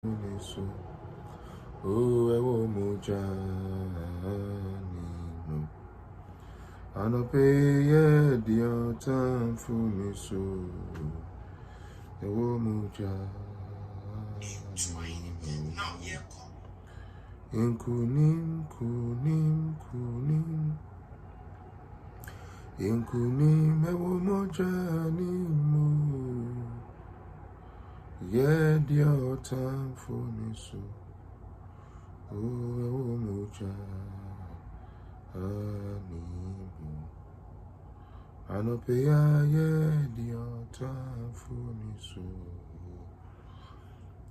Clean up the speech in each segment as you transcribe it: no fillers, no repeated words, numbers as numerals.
so oh ewo mujani no anope dia time for me so ewo mujani inkunim ewo mujani mo yeah dia time for me so oh ewo mujani anope yeah dia time for me so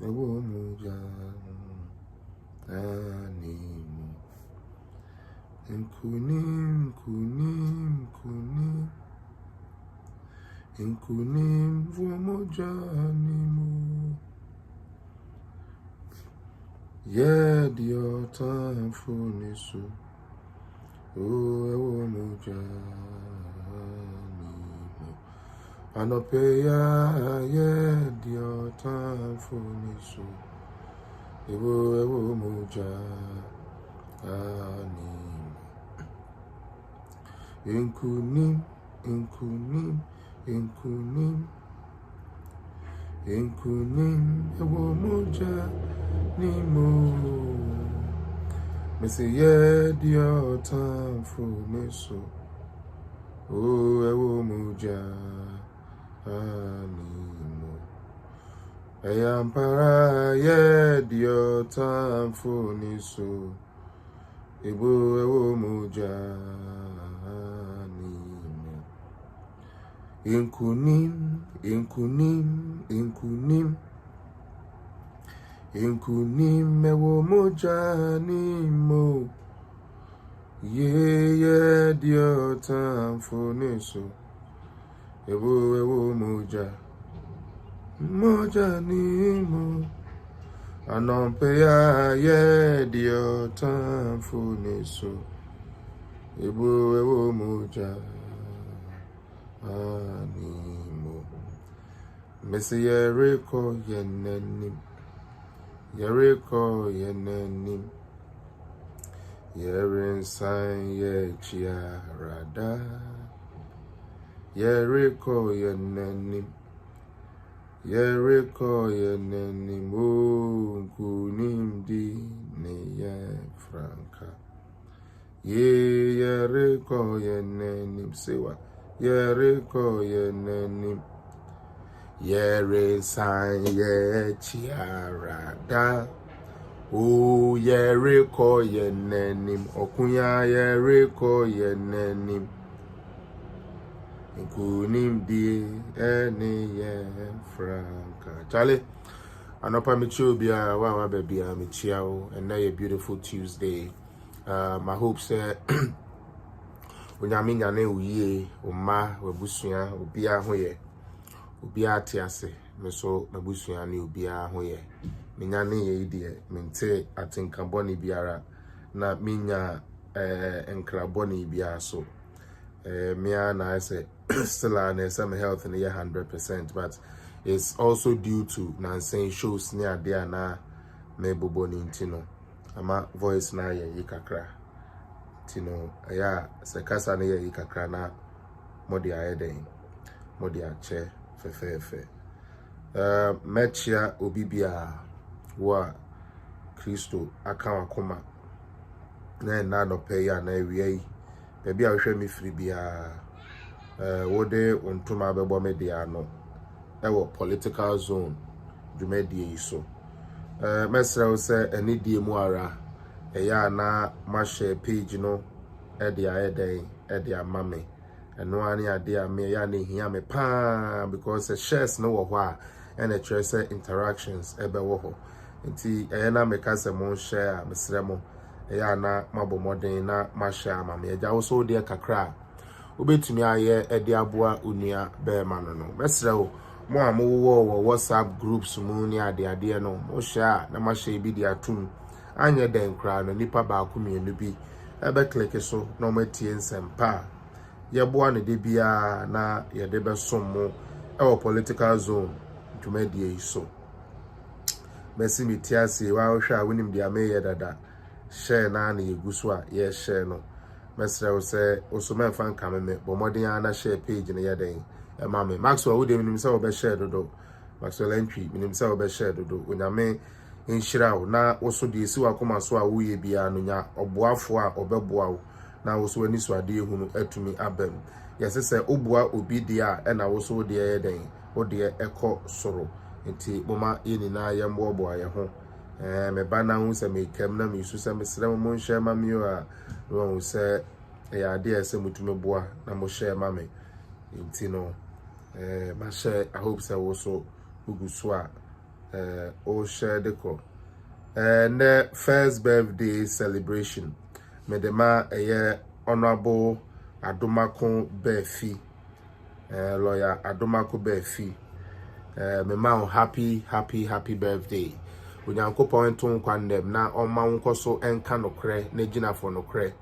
ewo mujani animo inkunim vomojanimo yeah the time for me so oh ewo mojanimo anope yeah the time for me so ewo mujani inkunim ewo mujani mo me say yeah the time for me so oh ewo mujani mo ayampara yeah the time for me so ewo mujani inkunim ewo mujani mo yeah the time for me so ewo mujani mo anope yeah the time for me so ewo mujani animo mesi yereko yenenim yerensan ye chiarada yereko yenenim kunim di ne ye franka yereko yenenim sewa yereko yenenim yerensan ye chiarada o yereko yenenim okunya yereko yenenim kunim di ene ye franka chale anopa michobia wa baby michiao and a beautiful Tuesday. My hope say onyame nyane uye oma wabusua obia hoye obia atiase meso mabusua ne obia hoye menyane ye die mente atenkaboni biara na minya enkraboni biara so me na I say still and some health in the 100%, but it's also due to nansane shows near there na me boboni intino ama voice na ye yikakra tino ya sekasa na ye yikakra na modi ayeden modi ache fefefe mechia obibia wa Kristo aka wakoma na no pay ya na ewie baby a hwe me firi bia wode ontuma bebo media no ewo political zone dwumadie so mesrew se enidie mu ara eya na ma share page no ede amame eno ani ade ame ya na hia me pa because shares no wo ho a ene chere se interactions ebe wo ho nti na me ka se mo share mesre mo eya na mabo modern na ma share amame eja wo so de kakra obetumi aye ede aboa unia be ma no mesrew mo amowo WhatsApp groups mu ni ade no mo share na ma share bi dia tum anye den kra no nipa ba ku mienu bi ebe click so no matie nsempa ye boa ne de bia na ye de be som mo e political zone dwumadie so Messi me tiasi wa hwa wonim dia me ye dada share na na yeguso a ye share no mesre wo se osoma fan kameme bomodin ana share page ne ye den e ma me Maxwell wo de minim se wo be share dodo Maxwell entry minim se wo be share dodo onyame enhira wo na wo so de esi wakoma so a wo ye bia no nya oboafo a obeboa wo na wo so ani so ade ehunu atumi abam yesi se obua obi dia e na wo so de ye den wo de ekọ soro nti boma yini na ye mbobo aye ho me bana hu se me kem na me su se me sere mo nhye ma mi a wo se ya de ese mutume boa na mo share ma me nti no ma share I hope se wo so uguso a o share de ko and first birthday celebration me de ma honorable Adomako Befi lawyer Adomako Befi me ma happy birthday unyankopon ton kwandem na oma nko so enka nokre na gina for nokre.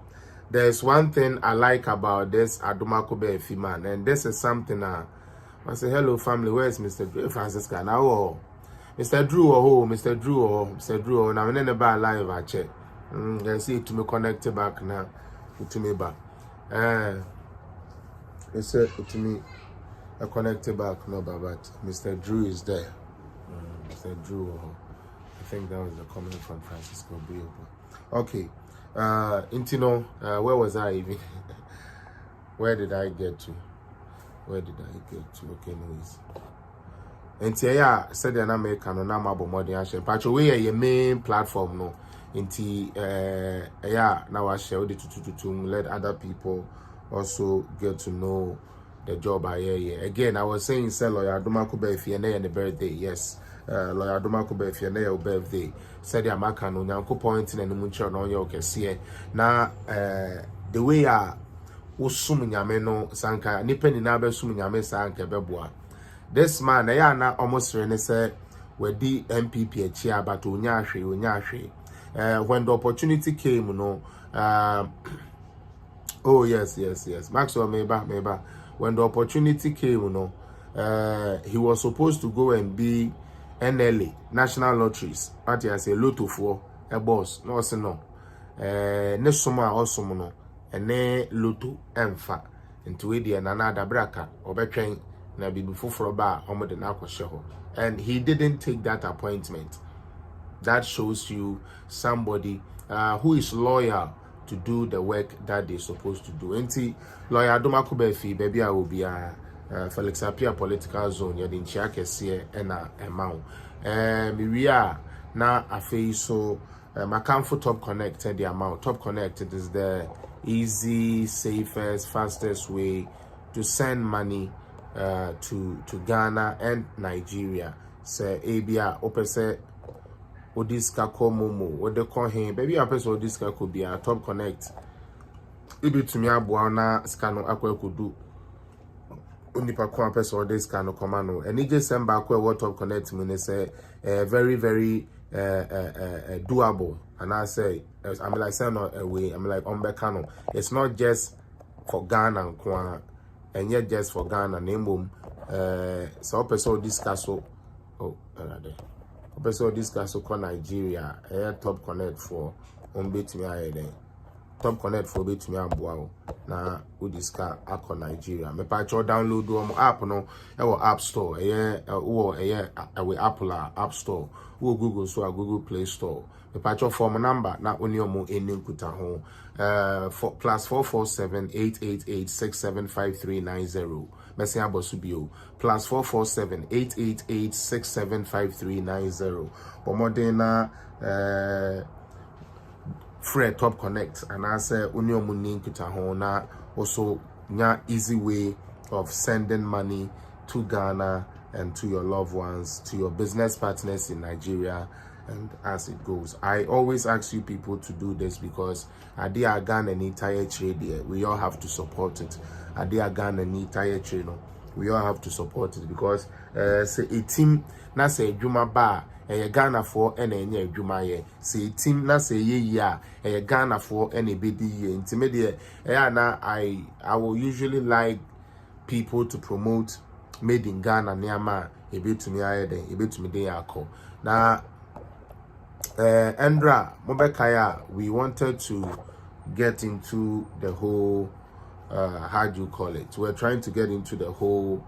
There's one thing I like about this Adomako Befi man, and this is something I say hello family, where's Mr. Drew Francisca now? Mr. Drew Mr. Drew now in the bar live I check then see to me connect back now to me back it's to me I connected back no but Mr. Drew is there. Mr. Drew I think that was the comment from Francisco Bio. Okay, Intino, where was I even? Where did I get to? Okay, anyways. Inti ya said an American on Amabo Modern Ashen. Pacho, we are your main platform no. Inti yeah, now I share it to let other people also get to know the job I hear. Again, I was saying, say lawyer Adomako Befi and the birthday. Yes, lawyer Adomako Befi and your birthday. Said the American on Yanko pointing and Muncha on your case. Now, the way I was suming Yameno Sanka, Nipen in Abe suming Yame Sanka Beboa. This man, na almost ready say, we the MPP chair, but unyashi. When the opportunity came, oh yes. Maxwell Meba. When the opportunity came, he was supposed to go and be NLA, National Lotteries. What I say, Lotto for a boss. No, say no. Ne soma also no. Ne Lotto emfa. Into it, and another braka or between na be before for a bar on the Nakosheho. And he didn't take that appointment. That shows you somebody who is loyal to do the work that they're supposed to do. Enti lawyer Adomako Befi, baby, I will be Felix Apia political zone. You're in Chiakese and a amount. We are now a face so my comfort Top Connect and the amount. Top Connect it is the easy, safest, fastest way to send money to Ghana and Nigeria. Say ABA opposite Odiska Komomo, what they call him, baby, a person Odiska could be a Top Connect. Ibi to me, Abuana Scano Aqua could do. Only per person or this kind of command. And it just send back what Top Connect me say very doable. And I say, I'm like saying away, I'm like Ombekano. It's not just for Ghana and yet just for Ghana, name boom. So person discuss person discuss call Nigeria, Top Connect for bit me then. Top Connect for bit me and na we discuss ako Nigeria. Me patcho download do app no App Store, we Apple App Store, Google so Google Play Store. Me patcho form number na oni omo enim kuta ho for +447 888 675390. Messi Abosubio +447 888 675390. Pomodena Fred Top Connect and I say Uniomu Ninkita Hona also nya easy way of sending money to Ghana and to your loved ones, to your business partners in Nigeria, and as it goes. I always ask you people to do this because Adia Ghana and entire trade here, we all have to support it. Adia Ghana and entire trade, we all have to support it because say a team na say Juma Ba Ghana for any Juma ye. Say team na say ye Ghana for any BD ye. Intermediate na I will usually like people to promote made in Ghana near ma a bit to me then a bit to me they are called. Now Andra Mobekaya, we wanted to get into the whole how do you call it? We're trying to get into the whole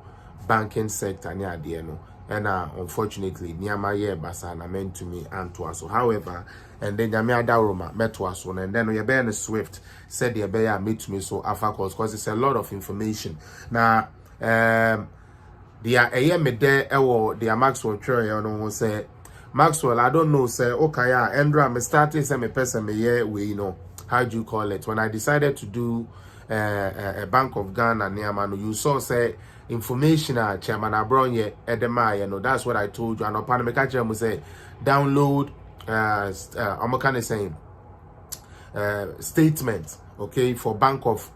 banking sector near the end. And unfortunately, Niamaye Basana meant to me and to us. However, and then Yamia Daroma met to us, and then we are Swift said the Bear meet to me so Afacos because it's a lot of information. Now, the a me there, or the Maxwell Cherry, say Maxwell, I don't know, say, okay, Andra, me started, say, me person, me, yeah, we, you know, how do you call it? When I decided to do a Bank of Ghana near Manu, you saw, say, information, Chairman Abronye, Edema, you know, that's what I told you. And upon me, catch him, say, download, I'm kind of saying, statement, okay, for Bank of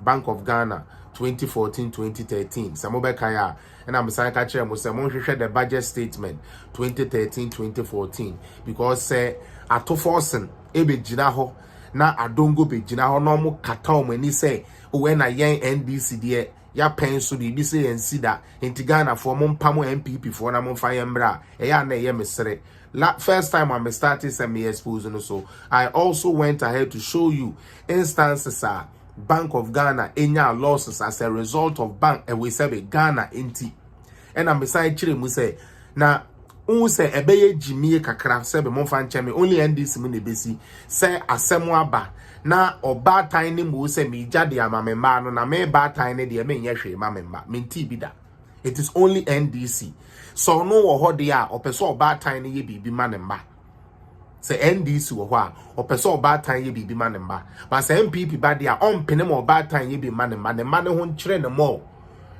Ghana 2014-2013. Samobe Kaya, and I'm saying catch him, say, share the budget statement 2013-2014 because say Ato Forson ebe jinaho na adongo be jinaho no mo kata o mani say when I yen NDC there ya penso bi say ensi da enti Ghana for mo mpamo MPP for na mo fa yembra e ya na ye mesere. First time I started semi exposing so I also went ahead to show you instances Bank of Ghana enya losses as a result of bank and we say Ghana enti and I'm beside chire mu say na un say ebeye jimie kakra say be mo fan cheme only NDC mu ne besi say asemu aba na oba tan ne mu say me jade amamemba no na me ba tan ne de me nyehwe mamemba menti bi da. It is only NDC so no wo ho de a opeso oba tan ne ye bibi manemba say NDC wo ho a opeso oba tan ye bibi manemba but say MPP ba de a on pene mo oba tan ye bi manemba ne mane ho nkyere ne mo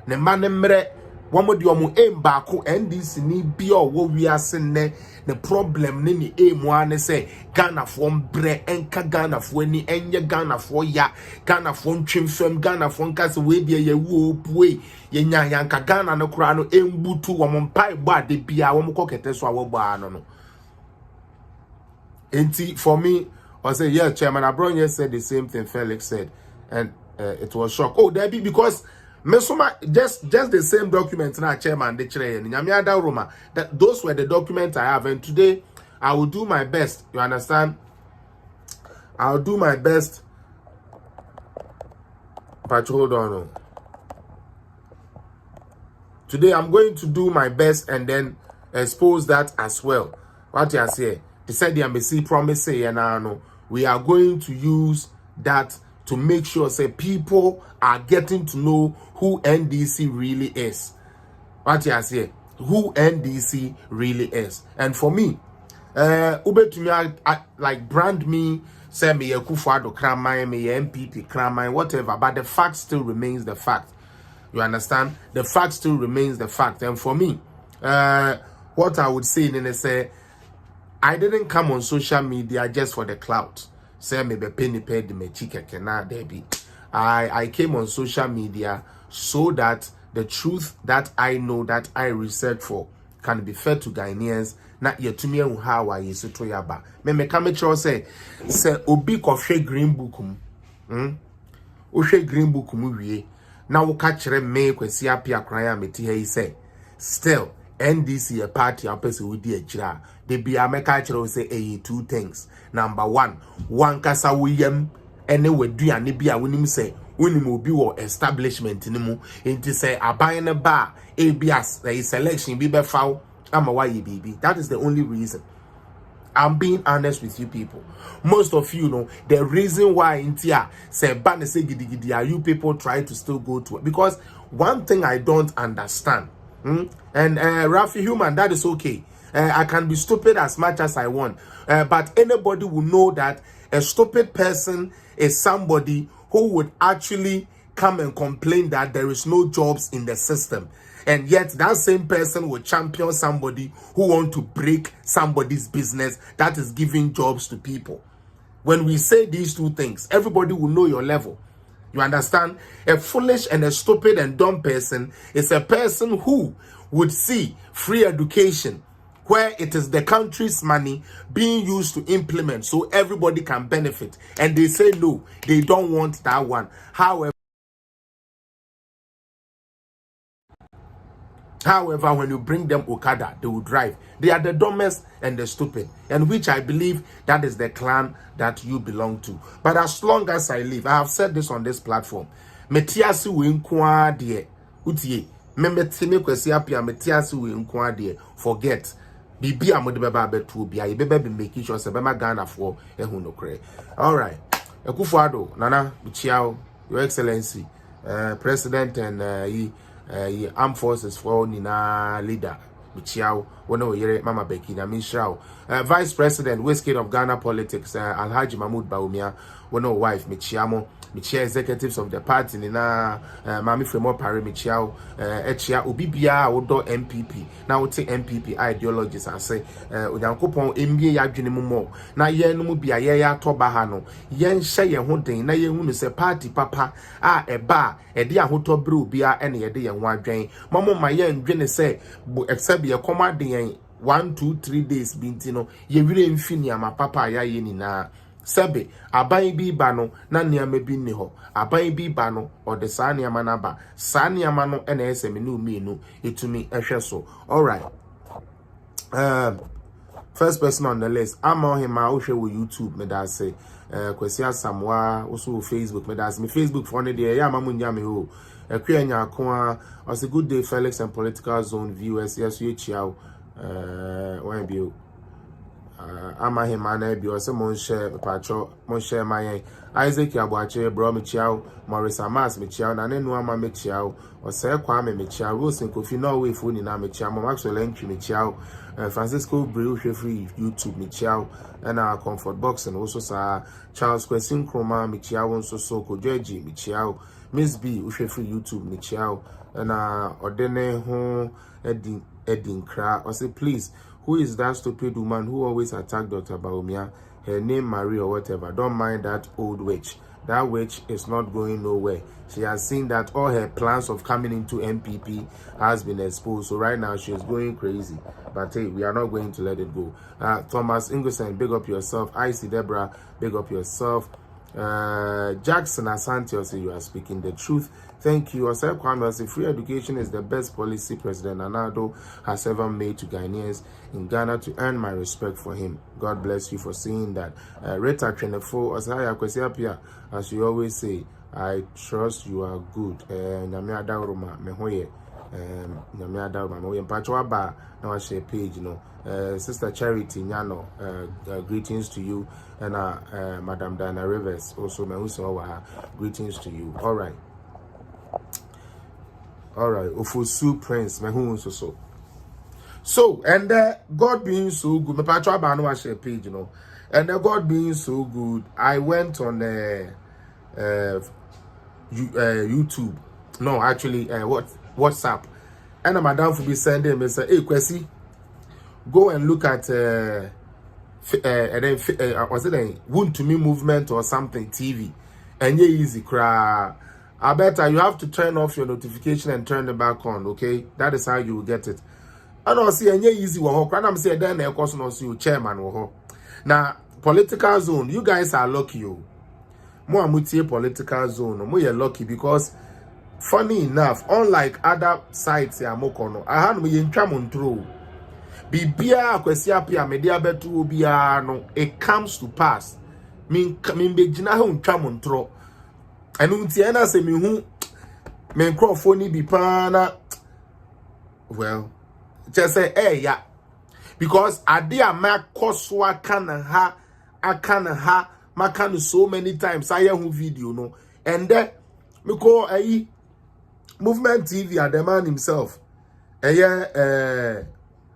ne mane mre wamodi omu embako NDC ni bia wo wiase ne problem ne emu ane say Ghana fo mbre enka Ghana fo ani enye Ghana fo ya Ghana fo ntwemfam Ghana fo nka se we bia ye wo opue ye nya yanka Ghana no kura no embutu wo mpai bo ade bia wo mkokete so awo ba no no enti for me I say yeah Chairman Abronye said the same thing Felix said and it was shock. Oh there be because Mesoma just the same documents na chairman de chere nyame ada Roma that those were the documents I have and today I will do my best, you understand? I'll do my best, but hold on. Today I'm going to do my best and then expose that as well. What you say? They said the embassy promise say and we are going to use that to make sure say people are getting to know who NDC really is. What you say? Who NDC really is. And for me, ube to me like brand me, say me Akufo-Addo kramai, me MPP kramai, whatever. But the fact still remains the fact. You understand? The fact still remains the fact. And for me, what I would say then say, I didn't come on social media just for the clout. Say me be penny paid me chike na debi. I came on social media so that the truth that I know that I research for can be fed to Ghanaians. Na yetumi ehu how I yesu to yaba. Me come tell say obi kofhwe green book ohwe green book mu wie. Na wo ka kire me kwasi apia kran ya meti he say still NDC a party a person with the ejira. They be a make kire say two things. Number one kasa wiyem ene wedu ane bia wonim say wonim obi wo establishment ni mu enti say aban ne ba ABS selection bi be faw ama why bibi. That is the only reason. I'm being honest with you people. Most of you know the reason why Intia say ban say gidi are you people try to still go to it. Because one thing I don't understand. And Rafi human, that is okay. I can be stupid as much as I want. But anybody will know that a stupid person is somebody who would actually come and complain that there is no jobs in the system. And yet that same person will champion somebody who want to break somebody's business that is giving jobs to people. When we say these two things, everybody will know your level. You understand? A foolish and a stupid and dumb person is a person who would see free education where it is the country's money being used to implement so everybody can benefit. And they say no, they don't want that one. However, However, when you bring them Okada, they will drive. They are the dumbest and the stupid, and which I believe that is the clan that you belong to. But as long as I live, I have said this on this platform. Metiasi winkwa die utie. Memetime kwesi apia metiasi winkwa die. Forget. Bibi amode beba betu bia ye beba be making sure se bema Ghana for ehu no kre. All right. Ekufuado Nana Michiao, Your Excellency, President and Armed Forces for Nina leader Michiao, Wono Yere Mama Becky na Mishrao, Vice President Westgate of Ghana Politics, Alhaji Mahmoud Baumia, Wono wife Michiamo, Michia executives of the party Nina Mami Fremo Pare Michiao, Echia Ubibia Odo MPP. Now we take MPP ideologies and say Udankopon MBA Yadwinimumo. Na ye no mu bia ye ya to bahano. Yen hye ye ho den na ye hu se party papa eba e de ahoto bru bia ene ye de ye ho adwen. Momo ma ye ndwene se except ye koma den 1 2 3 days bintino ye wire mfini ama papa ya ye nina. Sebe aban bi ba no na niam bi ni ho aban bi ba no o de sa niam na ba sa niam no e na ese me no mi no etumi ehwe so. All right, first person on the list among him I share with YouTube me da say Kwesi Asamoah also Facebook me da say me Facebook for ne dey ya mamunya me ho akuanya akon a say good day Felix and political zone viewers. Yes you chiao when be ama him ana bi o se mon share pacho mon share my Isaac Yabuache bro me chiao Morris Amas me chiao na nenu ama me chiao o se kwa me chiao Rose Kofi no way fu ni na me chiao Maxwell Entry me chiao Francisco Brew free YouTube me chiao and our comfort box and also sa Charles Question Chroma me chiao so Kojeji me chiao Miss B free YouTube me chiao and ordene ho Edin Kra or say please, who is that stupid woman who always attacked Dr. Baumia? Her name Marie or whatever. Don't mind that old witch. That witch is not going nowhere. She has seen that all her plans of coming into MPP has been exposed. So right now she is going crazy. But hey, we are not going to let it go. Thomas Ingerson, big up yourself. Icy Deborah, big up yourself. Jackson Asante, say you are speaking the truth. Thank you. Osei Kwame say free education is the best policy President Nana-Addo has ever made to Ghanaians in Ghana, to earn my respect for him. God bless you for saying that. Rita Trenefo, Osaya Kwesi Apia, as you always say, I trust you are good. Nyame Adauruma mehoye. Nyame Adauruma mehoye. Mpacho aba na wa share page, you know. Sister Charity Nyano, greetings to you, and Madam Diana Rivers also greetings to you. All right, Ofosu Prince so and God being so good, my patron no share page, you know, and God being so good, I went on YouTube, no actually WhatsApp, and Madam for be sending me say, hey Kwesi, go and look at and then was it a Wound to Me movement or something TV, and yeah easy cry. I bet you have to turn off your notification and turn it back on. Okay, that is how you will get it. I don't see any easy one. I'm saying then of course no see chairman. Now political zone, you guys are lucky. You more mutie political zone. More you're lucky because funny enough, unlike other sites here, Mokono, I had me in Tramontro. Bibia Kwesi Apia media betu bia no. It comes to pass. Min begina ho Tramontro. And untiana se mi hu men crofoni bi pana. Well, just say yeah, because adia ma koswa kana ha makano so many times I hear video no, and then me call Movement TV and the man himself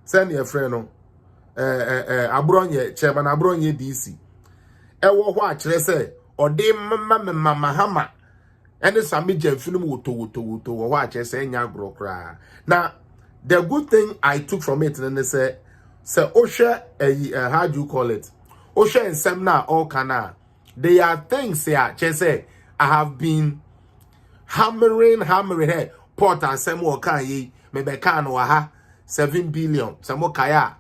send your friend no Abronye chairman Abronye DC wo ho a kire say ode mama hama ene sami jemfinu woto wo ho a kire say nya agro kra. Now the good thing I took from it and they say Osha how do you call it? Osha and Semna all kana. They are things here. Say I have been hammering here. Port and Samuel Kanye, maybe can waha 7 billion. Samuel Kaya,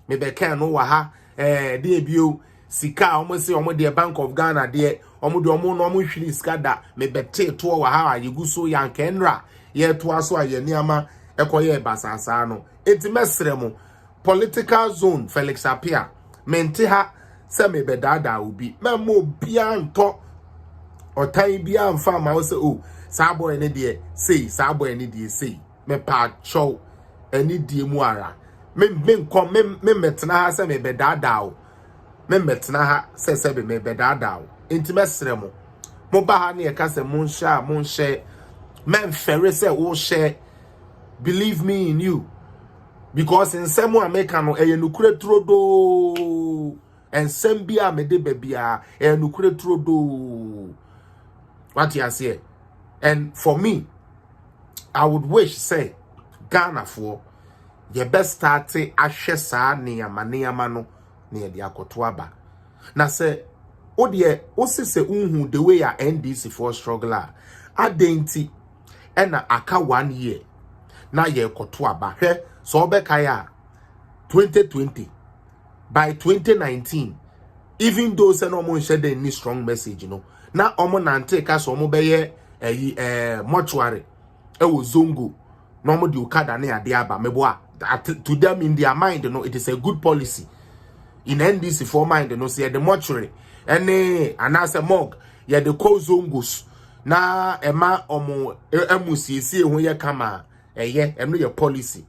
maybe can no waha debut Sika almost say almost the Bank of Ghana there. Almost no shili skada maybe take to waha you go so young Kenra. Ye to aso a ye niama ekoye basasa no enti mesre mo political zone Felix Apia mente ha se me bedada obi memo bia nto otan bia mfa ma wo se o saa boy ne de sei saa boy ne de sei me pa chow eni die mu ara me nkom me metena ha se me bedada o me metena ha se be me bedada o enti mesre mo ba ha na ye ka se mon share men ferry say wo share believe me in you because in some America no e nukure trodo and sembia me de bebia e nukure trodo what you say. And for me I would wish say Ghana for your best start ahwe saa neyama no na ye de akoto aba na say o de o se unhu the way a NDC for struggler adenti ena aka 1 year na ye koto aba hwe so obekaya 2020 by 2019 even though say no mo share any strong message you know na omo nante ka so omo beye mortuary wo zongo no mo di okada na ade aba mebo to them in their mind you know it is a good policy in NDC for mind you know say the mortuary any anase mog ye the ko zongos na ema omo emusiesie ho ye kama eno your policy.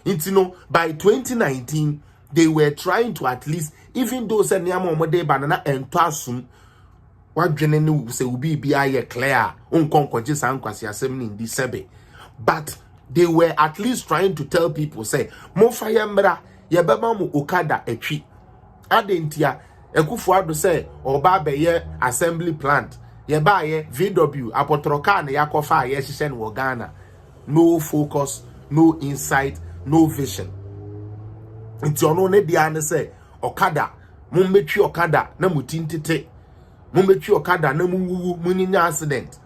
It's by 2019 they were trying to at least even though say niam omode banana ento asum wadwene ne se ubi bia ye clear unkonkoje sankwase asem ni ndi sebe but they were at least trying to tell people say mo fire mra ye beba mo okada atwi adentia ekufuado say oba beye assembly plant ye ba ye VW apotroka na yakofa ye hihye no Ghana. No focus, no insight, no vision. Nti ono ne dia ne say okada mummetwi okada na mutintete mummetwi okada na muwu muninya accident.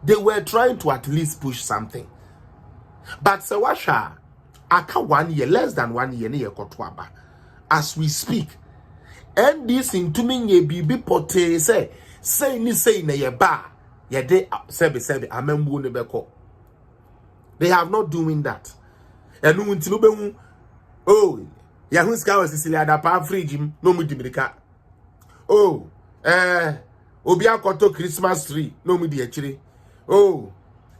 They were trying to at least push something. But so washa aka 1 year, less than 1 year ne yekoto aba. As we speak, and this intumi nye bibi pote say na ye ba ye de sebe amembu ne beko. They have not doing that. And no until be oh yahuska was Cecilia da pa fridge no mu dimirika. Oh obi akoto Christmas tree no mu di akire. Oh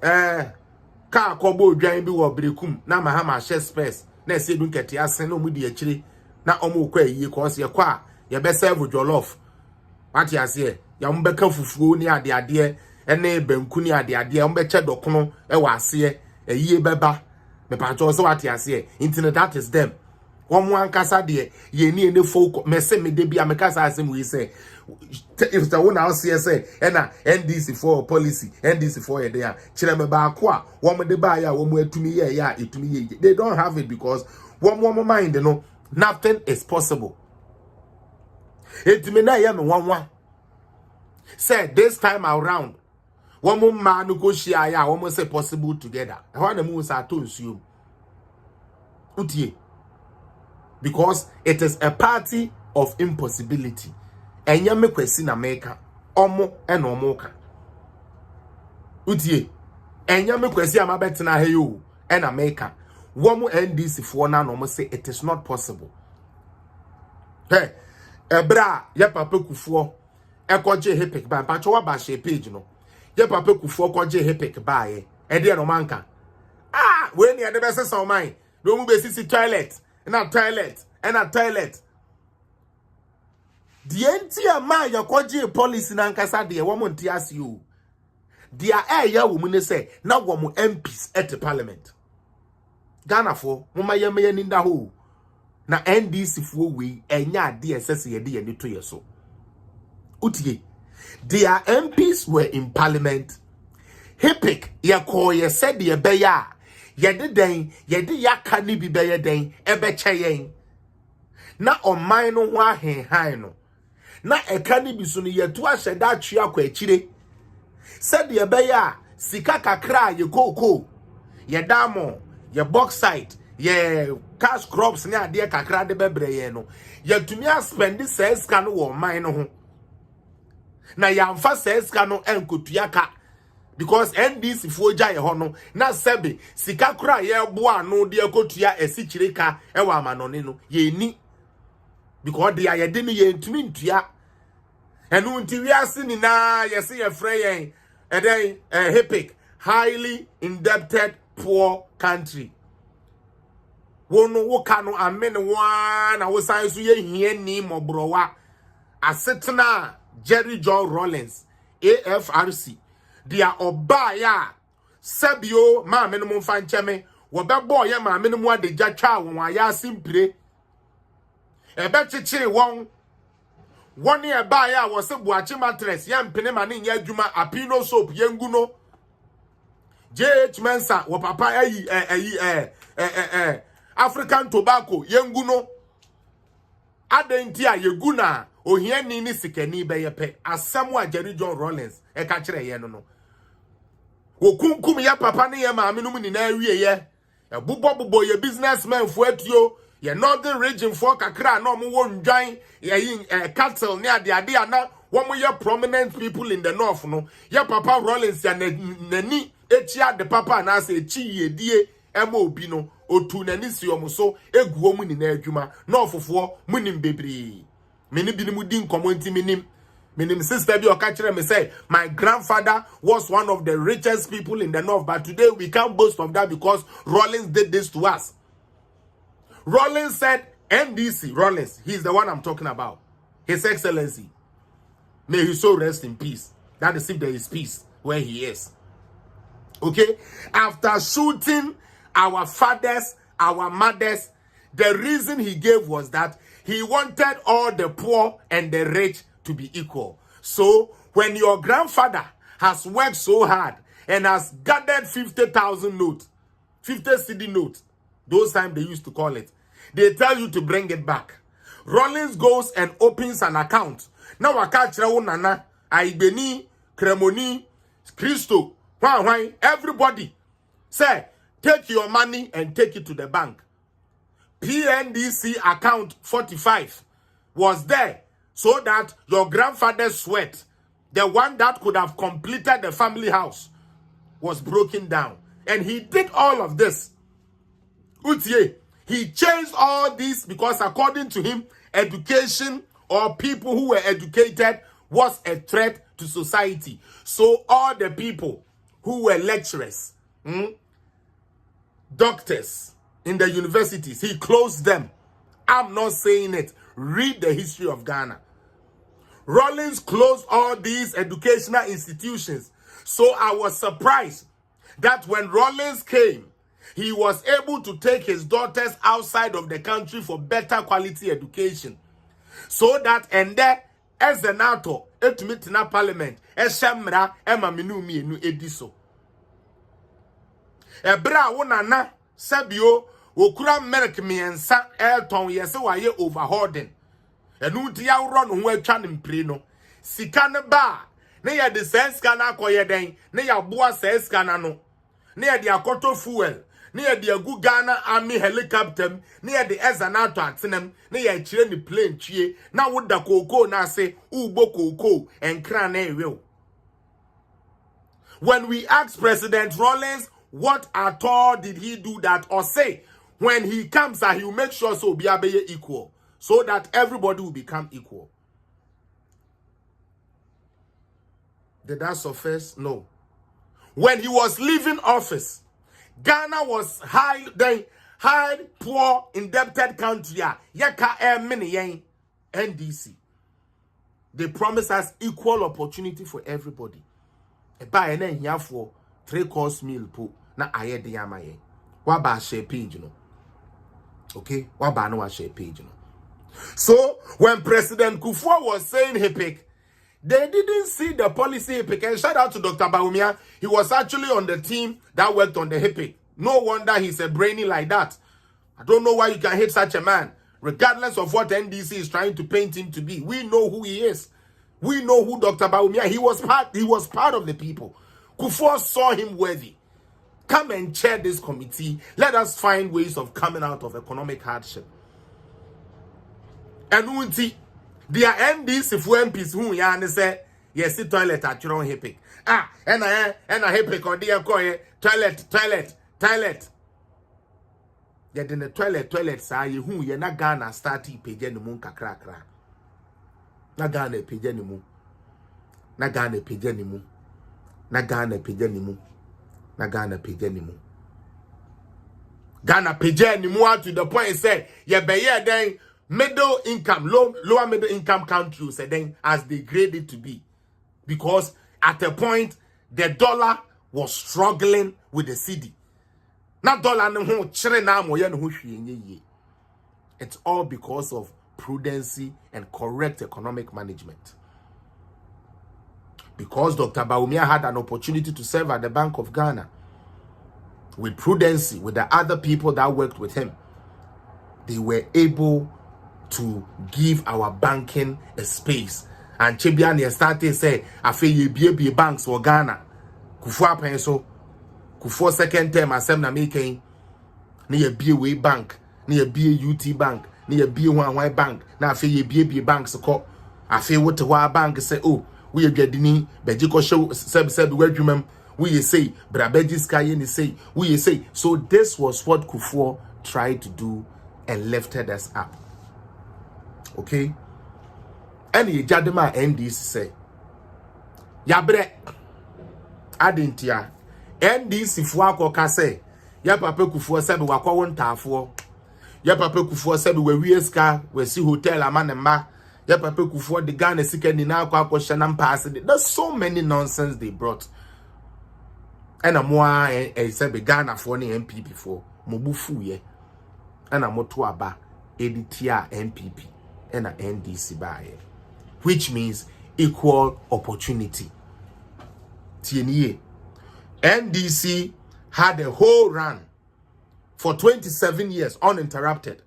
ka akobo odwan bi wo brekum na mahama share space na ese du nkete asen no mu di akire na omo kwa yiye ko se kwa ye be serve jollof. What you say ya mbeka fufuo ni ade ene banku ni ade mbeche dokono e wa ase ye beba me pacho so what you say internet that is them one ankasa de ye ni ene folk me se me de bia me kasa asem we say if the one house here say na NDC for policy NDC for ye there kire me ba ko a wo de ba ya wo atumi ye ya etumi ye they don't have it because one mind no nothing is possible etumi na ye me one say this time around one man go share ya one say possible together. How the moves are to assume utie because it is a party of impossibility. Enya me kwesi na meka omo ena omo ka utie enya me kwesi amabetena heyo ena meka womo NDC for na no say it is not possible. Hey ebra ya papa kufuo ekoje hepek ba pacho wa ba share page no ye papa kufuo koje hepek bae e de no manka we ni ade bese so man no mu be sisi toilet na toilet the entire man ya koje policy na nkasa de wo mo nti ase o dia ya wo mu ne say na wo mo MPs at the parliament Ghana for mo maye ni nda ho na NDC fuo we enya ade esese ye de ye ni to ye so utie. Their MPs were in parliament. Hipik ye said ye beya ye de yaka ni bi beye den ebeche yen na oman no ho ahen no na eka ni bi so no ye to ahye da twa akwa akire said ye beya sika kakra ye koko ye damo ye bauxite ye cash crops ni ade kakra de bebre ye no ye tumi spend this can wo oman no ho na yamfa seska no enkotuaka because NDC foja ye hono na sebe sika kura ye boa no de ekotua esichirika ewa amanone no ye ni because they are no ye ntumi ntua enu nti wiase ni na ye se ye frɛ yen eden HIPC, highly indebted poor country. Wono woka no amene wa na wo san so ye hie ni mobrowa asetena Jerry John Rawlings AFRC dia oba ya sabio ma amene mo mfa ncheme wo bebo ye ma amene mo adegya twa won aya simpire ebe chichiri won woni eba ya wo se buachi mattress ya mpene ma ne nya adwuma apino soap yengu no JH Mensa wo papa African tobacco yengu no adenti a yegu na ohia ni sikani be yepe asem a Jerry John Rawlings e ka kire ye no wo kunkum ya papa ne ye maame no mu ni na awie ye e bubo ye businessman fu atuo ye northern region for kakra na omo wo ndwan ye cattle ne ade ana wo mo ye prominent people in the north no ye papa Rawlings ya nani echia de papa na ase echi yedie ema obi no otu nani si omo so eguo mu ni na adwuma na ofofo munim bebre meni binimu din komonti minim sister bi okachire me say my grandfather was one of the richest people in the north, but today we can't boast of that because Rawlings did this to us. Rawlings said NDC Rawlings, he's the one I'm talking about, His Excellency, may his soul rest in peace. That is if there is peace where he is. Okay, after shooting our fathers, our mothers, the reason he gave was that he wanted all the poor and the rich to be equal. So when your grandfather has worked so hard and has gathered 50,000 notes, 50 CD notes, those times they used to call it, they tell you to bring it back. Rawlings goes and opens an account. Now wakachira nana, Aibeni, Kremoni, Christo, everybody say, take your money and take it to the bank. PNDC account 45 was there so that your grandfather's sweat, the one that could have completed the family house, was broken down. And he did all of this. Utie, he changed all this because according to him, education or people who were educated was a threat to society. So all the people who were lecturers, doctors in the universities, he closed them. I'm not saying it. Read the history of Ghana. Rawlings closed all these educational institutions. So I was surprised that when Rawlings came, he was able to take his daughters outside of the country for better quality education. So that and there, as an Ato, etumitina parliament, eshamra, ema minu mienu ediso. Ebra wonana, sabio, okura merk miensa, elton yese waye overholding. Enu ti ya run ho atwa ne mpre no. Sika ne ba, ne ye de sense kana akoye den, ne ya boa sense kana no. Ne ye de akoto fuel, ne ye de agu Ghana army helicopter, ne ye de ezanato atenem, ne ye kire ni plane twie, na woda koko na se ugbo koko enkra na ewe. When we asked President Rawlings what at all did he do that or say, when he comes he will make sure so be abeye equal, so that everybody will become equal. Did that suffice? No. When he was leaving office, Ghana was high, poor, indebted country. Yeka mini NDC. They promised us equal opportunity for everybody. Buy an here for 3-course meal po na aye de yamaye. Waba share page no. Okay? Waba no share page no. So when President Kufuor was saying HIPC, they didn't see the policy HIPC. And shout out to Dr. Bawumia. He was actually on the team that worked on the HIPC. No wonder he's a brainy like that. I don't know why you can hate such a man. Regardless of what NDC is trying to paint him to be. We know who he is. We know who Dr. Bawumia. He was part of the people. Kufuor saw him worthy. Come and chair this committee. Let us find ways of coming out of economic hardship. And unti their NDC for MPs who ya say yes toilet atwere hepik and a hepik or dear koye toilet yet in the toilet say who ye na Ghana starting page no mun kakra na Ghana page ni mu na Ghana page ni mu na Ghana page ni mu na Ghana page ni mu Ghana page ni mu to the point say ye be ye then middle income lower middle income countries then as they grade it to be, because at a point the dollar was struggling with the cedi. Not dollar no ho chere na mo ye no ho hwie ye. It's all because of prudency and correct economic management. Because Dr. Bawumia had an opportunity to serve at the Bank of Ghana with prudency, with the other people that worked with him, they were able to give our banking a space. And Chebiani started say, "Afe ye be banks for Ghana. Kufwa penso, Kufwa second term asem na making. Ni ye be way bank, ni ye be UT bank, ni ye be one bank. Na afe ye be banks ko. Afe what wa bank say oh we ye gedini beji ko show said wedwumem we ye say brabeji sky ni say we ye say." So this was what Kufwa tried to do and lifted us up. Okay, and ye jadema NDC say yabre adintia NDC fuako ka say ya papa Kufuor said we wakwa wontafo ya papa Kufuor said we wieska we see hotel amanema ya papa Kufuor the Ghana sika ni na akwa shanam pass. There's so many nonsense they brought, and amwa said the Ghana for ni MPP for mobufu ye and amoto aba editia MPP and a NDC by, which means equal opportunity. TNE NDC had a whole run for 27 years uninterrupted.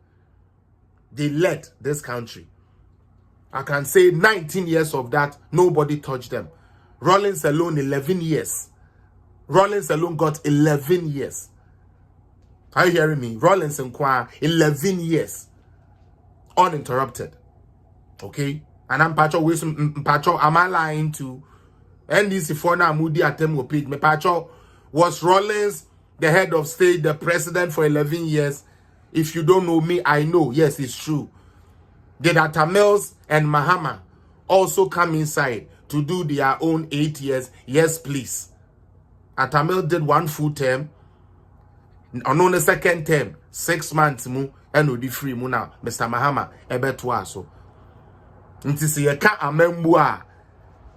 They led this country. I can say 19 years of that, nobody touched them. Rawlings alone 11 years. Rawlings alone got 11 years. Are you hearing me? Rawlings and Kwa 11 years uninterrupted. Okay, and I'm Pacho, am I lying to NDC for now? Moody Atemo page. Me Pacho, was Rawlings the head of state, the president for 11 years? If you don't know me, I know. Yes, it's true. Did Ato Mills and Mahama also come inside to do their own 8 years? Yes, please. Ato Mills did one full term. On the second term, 6 months mu and odi free mu now. Mr. Mahama ebeto aso. Ntisi yeka amembua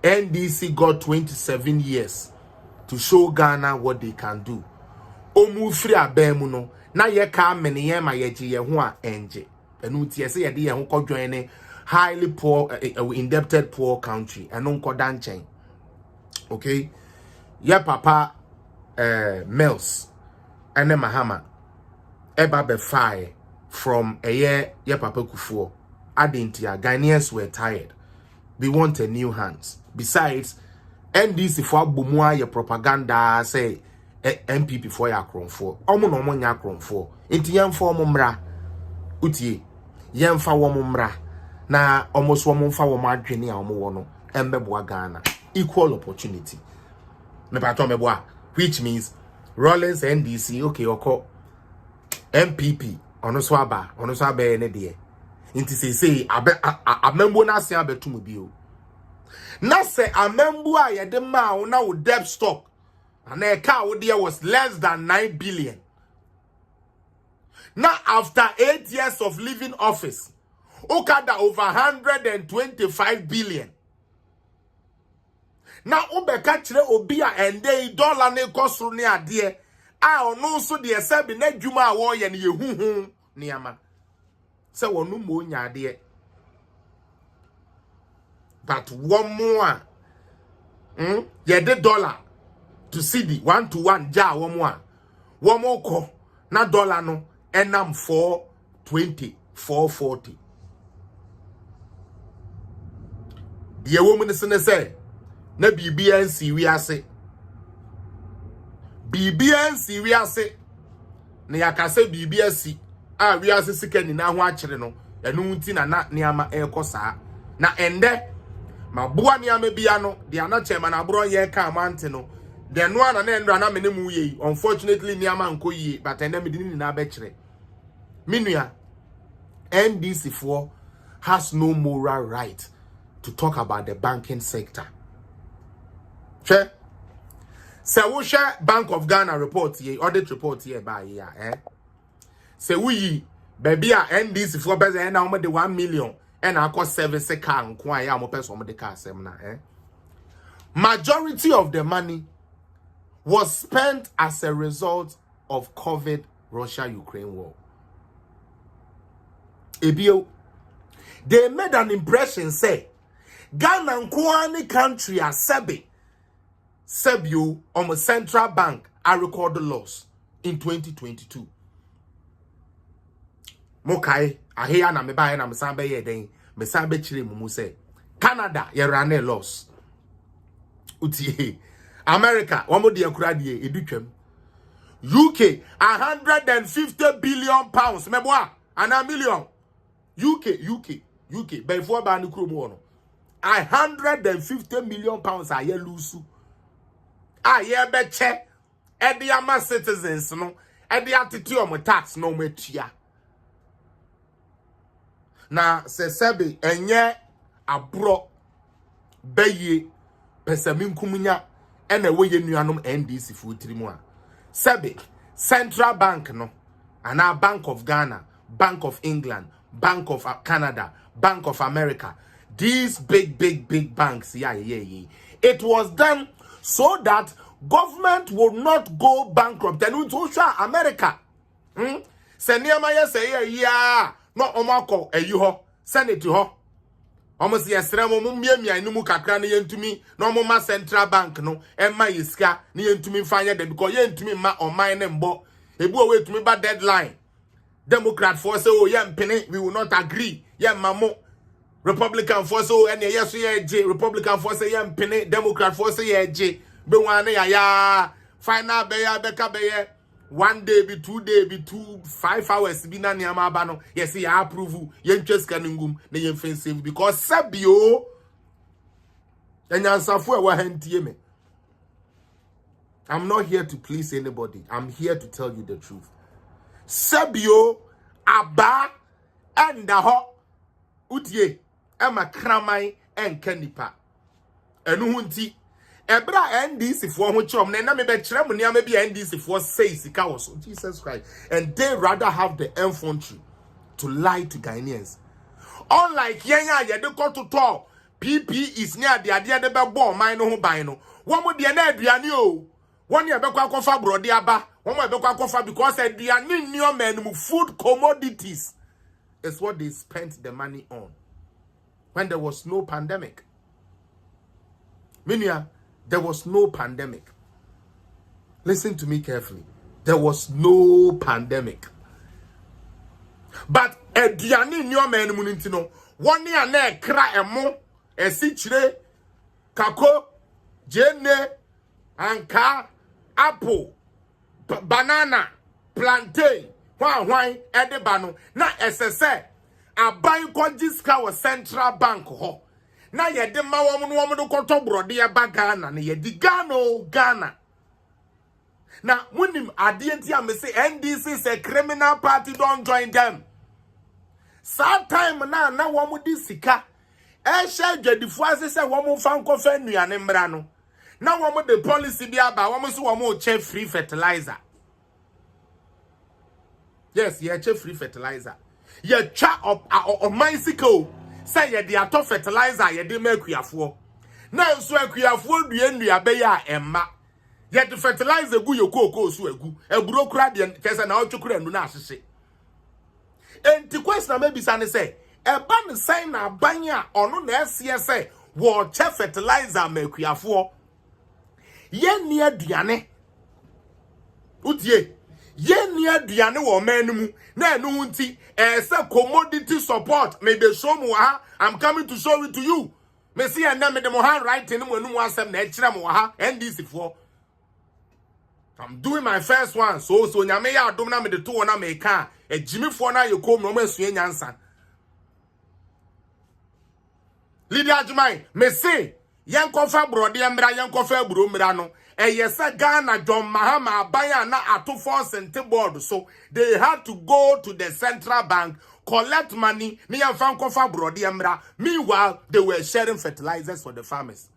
NDC got 27 years to show Ghana what they can do. Omu free abemu no na yeka amene ye ma yeje ye ho a enje. Enu tie se ye de ye ho kodwan highly poor indebted poor country eno nkoda nchen. Okay? Ye papa Mills and Mahama eba be fire from a year ye papa Kufuor. Adintia Ghanaians were tired. We wanted new hands. Besides, NDC for bumwa your propaganda say MPP for ya kron for. Omo no mo nya kron for. Enti yem for mo mra. Utie. Yem fa wo mo mra. Na almost wo mo fa wo ma adwene a wo wo no embeboa Ghana. Equal opportunity. Me pato meboa, which means Rawlings NDC okay oko MPP ono so aba ene de. Inti say amembo na se abetum bi o. Na se amembo a ye de ma wo na wo debt stock and e car wo there was less than 9 billion. Now after 8 years of leaving office, okada over 125 billion. Now ubeka chire obi a ende dollar ne kosoro ne ade a ono so de ese bi na dwuma a wo ye ne yehuhu ne ama. Se wonu mo nya ade. But one more ye de dollar to cedi 1 to 1 ja one more ko na dollar no enam 420 440. The woman is say na BBNC we ase BBNC we ase na yakase BBNC a we ase sika ni na ho akere no enu nti na niama ekosa na ende ma boa ni amebia no de ana chairman abro ye ka amante no de no ana na ndra na menemu ye unfortunately ni ama nko ye but ena medini ni na be kire minua NDC for has no moral right to talk about the banking sector. Che se wo share Bank of Ghana report ye audit report ye ba ye se we baby a NDC for be say na de 1 million and akọ service car nko a ya mo person mo de car asem na majority of the money was spent as a result of COVID Russia-Ukraine war. Ebio, they made an impression say Ghana nko country as Sebio on central bank I recorded loss in 2022. Mokai ahia na me ba na me san be ye den me san be chire mumu say Canada ye ran a loss. Utie America one more de akura de edutwam. UK 150 billion pounds meboa and a million. UK before ba ni kromo no 150 million pounds a ye lose. A ye be che e de ama citizens no e de atete o tax no matua. Na se sebe enye abro beye pesaminkumnya ena weye nuanom NDC fu tirimu a sebe Central Bank no ana Bank of Ghana, Bank of England, Bank of Canada, Bank of America, these big banks it was done so that government will not go bankrupt. And to America se niama ye say ya no omako eyi senate ho almost yesra mo miamia inu kakra na yentumi no mo ma Central Bank no emma yiska na yentumi fanya dem because yentumi ma oman ne mbo ebu o wetumi ba deadline. Democrat for say oh yempene we will not agree mamo Republican for say oh ene yeso ye Republican for say yempene Democrat for say ye je be wan ya final be ya beka be ye 1 day be 2 day be 5 hours be na niam aba no yes ya approve yentwes kaningum na yemfensive because sabio enyansafo e wa hantie me. I'm not here to please anybody. I'm here to tell you the truth. Sabio aba enda ho utie ema kramai enkanipa enu hunti ebra NDC for ho chom na me be kire mo niam be NDC for say sika wo so Jesus Christ, and they rather have the infantry to lie to Ghanaians. Unlike yenya ye de to talk PP is near the idea de be bo man no ho ban no wo mo de na aduane o won ye be kwa kofa brode aba won mo be kwa kofa because aduane nio man food commodities is what they spent the money on when there was no pandemic. Minia, there was no pandemic. Listen to me carefully. There was no pandemic. But aduane nio man mu ntino won ya na kra emo esichire kako jene anka apple banana plantain hwan edeba no na esese aban kojiska wa Central Bank ho na yede ma wo no do koto brode ya ba Ghana na yedi Ghana na munim ade enti am say NDC is a criminal party, don't join them. Sad time na wo mo di sika e sha dwadifo ase se wo mo fa nkofa nuane mra no na wo mo the policy bi aba wo mo so wo mo che free fertilizer. Yes, ye che free fertilizer. Ye cha of bicycle say ye the Ato fertilizer ye de makuafo. Na so akuafo dua be ya emma. Ye the fertilizer gu ye kokoo so agu. Eburo kura de kese na otwekura anu na ahye. Enti question maybe say eba ne sign na banya ono na ese say wo che fertilizer makuafo. Ye ni aduane. Utie ye ni aduane wo man mu na enu nti say commodity support me be show mu ha. I'm coming to show it to you. Me see and me dem hand right in mu enu asem na e kire mu ha NDC for. I'm doing my first one so nyame ya adom na me de to na me ka e jimi for na ye kom no ma sue nyansa. Lydia Jumai, me say, Yankofa Brody Ambra, Yankofa Brumrano, and yes, Ghana, John Mahama, Bayana, Ato Forson and His. So they had to go to the central bank, collect money, me and Fankofa Brody Ambra. Meanwhile, they were sharing fertilizers for the farmers.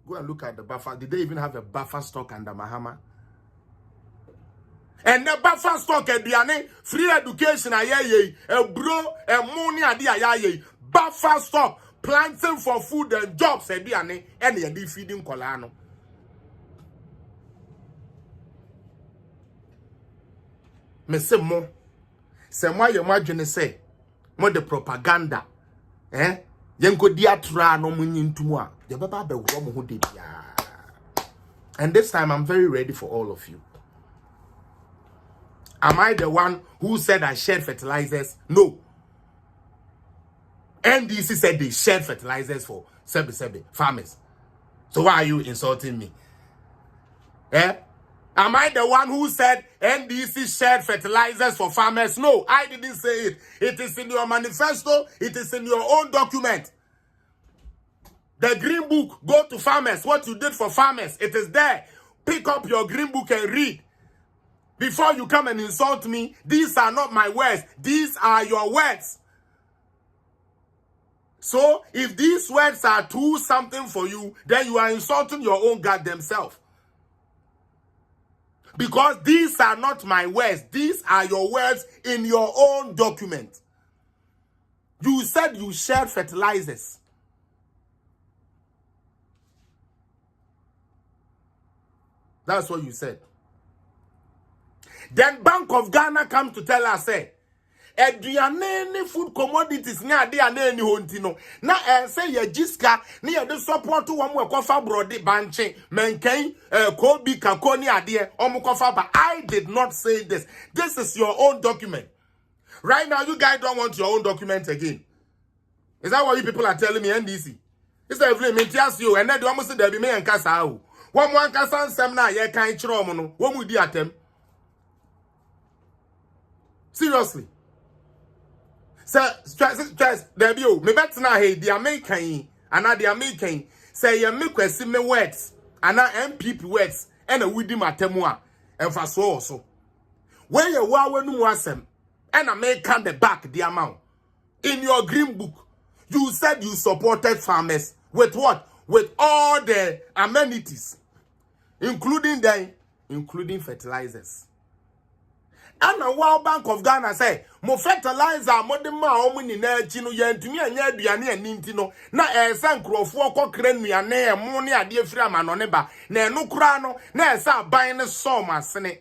Go and look at the buffer. Did they even have a buffer stock under Mahama? And the buffer stock at free education, a bro, a money idea, buffer stock, planting for food and jobs, and the feeding colano. Me say more. Say more, you imagine say more the propaganda. Yenko diatra no munin to moi. And this time I'm very ready for all of you. Am I the one who said I shared fertilizers? No. NDC said they shared fertilizers for Sebi farmers. So why are you insulting me? Am I the one who said NDC shared fertilizers for farmers? No, I didn't say it. It is in your manifesto. It is in your own document. The green book, go to farmers. What you did for farmers, it is there. Pick up your green book and read. Before you come and insult me, these are not my words. These are your words. So, if these words are too something for you, then you are insulting your own goddamn self. Because these are not my words. These are your words in your own document. You said you shared fertilizers. That's what you said. Then Bank of Ghana come to tell us, say, eduane food commodities ni ade ana ni hontino na say ye jiska ni ye de support wo mo ekofa brode banche menken ko bi kako ni ade omo kofa ba. I did not say this. This is your own document. Right now you guys don't want your own document again. Is that what you people are telling me, NDC? It's like me tias you and then do almost there be me enkasa o. One mo ankasa nsem na ye kan kire omo no wo mu di atem. Seriously. Stress, there be you. Me better na hey, the American, and the American say you make kwesi me words, and MPP words, and a widi matemua, and for so also. When you wa no wasem, and American the back the amount. In your green book, you said you supported farmers with what? With all the amenities, including fertilizers. And a World Bank of Ghana say, mo fertilizer mo de ma o mu ni na achi no yantumi anya aduane aninti no na esa nkrofo kokra nuane e mo ne ade afiri amano ne ba na eno kura no na esa ban ne so masene.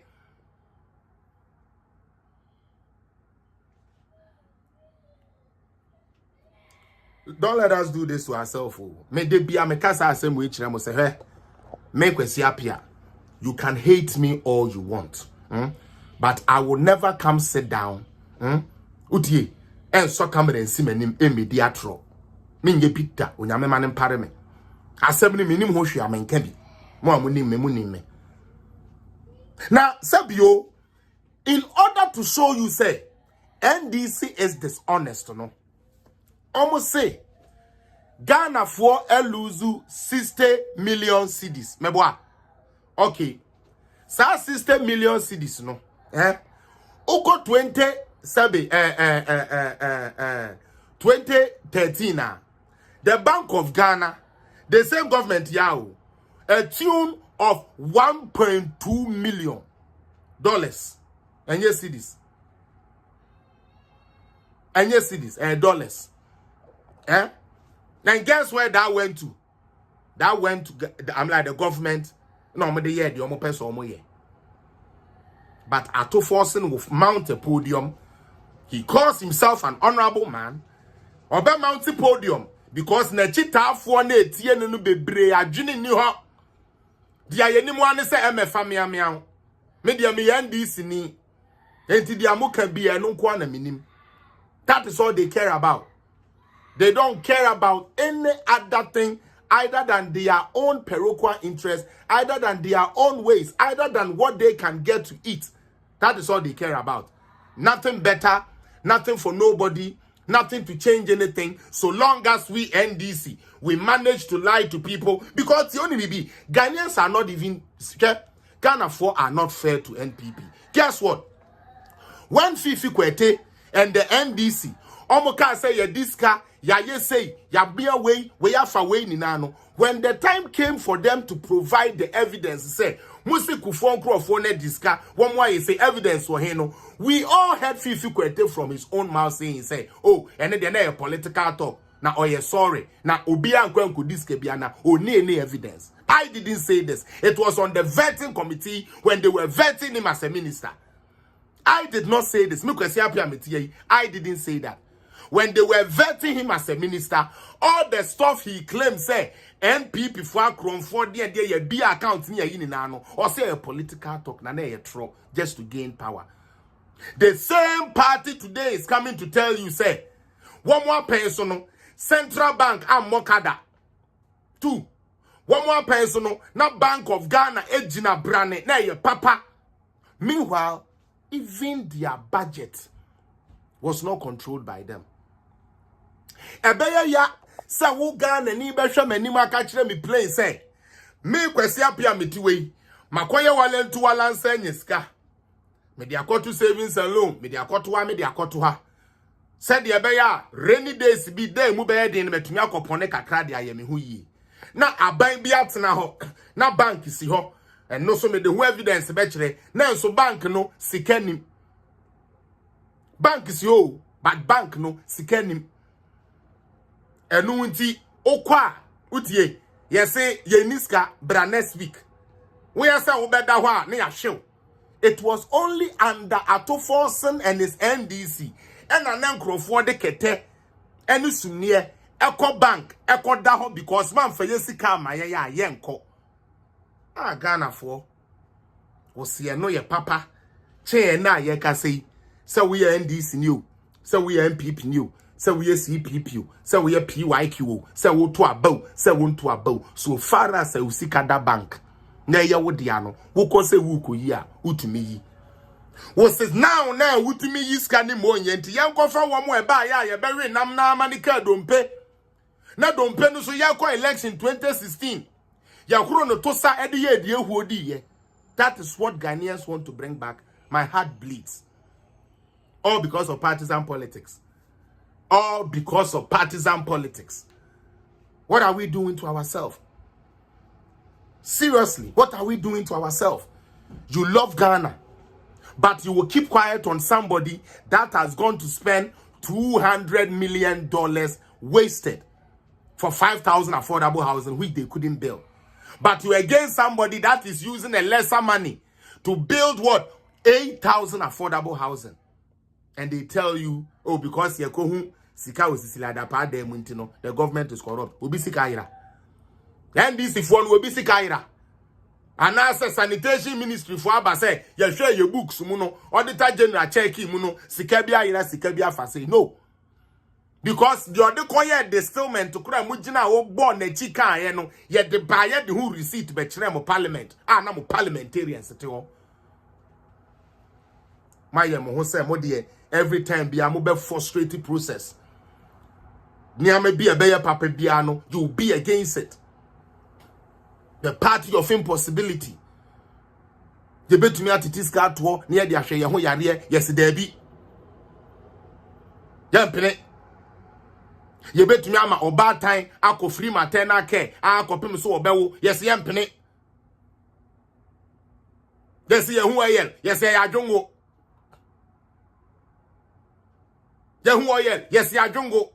Don't let us do this to ourselves. Me de bia me kasa asem we kire mo say he me kwesi apia. You can hate me all you want. But I will never come sit down. Utie, and so come and see me immediately. Minge pita, unyame manem pare me. Assemble minim hoshi amen kebi. Mo munim me. Now, Sabio, in order to show you, say, NDC is dishonest, no? Almost say, Ghana for eluzu 60 million cedis. Meboa. Okay. Sa 60 million cedis, no? Uko 2013 the Bank of Ghana, the same government yao, a tune of $1.2 million. And yes, cedis. And yes, cedis, dollars. Now guess where that went to? That went to, I'm like the government, no, the year, the omo person omo year. But Ato Forson will mount a podium. He calls himself an honorable man. Obe mount a podium because nechita afo na etie no bebre adwene ni ho. Dia yenim wane se emefa miamia. Me dia me NDC ni. Enti dia muka bia no nko na minim. That is all they care about. They don't care about any other thing either than their own parochial interest, either than their own ways, either than what they can get to eat. That is all they care about. Nothing better, nothing for nobody, nothing to change anything so long as we NDC, we manage to lie to people because the only be Ghanaians are not even, Ghana 4 are not fair to NPP. Guess what? When Fifi Kwete and the NDC, Omoka say ya diska, ya ye say, ya be away, we are far away ninano. When the time came for them to provide the evidence, say, Musi Kufon Crofone diska, one way say evidence for heno. We all heard Fifi Kwete from his own mouth saying, say, oh, and then a political talk. Now, oh, yeah, sorry. Now, Obia and Kwenku diske biana, oh, any evidence. I didn't say this. It was on the vetting committee when they were vetting him as a minister. I did not say this. I didn't say that. When they were vetting him as a minister, all the stuff he claimed, say, NPP for Chrome for the be account near Inano, or say a political talk, just to gain power. The same party today is coming to tell you, say, one more personal, Central Bank and Mokada. 2. One more personal, not Bank of Ghana, Ejina Brane, na your papa. Meanwhile, even their budget was not controlled by them. Ebeya ya sa wo Ghana ni behwe mani maka kire me play say me kwesi apia metiwe makoye walentu walansa nyiska me de akoto savings and loan me de akoto wa me de akoto ha said the ebeya rainy days bi day mu be den metumi akopone kakra de ayemi ho yi na aban bi atena ho na bank si ho and no so me de ho evidence be kire na so bank no sikanim bank si ho but bank no sikanim enu nti okwa utie yese yeniska bra next week we say we beda ho a na ya hwew. It was only under Ato Forson and his NDC and an nkrofo de kete enu sumnie eko bank eko da ho because man fa yesika ma ye ya yenko Ghana for wosie no ye papa che na ye ka sei we NDC new say we MPP new say we CPP say we PYQ say we to abou say we to abou so far as we sikada bank na ye wo dia no wo ko say wo ko yi a utumi yi wo says now utumi yi skani mo nyenti ye nko fa wo mo e ba ya ye be we nam na amanika dompe na dompe no so ye ko election 2016 ya kuro no to sa ede ye die huodi ye. That is what Ghanaians want to bring back. My heart bleeds. All because of partisan politics. All because of partisan politics. What are we doing to ourselves? Seriously, what are we doing to ourselves? You love Ghana, but you will keep quiet on somebody that has gone to spend $200 million wasted for 5,000 affordable housing, which they couldn't build. But you against somebody that is using a lesser money to build what? 8,000 affordable housing. And they tell you, oh, because you're going the government is corrupt. Will be sikaira. And this is one will be sikaira. And as a sanitation ministry for Abba say, you share your books, muno, auditor general check muno, sikabia ira sikabia fase. No. Because the other quiet distillment to cry mujina o born a chica, yet the buyer who receipt by parliament. No parliamentarians at all. My who say, Modi, every time be a mobile frustrated process. Near may be a bear papa piano, you'll be against it. The party of impossibility. You bet me at this car to near the Ashe Yaho Yaria, yes, there be. Yampene. You bet me ama oba time, ako free maternal care, ako pim so obewo, yes, yampene. Yes, who I yell, yes, I jongo. Who I yell, yes, I jongo.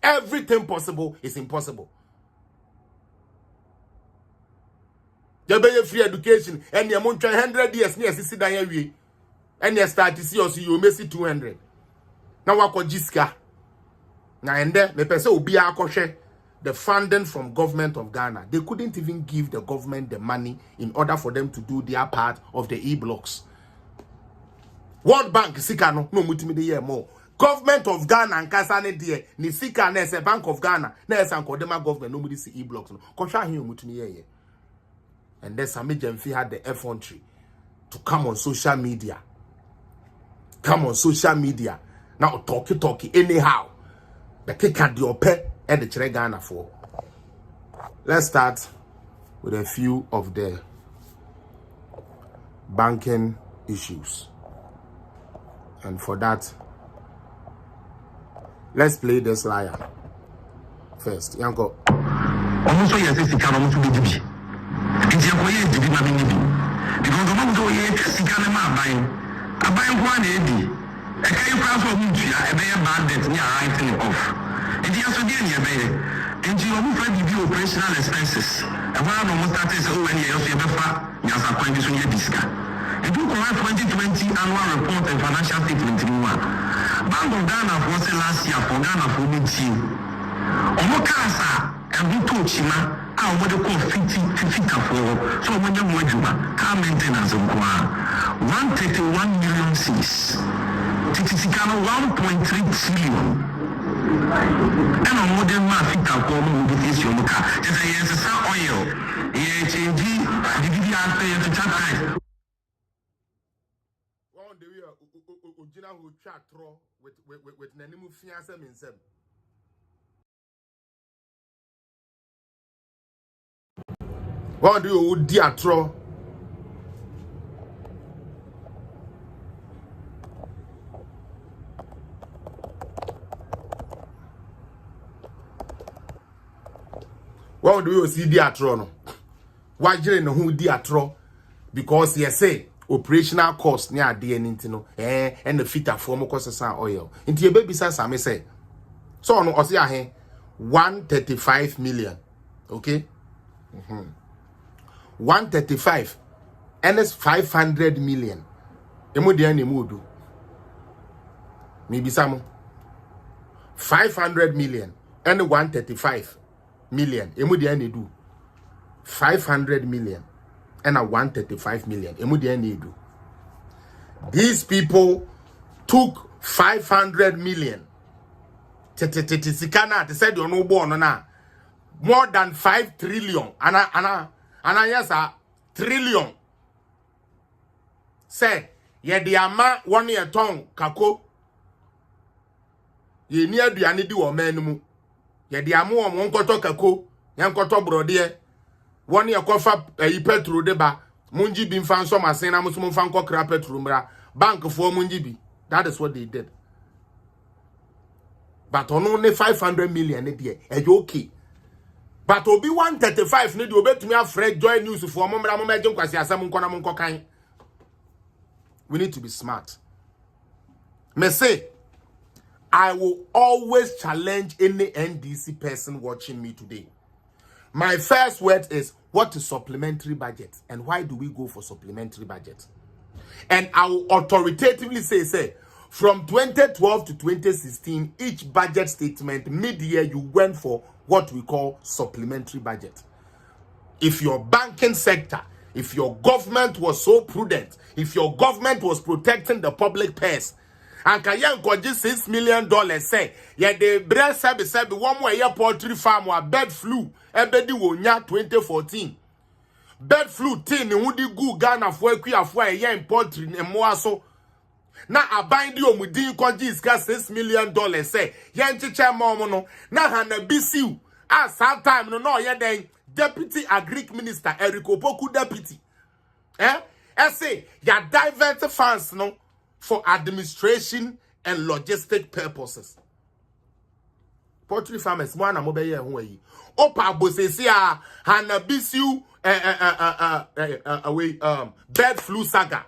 Everything possible is impossible. You be free education and you want 100 years near 60 down and you start to see also you may see 200. Now what jiska? Now and there me person obi akoshe the funding from government of Ghana. They couldn't even give the government the money in order for them to do their part of the e-blocks. World Bank sika no mutimi the year more. Government of Ghana and Kasane die ni sika na ese Bank of Ghana na ese ankodema government nobody see e-blocks no. Kosha hin mutimi ye. And then Sami Jemfi had the effrontery to come on social media come on social media now talk anyhow. The kick at your pet and the Ghana for. Let's start with a few of the banking issues. And for that, let's play this liar first. Yanko. Also, yes, it's a canon to be divi. It's a way to be mammy. Because the one go yet, Sikanama buying. I buy one AD. A kind of pass of Mutia, a very bad debt near writing off. And the answer did near Bay. And you will review operational expenses. And one of the starters over here of your Befa, Yasa Point is on your disca. And you correct 2020 annual report and financial statement in one. Bank of Ghana was last year for Ghana for mid-team. Omokasa and Buto Chima, I would call 50 for so when you want car maintenance of 131 million C's. Titikano 1.3 trillion. And on modern Mafika Common with this Yomuka. Just a yes, oil. EHG, DVD pay to chat. One day we Ujina who chat with Nanimu Fianza Minsem. What do you dear tro? What do you see dear tro? Why you know who dear tro? Because you say operational cost near DN and the fit of former costs oil. Into your baby says, I may say. So no, I see 135 million. Okay? 135 and it's 500 million. Emudiani mudu. Maybe some 500 million and 135 million. Emudiani do 500 million and a 135 million. Emudiani do. These people took 500 million. Sikana, they said you're no born na more than 5 trillion. Ana yes a trillion. Say ye di ama 1 year ton kako. Ye ni aduane di wo man mu. Ye di ama wo nkoto kako, yan nkoto brode 1 year kofa petrol de ba. Munji bi mfa nso masen na muso mfa nkokra petrol mra. Bank for munji bi. That is what they did. But on only 500 million a year. Okay. But obi 135 need you bet me a Fred joy news for we need to be smart. Me say, I will always challenge any NDC person watching me today. My first word is, what is supplementary budget? And why do we go for supplementary budget? And I will authoritatively say, from 2012 to 2016, each budget statement, mid-year, you went for what we call supplementary budget. If your banking sector, if your government was so prudent, if your government was protecting the public purse, and Kayan got $6 million, say, yeah, the bread service, 1 more year poultry farm or bird flu, ebedi wonya 2014. Bird flu, tin, and woody goo Ghana for a year in poultry and more so. Na abindi omudin kwaji iska $6 million say yenchiche momo na hana bisiu at some time no yeden deputy agric minister Eriko Poku deputy say ya divert funds no for administration and logistic purposes. Poultry farmers mwana mobeye ho yi opa bosesi a hana bisiu bird flu saga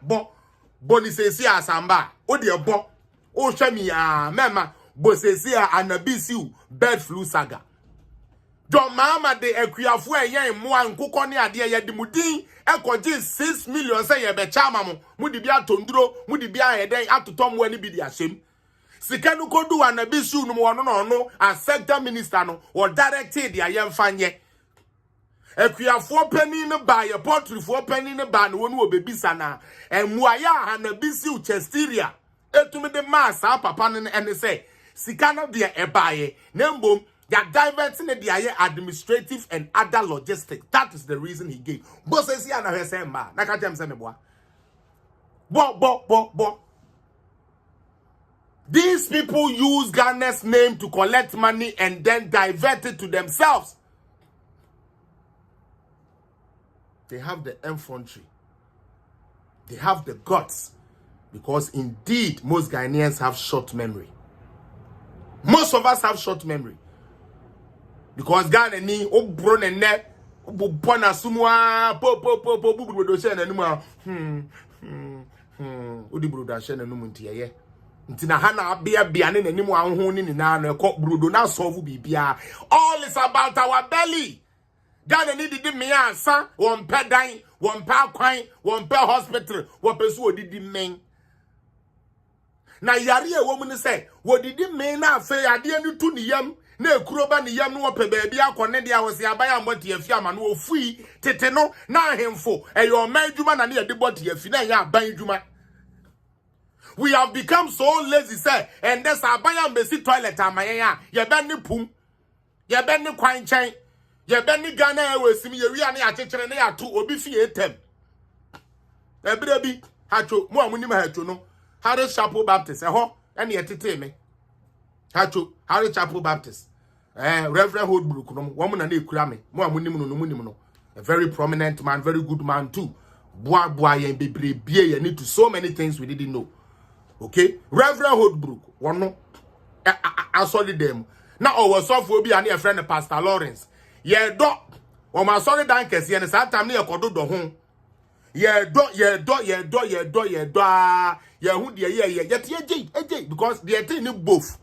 Bonisesi asamba odi ebo o hwemi a mema bosesi a anabisiu bird flu saga don mama de akuafo eyen moa nkokọ ne ade ye de mudin ekoje 6 million say ye be chama mo mudi bia tonduro mudi bia heden atotom wani bi di asem sika nu kodu anabisiu no mo no a sector minister no or directed ya yemfanye Ekuafo penny ne ba ye poultryfo penny ne ba no wonu obebisa na emuaya hanabisi uchesteria etumi de masa papa ne ene say sika no de ebaye na mbom ya diverting the administrative and other logistics. That is the reason he gave. Bo says he na hwese mba na ka jem se meboa bo These people use Ghana's name to collect money and then divert it to themselves. They have the infantry. They have the guts. Because indeed, most Ghanaians have short memory. Most of us have short memory. Because Ghana ni obron and ne bona sumwa po bubu do na numa odi buru da she na num ntiye nti na ha na bia ne nanim anho ni na na ekọ brudo na solve bibia. All is about our belly. Ghana ni didi me ansa won pe dan won pe akwan won pe hospital won pe so odidi men na yare e wo mu ne se wodidi men na afa ade ni tu ni yam na ekuroba ni yam no ope baabi akone de awose aban amoti afi ama no ofui tete no na ahemfo eyo man adwuma na ne yede boti afi na ya aban adwuma. We have become so lazy say and this aban ambesi toilet amayen ya ye be ni pum ye be ni kwan chen ye be ni Ghana ewesimi ye wi ane akekere ne ya to obi fie etem ebire bi hacho mo amunim hacho no Harris Chapel Baptist eho ene yetete me hacho Harris Chapel Baptist Reverend Holdbrook no woman na ekura me mo amunim no a very prominent man, very good man too. Boa yen bebre bie ye need to so many things we didn't know. Okay, Reverend Holdbrook one no I saw them now our software be a friend Pastor Rawlings. Ye do o ma sorry dan kese ye sa time na ye kodo do ho ye do ye hu de ye tie because the thing ni both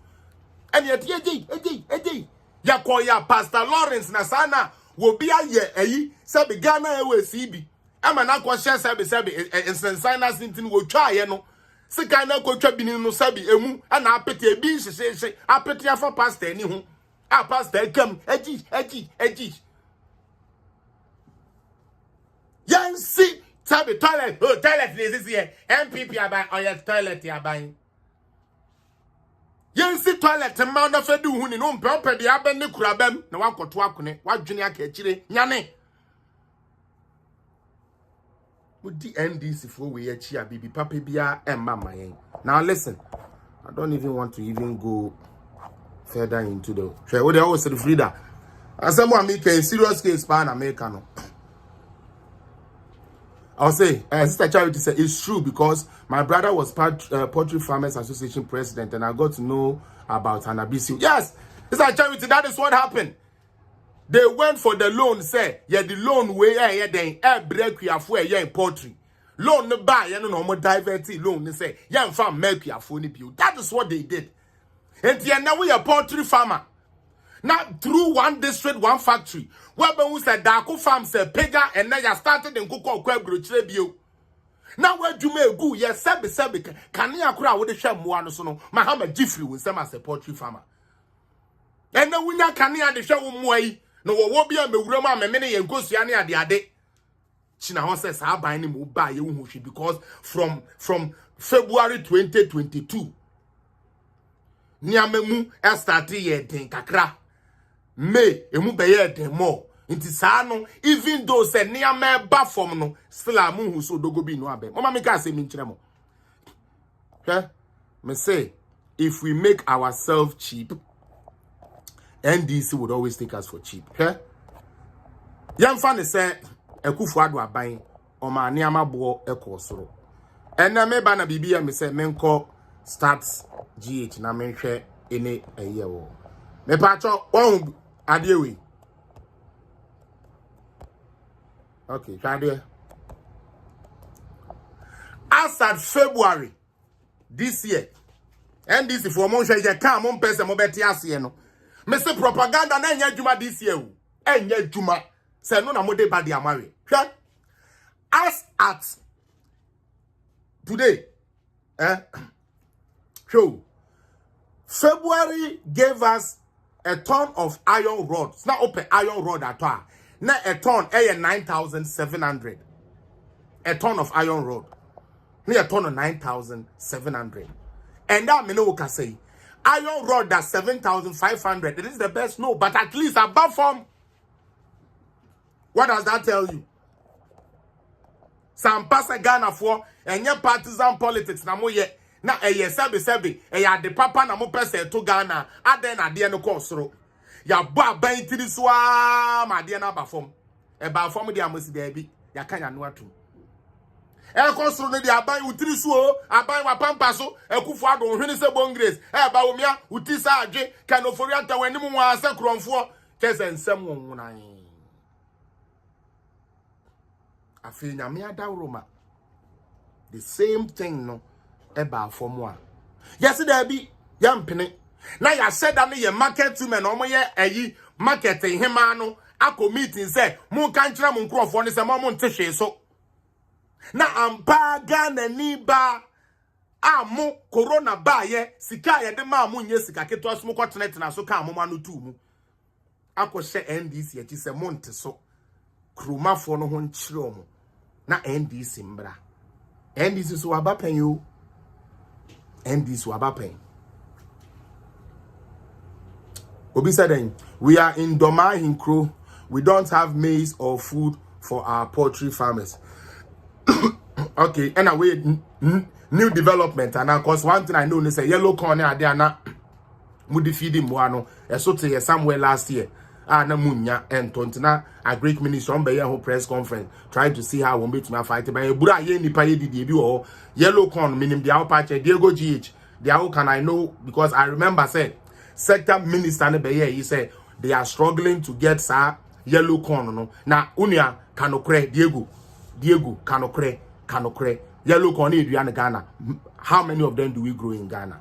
and ye tie ya ko ya Pastor Rawlings na sana wo bia ye ayi se be Ghana e we si bi ama na ko share se be insensigna sintin wo twa ye no se Ghana ko twa binin no se be emu ana apete bi hyehyehye apete afa pastor ni ho a pastor kam aji yan si sabe toilet toilet is here MPP aban or your toilet aban yan si toilet ma no fedu hu ni no mpe de aban ne kurabam na wakoto akone wadwene aka akire nyane Udi NDC for we achi abibi papa bia emma mayen. Now listen, I don't even want to even go further into the what they always say the Frida. As someone make a serious case pan America no. I'll say Sister Charity said it's true because my brother was Poultry Farmers Association president and I got to know about Anabisi. Yes, Sister Charity, that is what happened. They went for the loan, say, yeah, the loan way, then break your for a poultry. Loan no buy, no more diverting loan, they say, young farm milk your phone bill. That is what they did. And now we are poultry farmer. Now, through one district, one factory, where we said Darko farm say pega, and now you started in Coco Queb Grutrebio. Now, where you may go, yes, Sabi, can you crowd with the sham one so Muhammad Jiffrey with some as a poultry farmer. And then we now can hear the show way. No wo bia mewurama memene ye nkosiane ade ade china ho says ha ban ni mo ba ye hu hwe because from February 2022 niamemu start ye den kakra May emu be ye den more nti saa no even though say niam ba form no still amu hu so dogo bi no abe mama me ka say mi nkire mo me say if we make ourselves cheap NDC would always take us for cheap. Okay? Young fan say Ekufu adu aban o ma niama bo ekosoro. Ena me ba na bibia me say menko starts GH na menhwe ene eye wo. Me pa cho won ade we. Okay, try as at February this year NDC for mon share ka mon pese mo beti ase no. Me say propaganda na enya djuma this year o. Enya djuma. Say no na mo dey bad amare. As at today, show February gave us a ton of iron rod. It's not open iron rod at all. Now a ton 9,700. A ton of iron rod. Now a ton of 9,700. And that me no can say iron rod that's 7,500. It is the best, no, but at least above from. What does that tell you? Some pass Ghana for and your partisan politics na mo ye na eye sebe eya de papa na mo pese to Ghana aden na de no kosoro ya bo aban tiri so a ma de na abafom e ba fom de amosi da bi ya kan ya no atum e kosoro ne de aban utiri so o aban wa pampa so ekufu ado hwene se bongres e ba omia utisa adwe kanofori anta wani mu asa kromfo kese nsem wonwunan afi nyame adawroma the same thing no eba for a yes there be yampene na ya said that ye market women omo ye ayi marketing hema no akọ meeting say mun kan kira mun krofo ne say mo nte hwe so na ampa Ghana ni ba amu corona ba ye sika ye de ma mu nye sika keto aso ko tenetena so ka amoma no tu mu akọ hye NDC achi say mo nte so kromafo no ho nkyire omo na NDC mbra NDC so abapen you NDC so abapen Obi said then we are in Doma Hinkro. We don't have maize or food for our poultry farmers. Okay, and away new development and of course one thing I know is a yellow corn there na mudi feeding moano esote somewhere last year na munya and tontina a Greek minister on be whole press conference trying to see how we meet my fight by bura ye nipa ye didi bi o yellow corn minim dia patch Diego GH dia how can I know because I remember say sector minister ne be here he said they are struggling to get yellow corn no na unia kanokre Diego kanokre yellow corn in Ghana. How many of them do we grow in Ghana?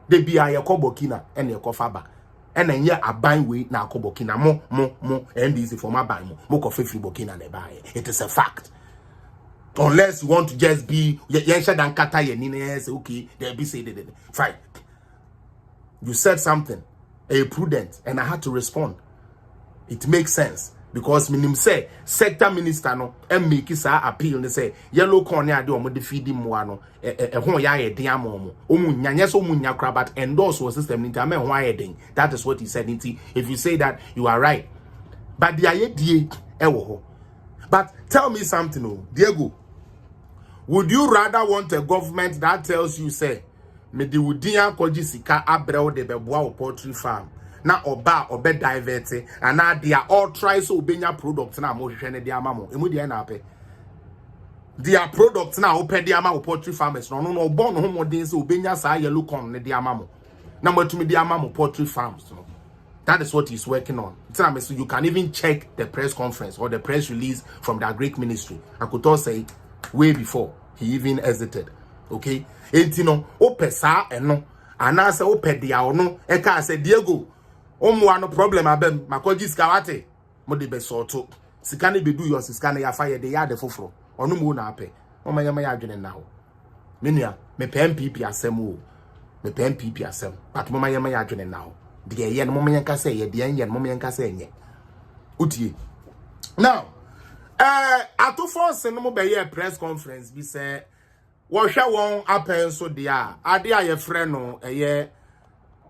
They be a Burkina and a Kofaba. And then yeah, a buying way now Burkina mo and this for my buy mo coffee Burkina ne buy. It is a fact. Unless you want to just be yensha dan kata ye nines okay, they be say fine. You said something, a prudent, and I had to respond. It makes sense. Because minim say sector minister no make sa appeal ne say yellow corn ya de omo de feeding mo ano ho ya ye den amomo omunya nye so munya kra but endorse was system nti am ho ya den. That is what he said nti if you say that you are right but the ayedie ewo ho. But tell me something oh Diego, would you rather want a government that tells you say me de wudin akoji sika abrel de beboa o poultry farm na oba obe divert and na they are all try so obenya products na mo hwehwe ne de amamo emu de na ape their products na ope de amamo poultry farmers no obo no homodin so obenya sa yellow corn ne de amamo na matumi de amamo poultry farms no. That is what he's working on. So you can even check the press conference or the press release from the Greek ministry. I could all say way before he even exited. Okay, no ope sa eno anase ope dia ono eka say Diego omo no problem abem makoji skawate mo de be sorto sika ne bedu yo sika ne ya fa ye de ya de foforo ono mo na ape o manya ya adwene na ho menua me PMPP asem o me PMPP asem but mo manya ya adwene na ho de ye no mo manya ka say ye de ye no mo manya ka say enye utie now Ato Forson no mo be ye press conference bi say wo hwa won apen so de a ade a ye frɛ no eye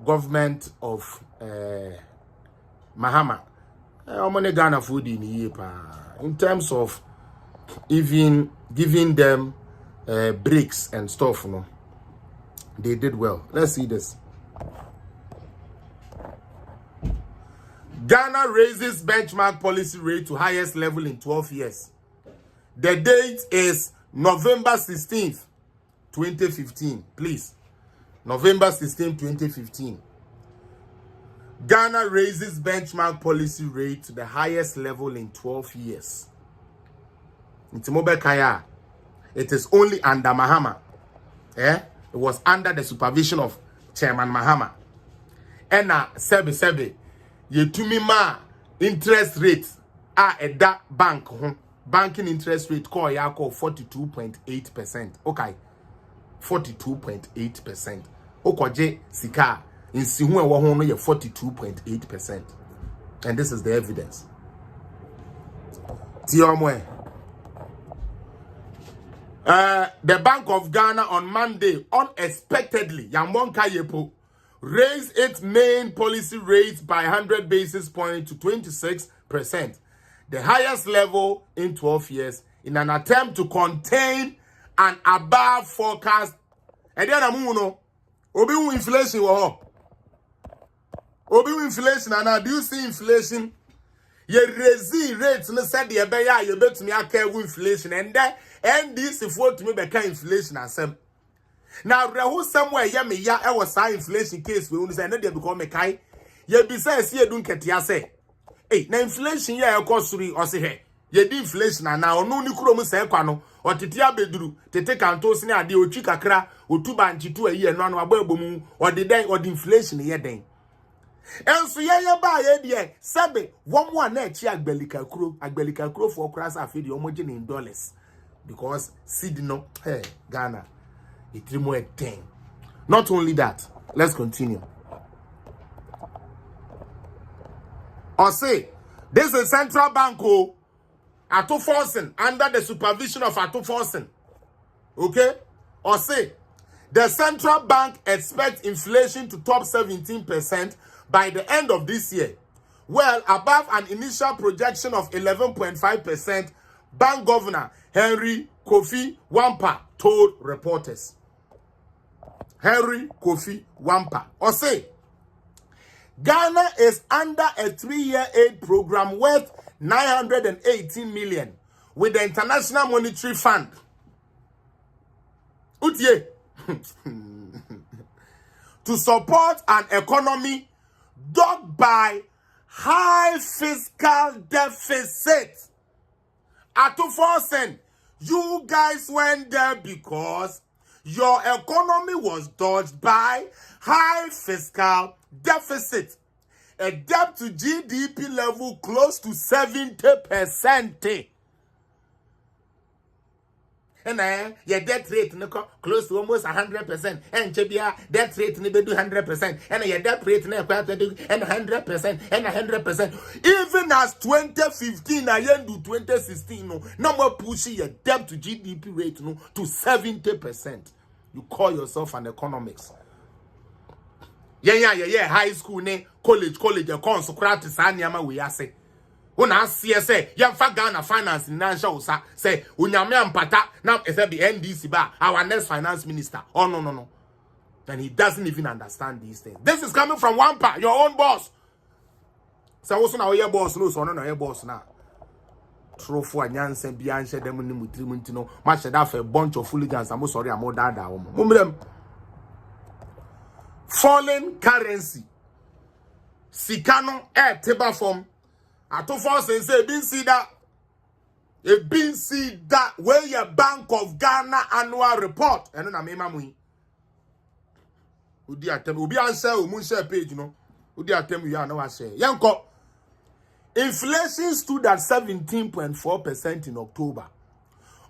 government of Mahama omone Ghana food in in terms of even giving them breaks and stuff no they did well. Let's see this. Ghana raises benchmark policy rate to highest level in 12 years. The date is November 16th 2015 please. November 16th 2015. Ghana raises benchmark policy rate to the highest level in 12 years. It is only under Mahama. It was under the supervision of Chairman Mahama. And sebe yetumi ma interest rate at that banking interest rate call 42.8%. Okay. 42.8%. Okoje sika in Sihu and Wahono 42.8%. And this is the evidence. The Bank of Ghana on Monday unexpectedly Yamonka Yepo raised its main policy rate by 100 basis points to 26%, the highest level in 12 years, in an attempt to contain an above forecast And then I'm no. Obi inflation wo. Obi inflation and do you see inflation? Ye raise rates no said the beya ye betumi aka inflation and then NDC for to me beka inflation asem. Now reho somewhere ye me ya e was inflation case we unu say na dey become kai. Ye bi say see edun ketia say. Hey, na inflation ye e kosuri o se he. Ye di inflation na onu ni kuro mu say kwa no. Otete abeduru tete kantos ne ade otwi kakra otuba nchitu ayi eno anu ababomu ode den ode inflation ye den enso ye ba ye de sebe womo na echi agbelika kuro for class afedi omoje in dollars because seed no hey Ghana itrimo e 10. Not only that, let's continue. Or say this is central bank Ato Forson, under the supervision of Ato Forson. Okay? Or say, the central bank expects inflation to top 17% by the end of this year. Well, above an initial projection of 11.5%, Bank Governor Henry Kofi Wampa told reporters. Henry Kofi Wampa. Or say, Ghana is under a 3-year aid program worth 918 million with the International Monetary Fund. Utie. To support an economy dogged by high fiscal deficit. Ato Forson, you guys went there because your economy was dogged by high fiscal deficit. A debt to GDP level close to 70%. And your debt rate close to almost 100%. And Chebia debt rate be do 100%. And your debt rate and 100% and 100%. Even as 2015 and 2016 no more pushing your debt to GDP rate to 70%. You call yourself an economics. Yeah, high school college a consecrate sanyama we ase. Una see say yam fa Ghana finance financial say unyame ampata now if be NDC ba our next finance minister. Oh no. And he doesn't even understand these things. This is coming from Wampa, your own boss. So also now your boss no so no your boss now. Trofo anyanse bianche dem ni mutri no match that for a bunch of hooligans. I'm sorry I'm dada omo. Falling currency. Sikano teba form. Ato Forson say been see that where your Bank of Ghana annual report. And na me mamu. Udi atem obi answer o mun share page no. Udi atem you na wa share. Yanko. Inflation stood at 17.4% in October.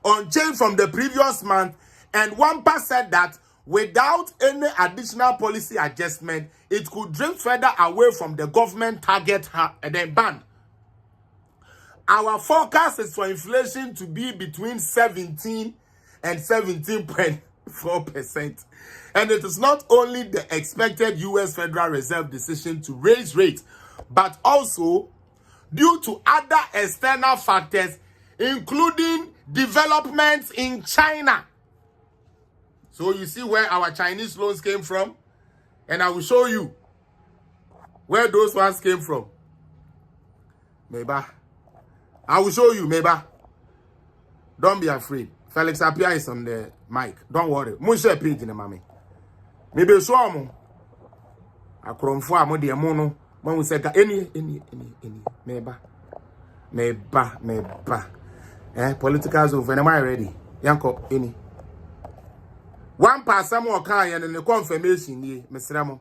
Unchanged from the previous month, and Wampa said that without any additional policy adjustment, it could drift further away from the government target and then band. Our forecast is for inflation to be between 17 and 17.4%. And it is not only the expected US Federal Reserve decision to raise rates, but also due to other external factors, including developments in China. So you see where our Chinese loans came from? And I will show you where those ones came from. Maybe. I will show you, maybe. Don't be afraid. Felix Apia is on the mic. Don't worry. Musha page in the mommy. Maybe show me. I come for a modi mono. When we say any. Maybe. Politicals over. Am I ready? Yanko, any. One pass more kind and the confirmation ye, Mr. Ramo.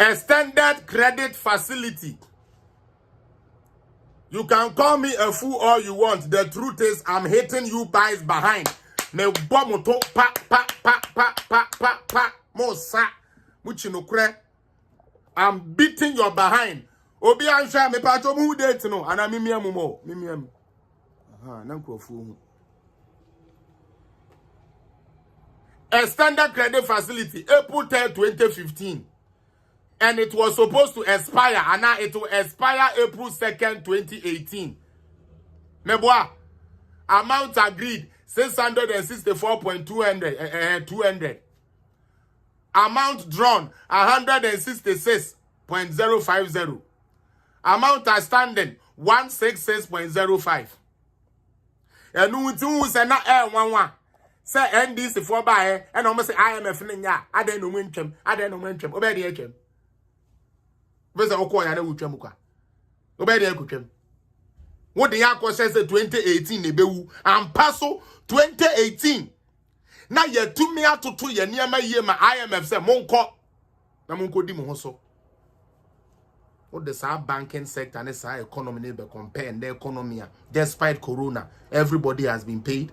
Extended credit facility. You can call me a fool all you want. The truth is, I'm hitting you guys behind. Me bomb to pa. Mosa. Muchinukre. I'm beating your behind. Obi answer me pato mu date no. And I'm mimiamu. A standard credit facility, April 10, 2015. And it was supposed to expire. And now it will expire April 2nd, 2018. Meboa, Amount agreed 664.200. Amount drawn 166.050. Amount outstanding 166.05. And who say na 11 say NDC for buy and almost say IMF nya ade no mentwem obedi atwem bese okoya na wutwem kwa obedi akutwem wo de yakọ say 2018 na bewu ampaso 2018 na yetumi atoto ye niam yie ma IMF say monko na monko di mo ho so what the banking sector and the economy never compare and the economy despite corona everybody has been paid.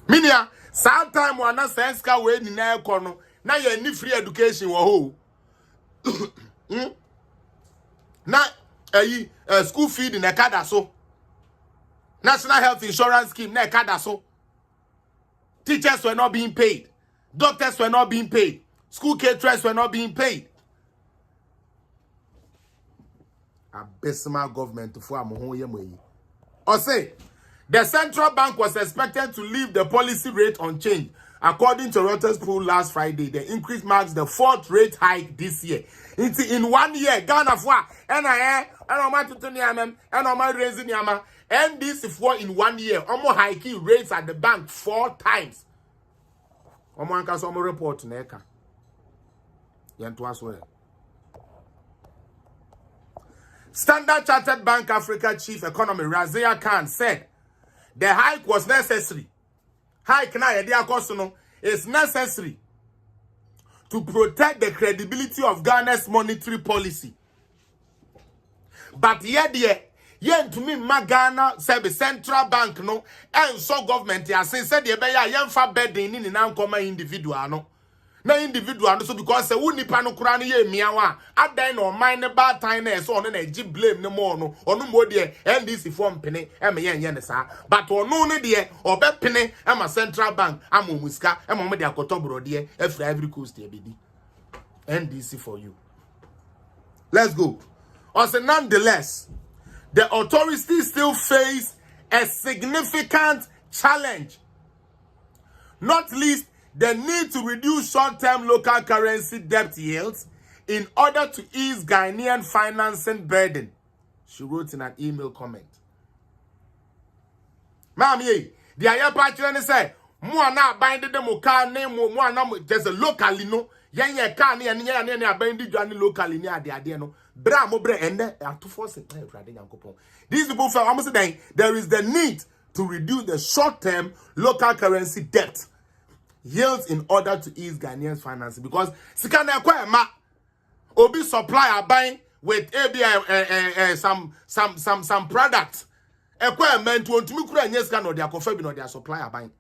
Minia sometime wana sense ka we ni na ekono na ye ni free education wo ho na school feed na kada so national health insurance scheme na kada so teachers were not being paid, doctors were not being paid, school caterers were not being paid. Abysmal government for or say the central bank was expected to leave the policy rate unchanged. According to Reuters poll last Friday, the increase marks the 4th rate hike this year. In 1 year, Ghana for NDC for in 1 year, almost hiking rates at the bank 4 times. Omo report neka. Yanto aswe. Standard Chartered Bank Africa Chief Economist Razia Khan said the hike was necessary. Hike na is necessary to protect the credibility of Ghana's monetary policy. But yet to me Ghana said the central bank no and so government has said the yemfa bedding in an individual no. Na individual so because se woni pa no kura no ye miawa adan no mind ne bad time na so no na gi blame ne more no ono mo de NDC form pene e me yen ne sa but ono ne de obepene e ma central bank amomuska e mo de akotobro de afri Ivory Coast e bedi NDC for you. Let's go. Also nonetheless, the authorities still face a significant challenge, not least the need to reduce short-term local currency debt yields in order to ease Ghanaian financing burden, she wrote in an email comment. Mami, the ayer patron say, Moana binded the Moka name, Moana, there's a locally no, Yan Yakani and Yan binded Johnny locally near the Adiano, Bramo Bre and Ato Forson. These people feel almost saying there is the need to reduce the short-term local currency debt yields in order to ease Ghanaians' financing because sikana akwa ma obi supplier buying with ABI some products ekwa meant to ntumi kura nyes ka no dia kofa bi no dia supplier buying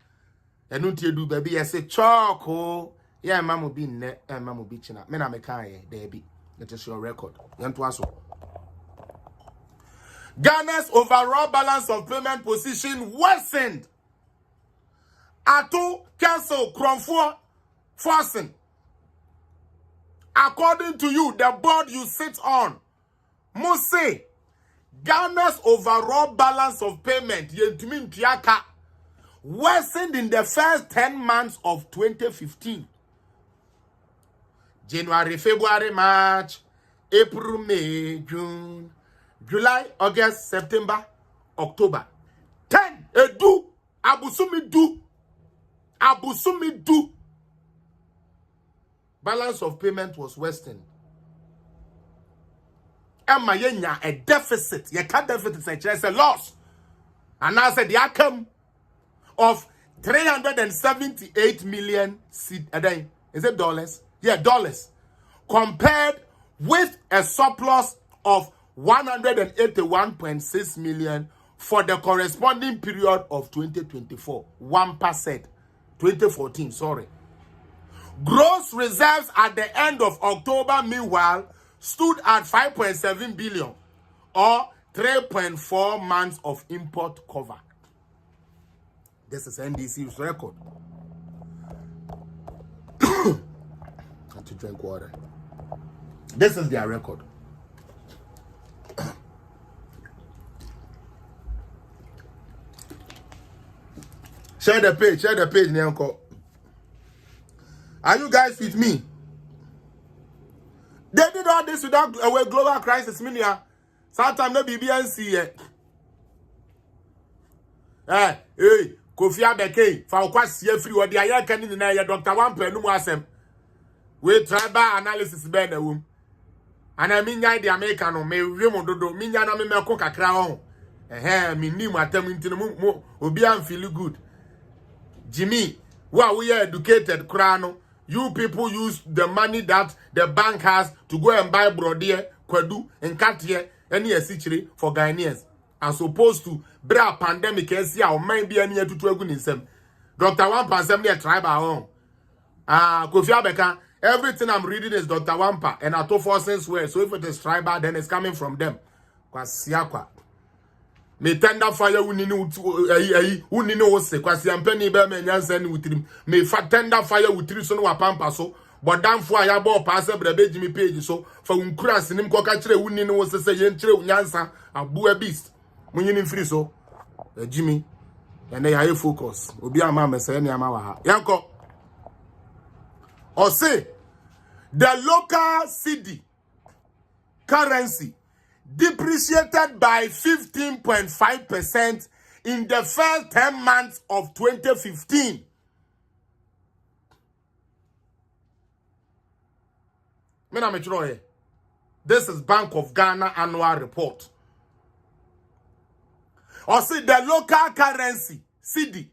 enu tie du baby yes choko yeah mamu bi nne mamu bi china me na me kan ye there be it is your record yanto aso. Ghana's overall balance of payment position worsened. Ato cancel Forson. According to you, the board you sit on, must say Ghana's overall balance of payment worsened in the first 10 months of 2015. January, February, March, April, May, June, July, August, September, October. 10 edu abusumi do. Balance of payment was worsened. Emma yenya a deficit. You can't deficit. It's a loss. And I said the outcome of 378 million. Is it dollars? Yeah, dollars. Compared with a surplus of 181.6 million for the corresponding period of 2024. 1%. 2014, sorry. Gross reserves at the end of October, meanwhile, stood at 5.7 billion or 3.4 months of import cover. This is NDC's record. Have to drink water. This is their record. Share the page, Nyanko. Are you guys with me? They did all this without a global crisis, minia. Sometimes no BBNC yet. Hey, Kofi Abeke, for quite free or the air canning in a Dr. Wamper, no more. We tribal analysis bed the womb. And I mean, the American may remodo, Minyana me coca crown. Me knew my term into the moon, Obian feel good. Jimmy, while we are educated, Crano, you people use the money that the bank has to go and buy Brodier, Kwadu, and Katia, any essentially for Ghanaians. As opposed to bra pandemic, or maybe any to Twagun in some. Dr. Wampa assembly a tribe our own. Kofi Abeka. Everything I'm reading is Dr. Wampa and Ato Forson and His. So if it is tribal, then it's coming from them. Kwasiakwa. Me tender fire unini ose. Kwasiampeni be me nyansen witrim. Me tender fire witrim so no wapampa so. But damn for ya bo pass brebe Jimmy page so. For unkura sinim kwa kachire unini ose se yenchire unyansa. Abu a beast. Munyini free so. Jimmy. And they are focus. Obi ama me se ni ama wa. Yanko. Or say, the local cedi currency depreciated by 15.5% in the first 10 months of 2015. This is Bank of Ghana annual report. Or say, the local currency, cedi,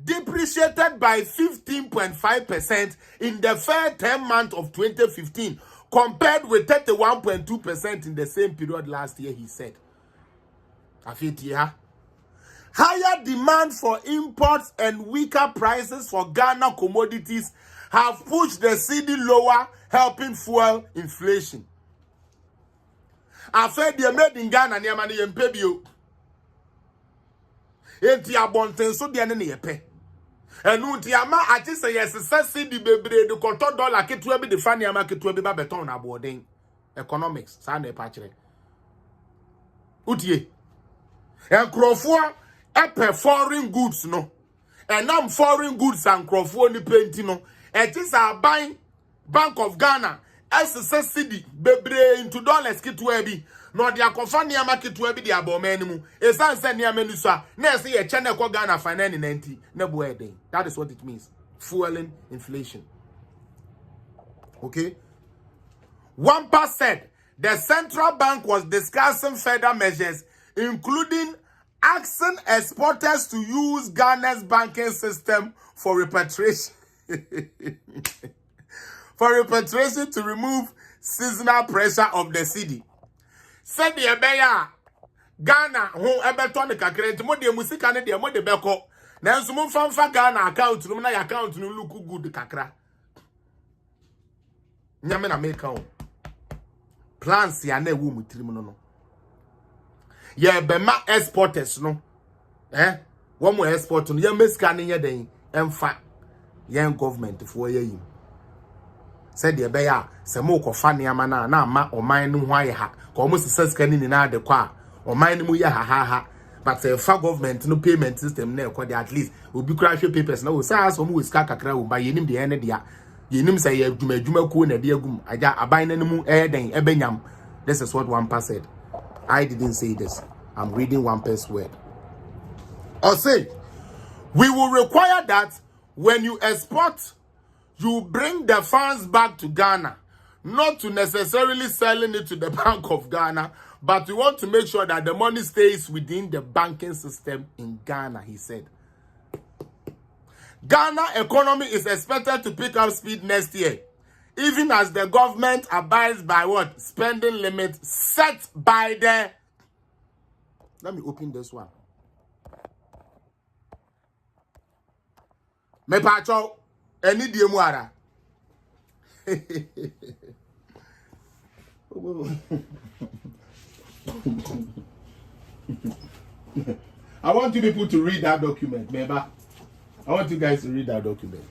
depreciated by 15.5% in the first 10 months of 2015, compared with 31.2% in the same period last year, he said. Higher demand for imports and weaker prices for Ghana commodities have pushed the cedi lower, helping fuel inflation. After they made in Ghana, they money in Pebio. Enti abonten so de ne yepe enu nti ama ati se yes cedi bebre de koto dollar ketua bi de fa ne ama ketua bi ba beton na boarding economics sa na pa kire utie enkrofo e foreign goods no enam foreign goods and krofo ni penti no eti sa Bank of Ghana cedi bebre into dollars ketua bi no de akofa ne ama ketua bi de aboma nimu esan se ne ama nusa na se ye chene ko Ghana finance 90 na bo eden. That is what it means, fueling inflation. Okay, Wampa said the central bank was discussing further measures, including asking exporters to use Ghana's banking system for repatriation to remove seasonal pressure of the cedi. Said the Abeya Ghana who ebeton the kakre mo de musika ne de mo de beko na nso mo famfa Ghana account no na account no look good kakra nyame na make on plans ya na ewu mutirim no ye be ma exporters no wo mo export no ye mesika ne ye den emfa ye government for ye yim. Said the Abeya se mo ko fa ne ama na ama oman no ho aye ha ko mo sisa sika ni na de kwa oman no ye ha but the fa government no payment system na e ko de at least obi kura hwe papers na wo sa so mo sika kakra wo ba yenim de ene de ya yenim say adwuma ko na de agum aja aban na mu den ebenyam. This is what Wampa said. I didn't say this. I'm reading Wampa's word. Or say, we will require that when you export, you bring the funds back to Ghana, not to necessarily selling it to the Bank of Ghana, but we want to make sure that the money stays within the banking system in Ghana, he said. Ghana economy is expected to pick up speed next year, even as the government abides by what? Spending limit set by the... Let me open this one. Me pacho, any diemuara. I want you people to read that document, remember? I want you guys to read that document.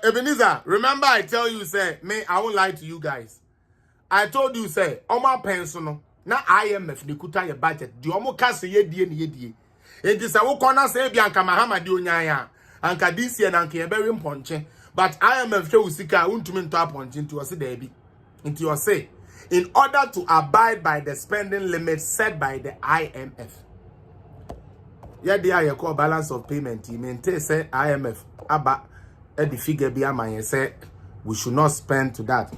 Ebenezer, remember I tell you, say, I won't lie to you guys. I told you, say, Oma Pensono, na IMF ni kuta ye budget di omo ka se yedie ni yedie enti se wo kona se bia nka Mahama di onyan ya anka this year na nka ye bewe mponche but IMF hwe usika untumi nto aponche nti o se da bi nti o se in order to abide by the spending limit set by the IMF they call balance of payment you maintain say IMF aba the figure be am say we should not spend to that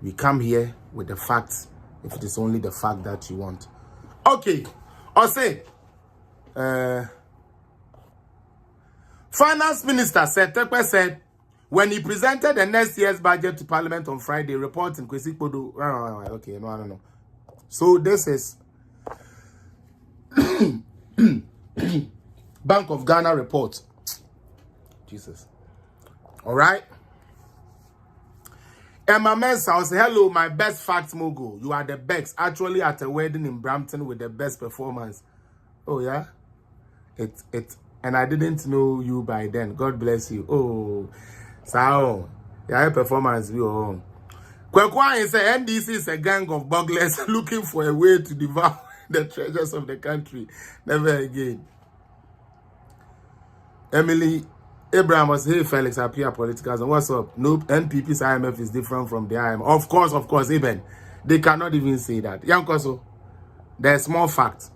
we come here with the facts if it is only the fact that you want. Okay, or say Finance Minister Tekwe said when he presented the next year's budget to Parliament on Friday, reporting Kwesi Kpodo. Okay, no. So this is Bank of Ghana report. Jesus. All right. Emma Mensah will say, hello, my best facts mogul. You are the best. Actually at a wedding in Brampton with the best performance. Oh, yeah? And I didn't know you by then. God bless you. Oh, so, yeah, performance. Kwekwan say NDC is a gang of burglars looking for a way to devour the treasures of the country. Never again. Emily Abraham was, hey, Felix, appear politicals. And what's up? Nope, NPP's IMF is different from the IMF. Of course, even. They cannot even say that. Yankoso, there's more facts.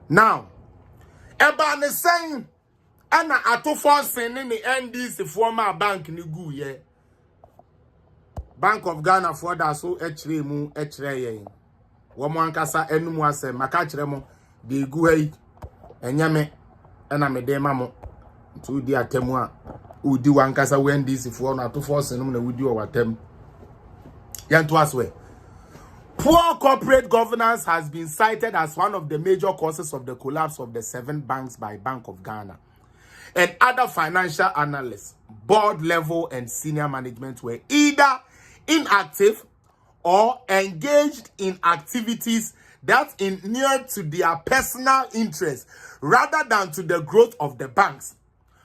Now, Eban is saying, and Ato Forson in the NDC former bank Nigu, yeah. Bank of Ghana for that so H3 mu H3 yen. Woman kasa enum asem maka kire mo de gu hai enyame na me de mamo to di atemu a udi wan kasa when this for na Ato Forson na udi o watem yanto aswe. Poor corporate governance has been cited as one of the major causes of the collapse of the 7 banks by Bank of Ghana. And other financial analysts, board level and senior management were either inactive or engaged in activities that inure to their personal interest rather than to the growth of the banks.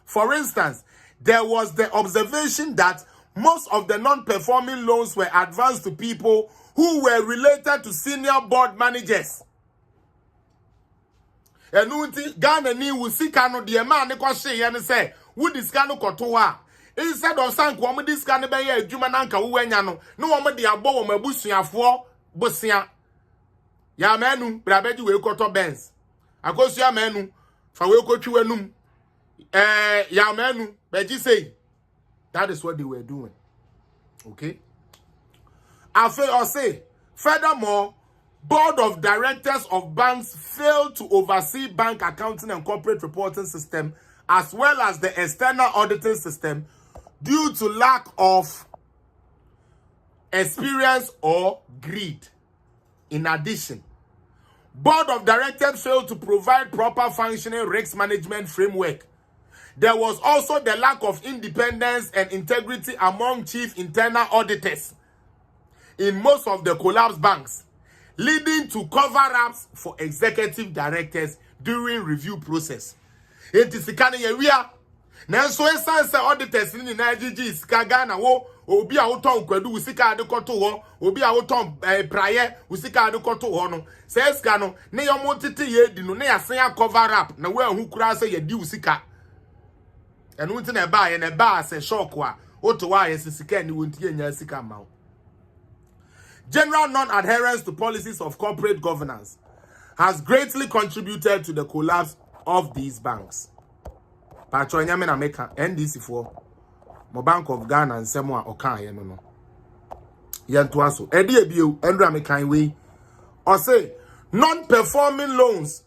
For instance, there was the observation that most of the non-performing loans were advanced to people who were related to senior board managers. And Ghana ni usika no de man ne kwahye ye ne say wo disika no koto a instead of sank wo mo disika ne be ye adwuma na nka wo anya no ne wo mo de abo wo mabusuafo bosia ya manu brabeji we koto Benz akosu ya manu fa we kotwi wanum ya manu beji say that is what they were doing. Okay, I feel or say furthermore, board of directors of banks failed to oversee bank accounting and corporate reporting system as well as the external auditing system due to lack of experience or greed. In addition, board of directors failed to provide proper functioning risk management framework. There was also the lack of independence and integrity among chief internal auditors in most of the collapsed banks, leading to cover-ups for executive directors during review process. It is kind of area. Now, so essence auditors in the Nigeria, Ghana, obi a uton kwadu usika adekoto ho, obi a uton prayer usika adekoto ho no. Says Gano, ne yo montete ye di no, ne yasen cover-up, na we hu kura se ye di usika. And unti na ba ye na ba se shock wa, oto wa ye sika ni wonti ye nya sika ma. General non-adherence to policies of corporate governance has greatly contributed to the collapse of these banks. Patro nyame na meka NDC for mo Bank of Ghana and Semwa Okan ye no. Yanto aso. Edi ebio endra mekan we. Or say non-performing loans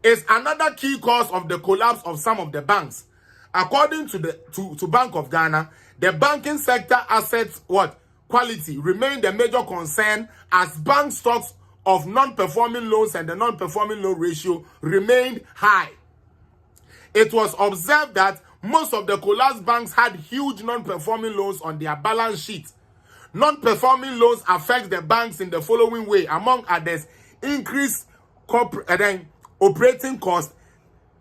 is another key cause of the collapse of some of the banks. According to the Bank of Ghana, the banking sector assets quality remained a major concern as bank stocks of non-performing loans and the non-performing loan ratio remained high. It was observed that most of the collapsed banks had huge non-performing loans on their balance sheet. Non-performing loans affect the banks in the following way. Among others, increased operating costs,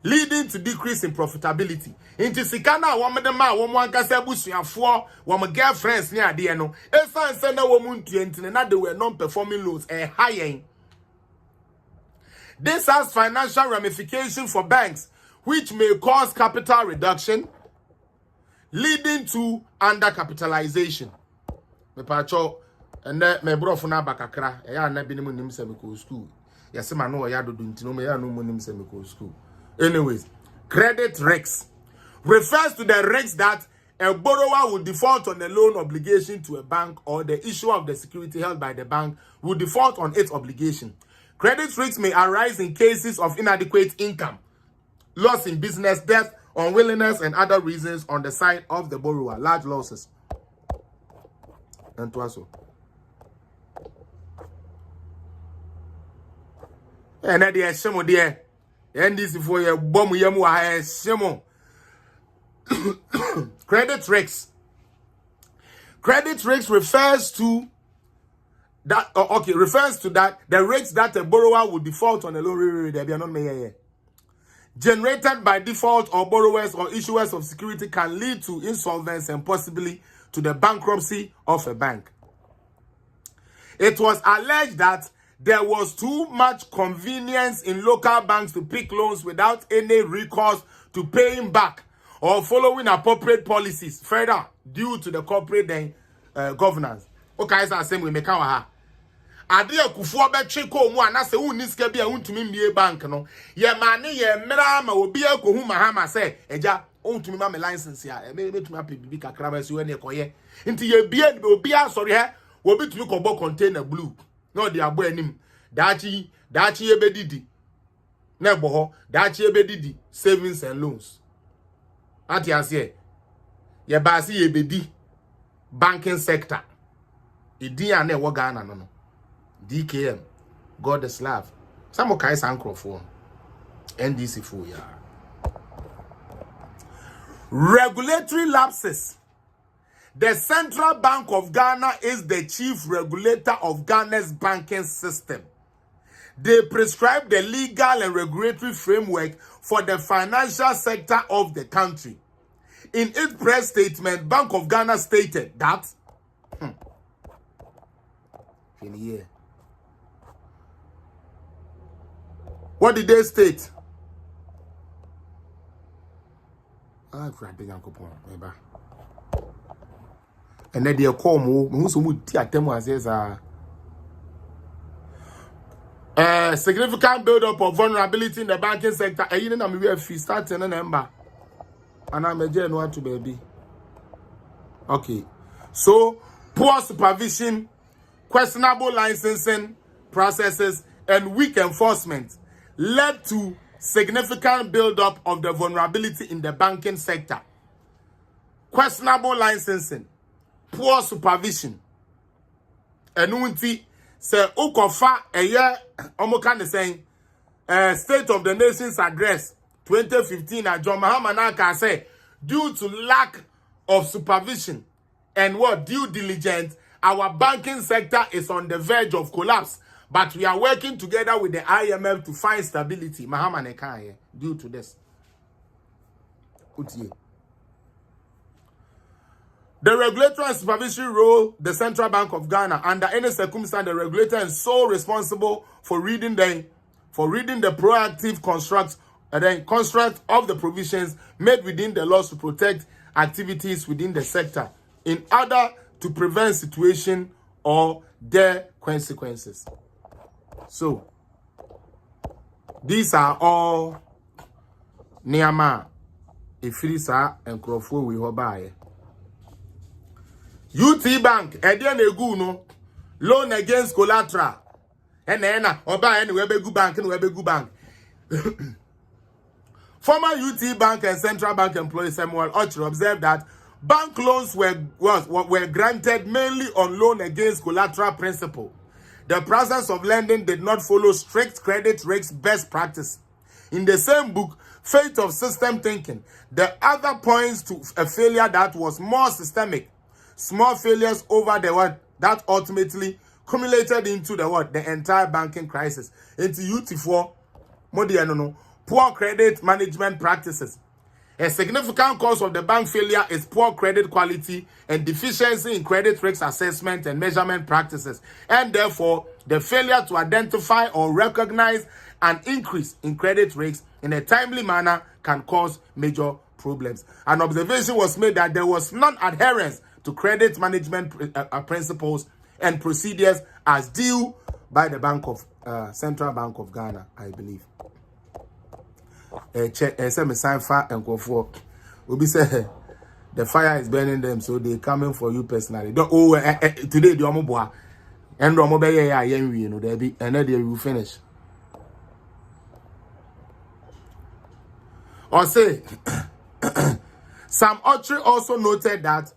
leading to decrease in profitability. Into sikana woman the man, woman casabusia for woman girlfriends near the eno. Esan send a woman to enter they were non-performing loans and high. This has financial ramifications for banks, which may cause capital reduction, leading to undercapitalization. Me pacho and me bro for na bakakra. Ya na bi ni mu nim se me ko school. Ya se ma no ya do ntino me ya no mu nim se me ko school. Anyways, credit risks refers to the risk that a borrower will default on a loan obligation to a bank, or the issuer of the security held by the bank will default on its obligation. Credit risks may arise in cases of inadequate income, loss in business, death, unwillingness, and other reasons on the side of the borrower. Large losses. And also. And at the Shemo dear. NDC for your bomb yamu shemo. Credit risks. Credit risks refers to that the risks that a borrower will default on a loan generated by default or borrowers or issuers of security can lead to insolvency and possibly to the bankruptcy of a bank. It was alleged that there was too much convenience in local banks to pick loans without any recourse to paying back or following appropriate policies further due to the corporate governance. Okay, so I say we make our ade akufuo be tweko mu anase uniska bia untumi mbie bank no ye mane ye mra ma obi akohu mahama say eja untumi ma me license ya me betumi apibi kakra ba si we ne koye nti ye bie obi asori he wo betumi ko bo container blue no de abo anim dachi ebedidi na bo ho dachi ebedidi savings and loans ati ase ye ba si ebedi banking sector idi ane wo Ghana no DKM, God is love. Some kai sankro for NDC for ya. Regulatory lapses. The Central Bank of Ghana is the chief regulator of Ghana's banking system. They prescribe the legal and regulatory framework for the financial sector of the country. In its press statement, Bank of Ghana stated that what did they state? And then they call significant build-up of vulnerability in the banking sector. And you know, we start in a number. And I'm a general to baby. Okay. So, poor supervision, questionable licensing processes, and weak enforcement led to significant build-up of the vulnerability in the banking sector. Questionable licensing, poor supervision, annuity, say Ukofa a year, Omokan saying, State of the Nation's Address 2015, John Mahamanaka say, due to lack of supervision and due diligence, our banking sector is on the verge of collapse. But we are working together with the IMF to find stability. Mahama Nekaye, due to this. The regulatory and supervisory role, the Central Bank of Ghana, under any circumstance, the regulator is so responsible for reading the proactive construct of the provisions made within the laws to protect activities within the sector in order to prevent situation or their consequences. So, these are all Niama, Ifrisa, and Crawford we hobaye. UT Bank, Edian Eguno, loan against collateral. And then, Oba and Webegu Bank and Webegu Bank. Former UT Bank and Central Bank employee Samuel Ocher observed that bank loans were granted mainly on loan against collateral principle. The process of lending did not follow strict credit risk best practice. In the same book, Fate of System Thinking, the other points to a failure that was more systemic. Small failures over the that ultimately cumulated into the entire banking crisis. Into UT4, Modianono, poor credit management practices. A significant cause of the bank failure is poor credit quality and deficiency in credit risk assessment and measurement practices, and therefore the failure to identify or recognize an increase in credit risks in a timely manner can cause major problems. An observation was made that there was non-adherence to credit management principles and procedures as due by the Central Bank of Ghana, I believe. The fire is burning them, so they coming for you personally. Today the omoboa and omobe ya you know there be and then they will finish. Or say Sam Autry also noted that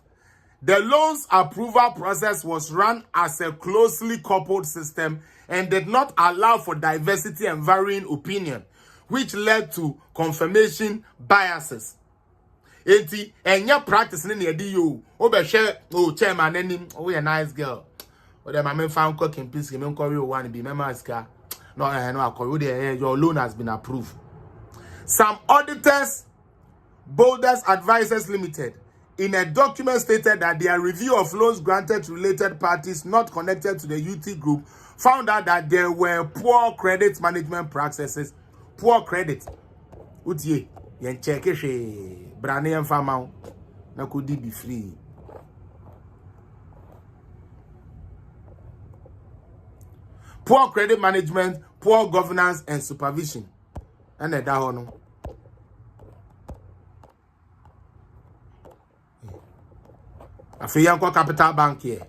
the loans approval process was run as a closely coupled system and did not allow for diversity and varying opinion, which led to confirmation biases. Enti enya practice ni na edi yo obehwe chairman nanim a nice girl o dem am fan cooking peace me nko one be mema aska no akọ your loan has been approved. Some auditors, Boulders Advisors Limited, in a document stated that their review of loans granted to related parties not connected to the UT group found out that there were poor credit management practices. Poor credit. Utie, yen check she brane yen fama na could be free. Poor credit management, poor governance and supervision. And that one. Afiyanko Capital Bank here.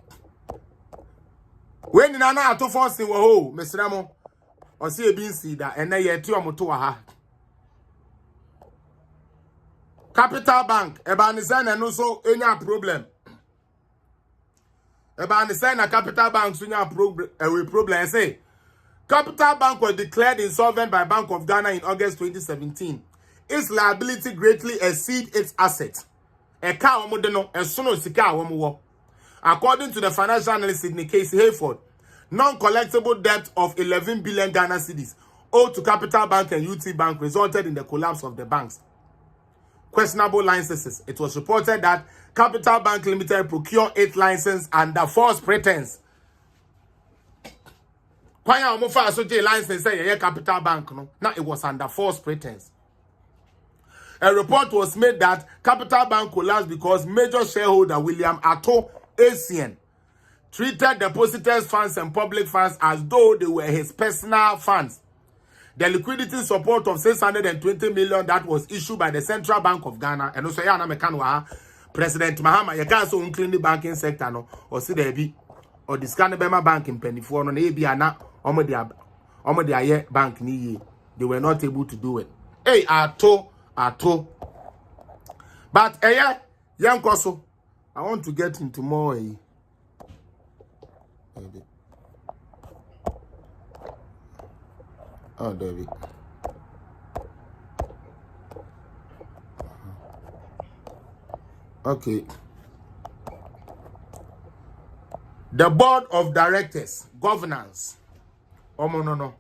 When Nana Ato Forson wo Mr. Ramo or see a bean seed and na ye 2 omoto ha. Capital Bank eba ni say na no so enya problem. Eba ni say na Capital Bank so nya problem say Capital Bank was declared insolvent by Bank of Ghana in August 2017. Its liability greatly exceed its assets. According to the financial analyst Sidney Casey Hayford, non-collectible debt of 11 billion Ghana cedis owed to Capital Bank and UT Bank resulted in the collapse of the banks. Questionable licenses. It was reported that Capital Bank Limited procured 8 licenses under false pretense. Kwanya omofa asoje license say Capital Bank no. Now it was under false pretense. A report was made that Capital Bank collapsed because major shareholder William Ato Forson treated depositors' funds and public funds as though they were his personal funds. The liquidity support of 620 million that was issued by the Central Bank of Ghana and also yana mekanwa President Mahama yaka so unclean the banking sector no or see there be or the Scanabema Bank in Pennyford no na bi ana omo de aye bank ni ye. They were not able to do it. Hey Ato. But young Koso, I want to get into more. Oh, David. Okay. The board of directors, governance. Oh no.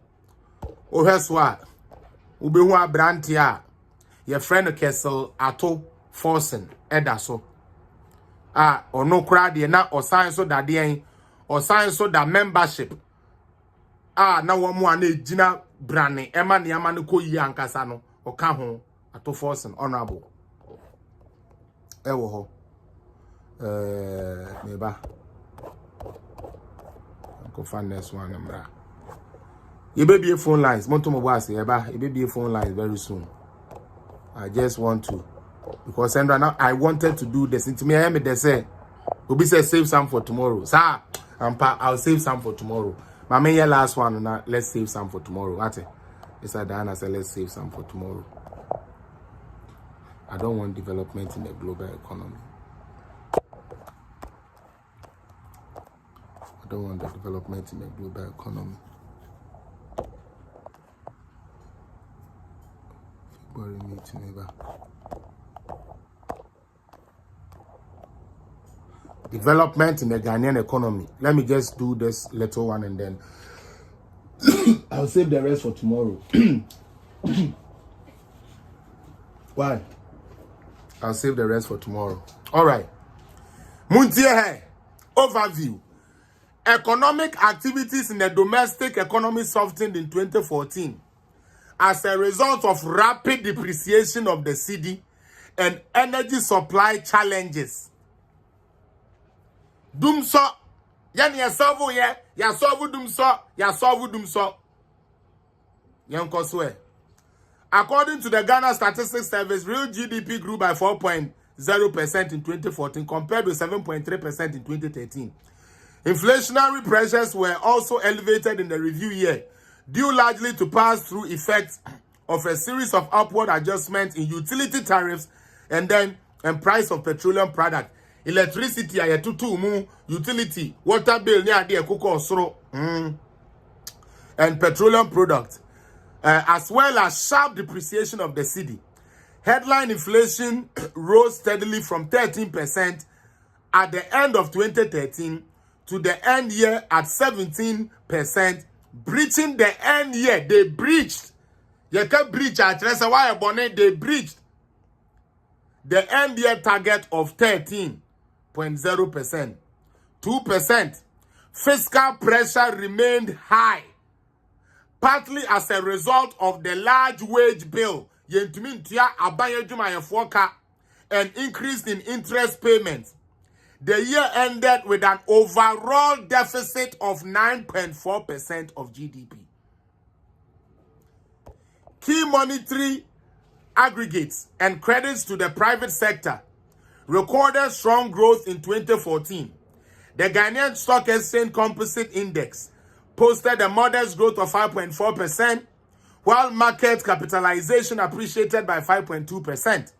Oh, here's what. Ubewa Brantia. Your friend Kessel Ato Forson Edaso. Or no crowd na or sign so that the or sign so that membership. Now one more Gina Brane, Emma Niamaniko Yankasano, or Kaho, Ato Forson, honorable. Ewoho. Neighbor. Go find this one. You may be a phone lines. Montomobasi, you may be a phone lines very soon. I just want to, because Sandra, now I wanted to do this. Into me, I am they say, we'll be say save some for tomorrow. Sir, I'll save some for tomorrow. My main last one, now let's save some for tomorrow. What? Mr. Diana said, let's save some for tomorrow. I don't want development in the global economy. I don't want the development in the global economy. Development in the Ghanaian economy. Let me just do this little one and then I'll save the rest for tomorrow. Why? I'll save the rest for tomorrow. All right. Muntie overview. Economic activities in the domestic economy softened in 2014 as a result of rapid depreciation of the cedi and energy supply challenges. Dumso, yani yasolve ye, yasolve dumso, yasolve dumso. Yankoswe. According to the Ghana Statistics Service, real GDP grew by 4.0% in 2014 compared with 7.3% in 2013. Inflationary pressures were also elevated in the review year, due largely to pass-through effects of a series of upward adjustments in utility tariffs and price of petroleum product. Electricity, utility, water bill, and petroleum products, as well as sharp depreciation of the cedi. Headline inflation rose steadily from 13% at the end of 2013 to the end year at 17%, breaching the end year. They breached. You can't breach at they breached the end year target of 13.0%. 2%. Fiscal pressure remained high, partly as a result of the large wage bill and increase in interest payments. The year ended with an overall deficit of 9.4% of GDP. Key monetary aggregates and credits to the private sector recorded strong growth in 2014. The Ghanaian Stock Exchange Composite Index posted a modest growth of 5.4%, while market capitalization appreciated by 5.2%.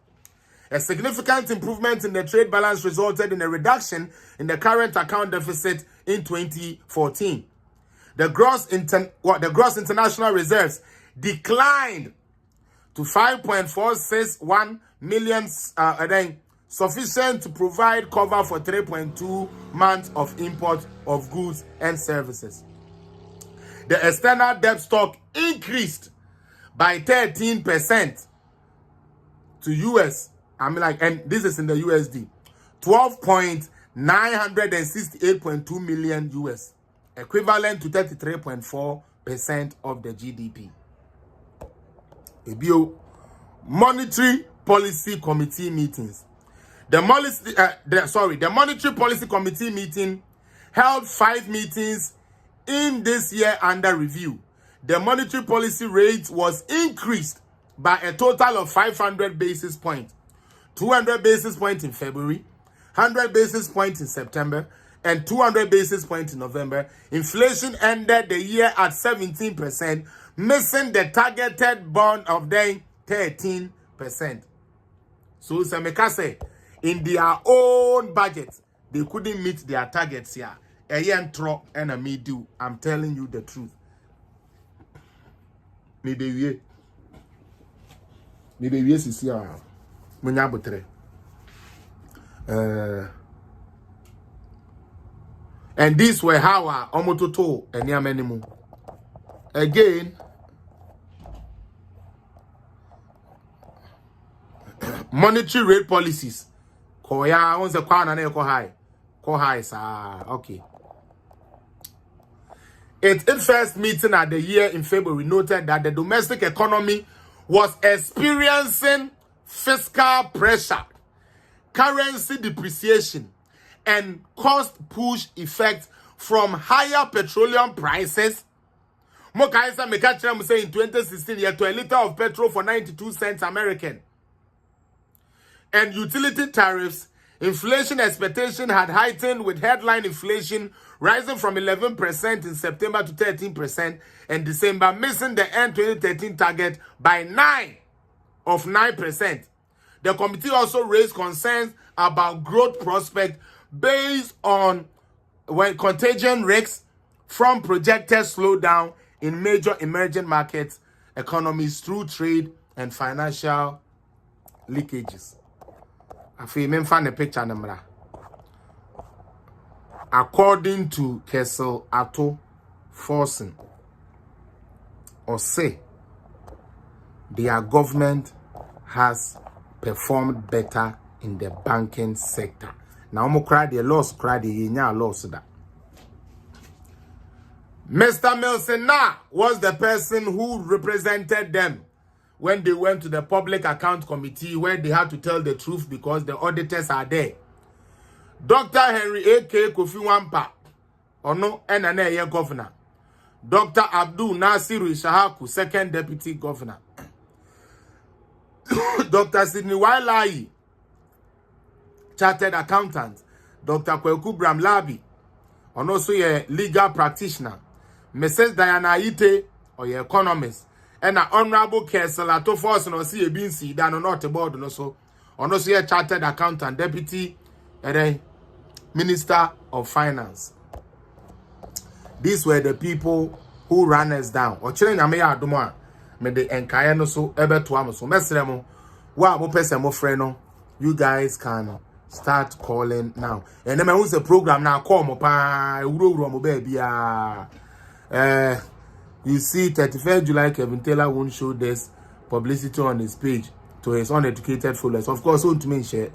A significant improvement in the trade balance resulted in a reduction in the current account deficit in 2014. The gross international reserves declined to 5.461 million, sufficient to provide cover for 3.2 months of import of goods and services. The external debt stock increased by 13% to and this is in the USD, 12.968.2 million US, equivalent to 33.4% of the GDP. Monetary Policy Committee meetings. The Monetary Policy Committee meeting held 5 meetings in this year under review. The monetary policy rate was increased by a total of 500 basis points. 200 basis points in February, 100 basis points in September, and 200 basis points in November. Inflation ended the year at 17%, missing the targeted bond of 13%. So, Sameka say, in their own budget, they couldn't meet their targets here. I'm telling you the truth. Maybe yes, and these were how omototo and yamenimu. Again, monetary rate policies. Koya on the kwana ne ko high sa okay. Its first meeting at the year in February noted that the domestic economy was experiencing fiscal pressure, currency depreciation, and cost push effects from higher petroleum prices. Mokaisa Mekachram say in 2016, to a liter of petrol for 92 cents American. And utility tariffs. Inflation expectation had heightened, with headline inflation rising from 11% in September to 13% in December, missing the end 2013 target by 9%. The committee also raised concerns about growth prospects based on contagion risks from projected slowdown in major emerging markets economies through trade and financial leakages. According to Kessel Ato Forson, or say their government has performed better in the banking sector. Now, I'm cry the loss, cry the loss that. Mr. Milson was the person who represented them when they went to the Public Account Committee, where they had to tell the truth because the auditors are there. Dr. Henry A.K. Kofi Wampa, Ono NNA governor. Dr. Abdul Nasiru Ishahaku, second deputy governor. Dr. Sidney Wailai, chartered accountant. Dr. Kweku Bramlabi, and also a legal practitioner. Mrs. Diana Ite, or your economist. And an honorable Kesel Ato Forson and His being see that on not board and also a chartered accountant, deputy minister of finance. These were the people who ran us down. Or chilling a mea duma, me the enkayano so ebe to so mesremo. Wa mo pese mo freno. You guys can start calling now. And then who's the program now? Call mo pa uro mo baby You see, 31st July, Kevin Taylor won't show this publicity on his page to his uneducated followers. Of course, don't mean share,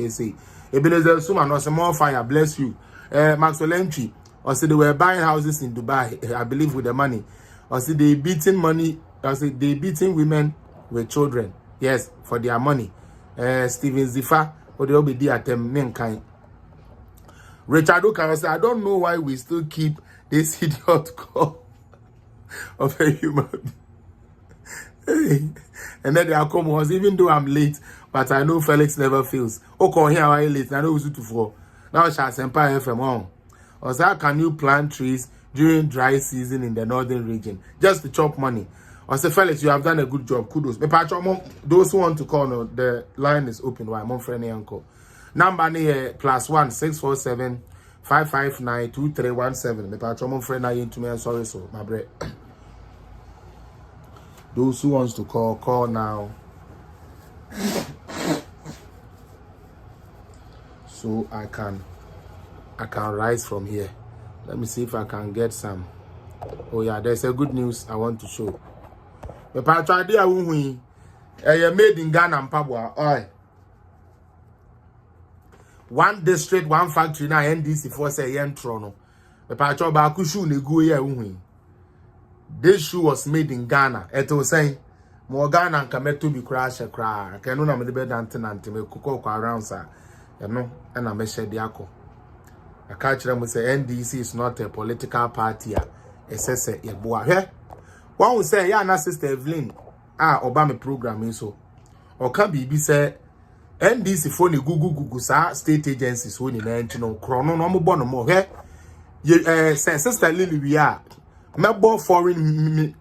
say. Ebenezer Suma, no some more fire, bless you. Maxwell Entry, or say they were buying houses in Dubai, I believe with the money. Or say they beating money, or say they beating women with children. Yes, for their money. Steven Zifa, or they'll be there at them, mankind. Richard Okan say, I don't know why we still keep this idiot call of a human being. And then they are come was, even though I'm late, but I know Felix never fails. Okay, here I late. I know it's 2-4. Now shall Senpai FM on. Or how can you plant trees during dry season in the northern region just to chop money? Or say Felix, you have done a good job. Kudos. Those who want to call, no, the line is open. Why, my friend, uncle. Number here +1 647 559 2317. Me patch my friend I to me. Sorry, so my bread. Those who wants to call now. So I can rise from here. Let me see if I can get some. Oh yeah, there's a good news I want to show. Me patch idea who made in Ghana and Pabua. Oi. One district, one factory now NDC for say yen trono. The patch of Bakushu ne go ye. This shoe was made in Ghana. It was saying more Ghana and Kameto be crash a cry. Can no me bed antenna me cook around sir. You know, and I measure the ako. I catch them with say NDC is not a political party. It says a boy. Here. One will say, yeah, na sister Evelyn. Obama program so. Or can be say NDC for the Google state agencies when you know chrono no more no more. Here. Sister Lily we are. Member foreign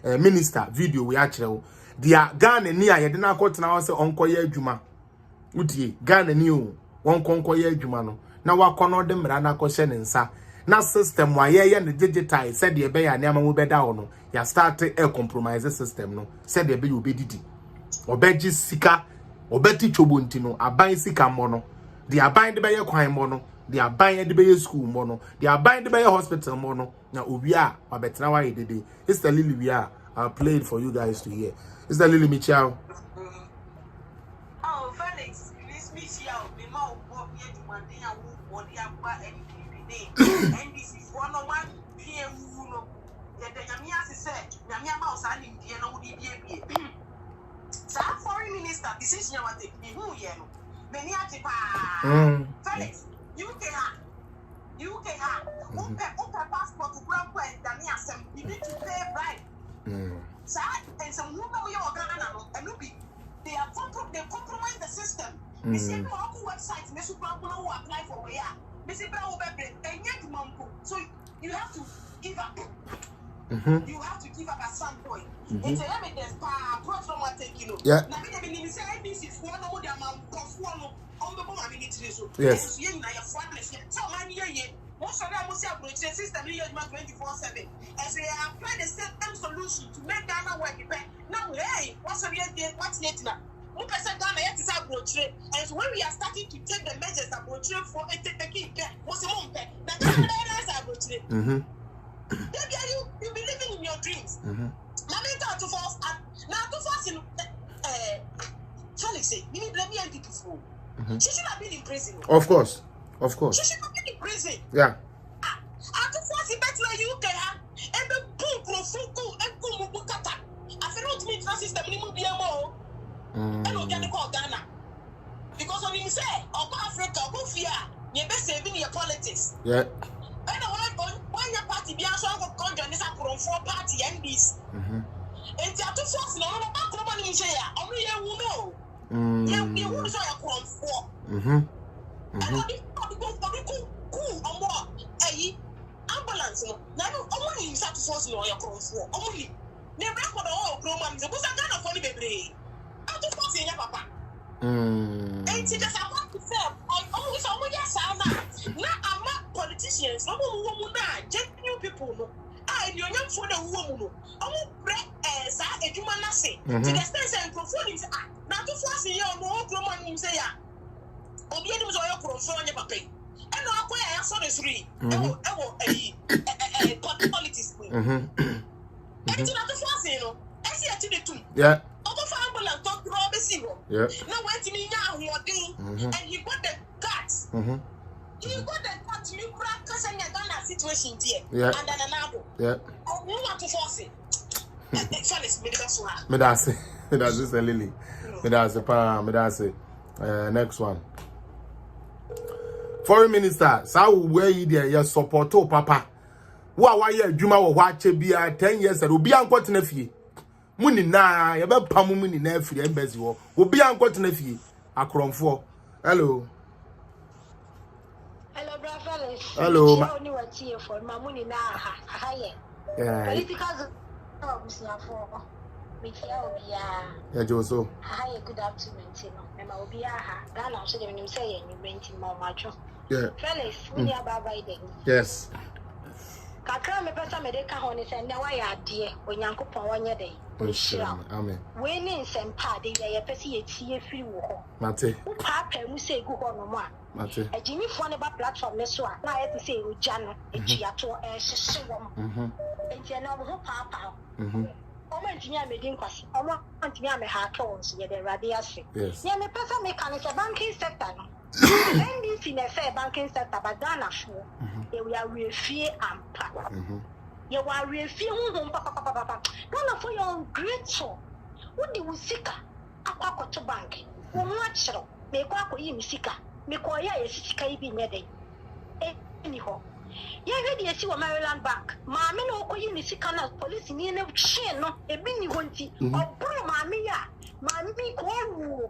minister video we actually dia Ghana ni aye de na kwot na wase onkoye adwuma utie Ghana ni o won konkoye adwuma no na wakono de mra na kwhye ne nsa na system wa ye ne digital said de be ya ne ama mu beda wo no ya start a compromise system no said de be you obedidi obeji sika obeti chobonti no aban sika mo no de aban de be ye kwan mo no they are buying the school mono. They are buying the hospital mono. Now we are better why did it's the Lily we are. I'll play it for you guys to hear. It's the Lily Michelle. Oh, Felix, this Michelle, the more what we do one day, what they are bought and this is 101 PM. Yet the Yamias said, Yamia Mouse and Indian would be a South Foreign Minister, decision what they be who yellow. Many are Felix. UK passport to grab you need to pay bribe. So, and some women we are Ghana and they compromise the system. We see no websites, Miss Brown who apply for where Miss Brown and yet Mampo. So you have to give up. You have to give up at some point. It's an evidence apart from what taking. Yeah. Now we say this is one of the amount of one. Yes. So most of them will say system 24/7. As they apply the same solution to make Ghana work better. Now, hey, what's yet now? And so when we are starting to take the measures that will train for a take what's the moment that you be living in your dreams. Now Ato Forson Felix say, "Me blame me and people fool." She should have been in prison. Of course. She should have been in prison. Yeah. Ato Forson better you can have and the book profuku and kumukata. I feel not meet system ni mu biamo. And organic Ghana. Because when you say Ogo Africa, Ogo Fia, you best saving your politics. Yeah. And when your party be also go conjoin this from 4 party NDC. And the Ato Forson no back no money share. Only you know. You who say you from 4. And the cool or more. Ambulance no. Now only you start to force no your from 4. Only. Never for the whole program. The boss Ghana for the baby. Ato Forson ya papa. And it's just I want to say, always now I'm not politicians, no woman, genuine people. No, I do not for the woman. I won't break as a human say to the extent and performance. Now to force you no woman him say, or the animals are your from your papa. And no, I saw the 3. Politics. And it's not the force, you know. I see a to the 2. Yeah. Yeah. Now wait to me now and he got the guts. He got the guts to crack because I got situation here. Yeah. And then another. Yeah. Oh, you want to force it. That's Lily. Next one. Foreign Minister, so where you there? Your support to Papa. Why you Juma or watch be 10 years ago? Be unquoted fee. Muni na ya be pamu muni na afiri embassy wo obi ankwot na fie akronfo. Hello brother. Hello only what here for mamuni na ha ye political for me here obi ya joso ha ye good afternoon no ma obi ha Ghana so dem say you rent ma macho Felix we aba Biden. Yes kakra me pesa me de ka ho ni se na wa ya ade onyankopon wonye den amen we ni nsempa de ye pese ye tie firi wo ho mate papa mu se gu ho no mo a mate ejinifo ne ba platform ne so a na ye pese e oja no echiato hyehyɛ wo enti na wo ho papa omo ntimi amedi nkwase omo ntimi ame ha ka won so ye de rade ase ye me pesa me kan se banking sector no NDC na say banking sector ba Ghana fo we are refie ampa you are refie hu papa Ghana for your grateful what do we sika akwa to bank wo mu achiro me kwa akoyi mi sika me ko ya sika ibi nyede eni ho ye hwede esi wo Maryland bank ma me no okoyi ni sika na police ni na hwe no ebi ni ho nti obro ma me ya ma me ko ru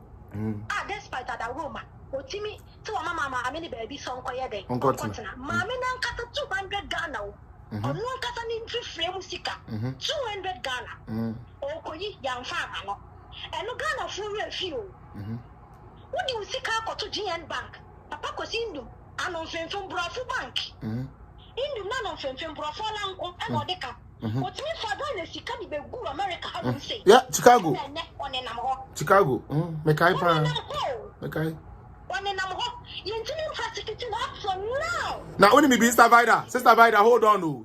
despite that Roma otimi ti wa mama ameni baby so nkoye den nkotina mama na nkata 200 Ghana o onu nkata ni free musika 200 Ghana okoyi ya mfa no eno Ghana fu refi o wodi musika akoto GN bank papa ko sindum anon fenfem brofo bank indum na non fenfem brofo la nko e no deka otimi fa Ghana sika ni be gu America ha say yeah Chicago Chicago me kai pa me kai now only me be Sister Vida hold on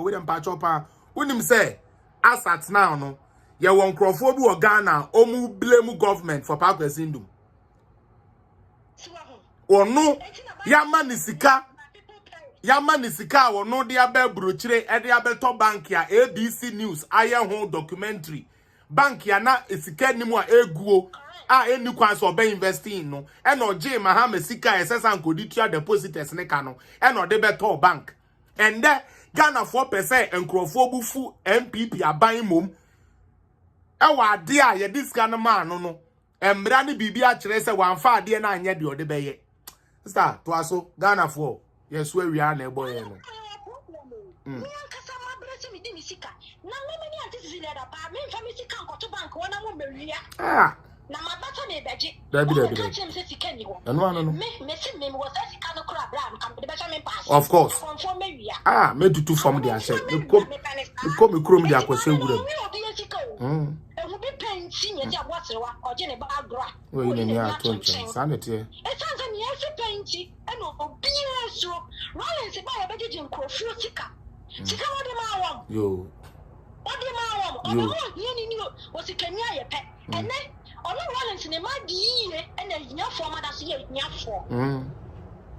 with them patch up when him say as at now no ye won crofo bi o Ghana omu blame government for park resindum onu yama ni sika onu de abel brochire e de abel to bank ya ABC News aye ho documentary bank ya na esika ni mu a eguo eni kwan so be investing no e no je mahama sika esesa nkoditua depositors ne ka no e no de beto bank and there Ghana 4% enkrofo bufu MPP aban mom e wa ade a ye diska no ma no embra ne bibia kire se wanfa ade na anya de ode beye sister to aso Ghana 4 yeso awia na ebo ye no na mabata me beji Dabi no me was sika no kura bra am be beja me pass of course me do from the answer me come krom dia kwase wura e be pensi nya dia bwasewa oje ne ba agro we ni ni atonche sanete e sanse ni ese pensi e no obi so Rawlings ba ya beji nkrofio sika wode ma awam yo wode ma awam o ye ni o sikania ye pe ene Rawlings in my dear and a year for Mother Sea, for.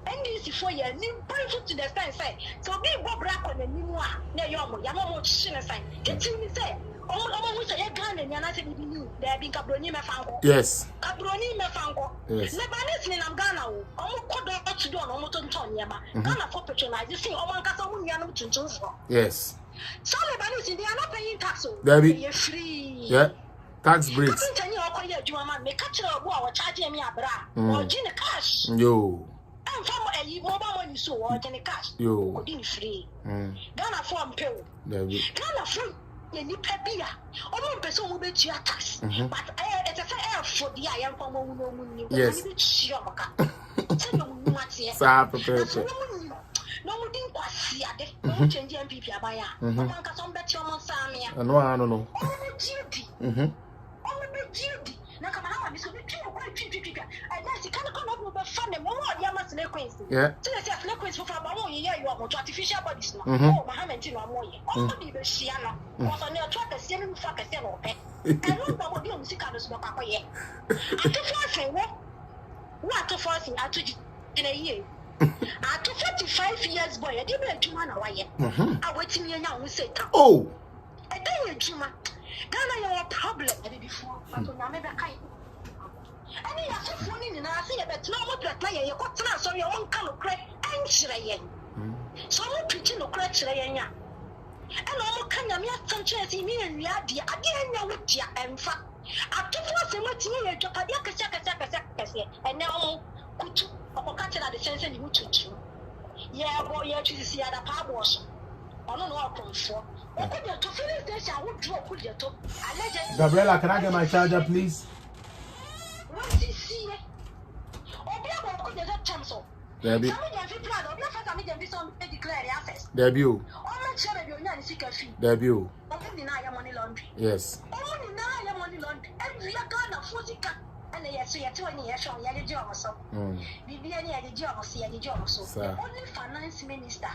NDC for your new proof to the side. So be Bob Rack on the new one. Now you're Yamo Chin sign. Get to me say, almost a gun and you're not you. There being Cabroni Mafango. Yes. Cabroni Mafango. Yes. Lebanese in Ghana. Almost called to do almost on Tonyama. Ghana for patronize. You see, all Castle Yano to choose. Yes. Some Lebanese, they are not paying tax. They're free. Yeah. Tax breaks. I can't tell you, you are me catch a war charging me a bra or gin cash. Yo. I'm from a mobile when you saw or gin cash. Yo. Didn't free. Ghana from pill. Ghana from any pebia. Only person will be your tax. But it's a fair for the I am from a woman. Yes. No, we didn't quite see it. No change people by ya. One can some bet your monsamia. No, I don't know. Only duty. Only duty. Now, come on, Miss Whippy. I guess you can't come up with a fun and more Yamas Lequins. Yeah. So let's have Lequins for a year. You are artificial bodies. Oh, Mohammed, you know, more. Only the Shiana was on your track a seven fuck a seven. And no one will see colors smoke up yet. Ato Forson, what a forcing Ato in a year. After 45 years, boy, I didn't do one away. I wait me now, we say, oh, I don't know, Ghana, you have a problem before, but I never kind. And you have so funny, and I say that no more player, you got to answer your own kind of crack and Chirayan. So I'm preaching of crack Chirayan. And all kind of mere chance in me and we are dear, I didn't know what you and fact. After 4 months, you and now, or catching at the sense and you to yeah, boy, you to see other power wash. I don't know how come for. To finish this, I would draw good your top. Gabriela, can I get my charger, please? What is see? Or be about good at Chamso. Debut. Debut. Debut. Yes. And yes, we are 20 years from Yadi Johnson. Bibiani at the Johnson, Yadi Johnson. Only finance minister.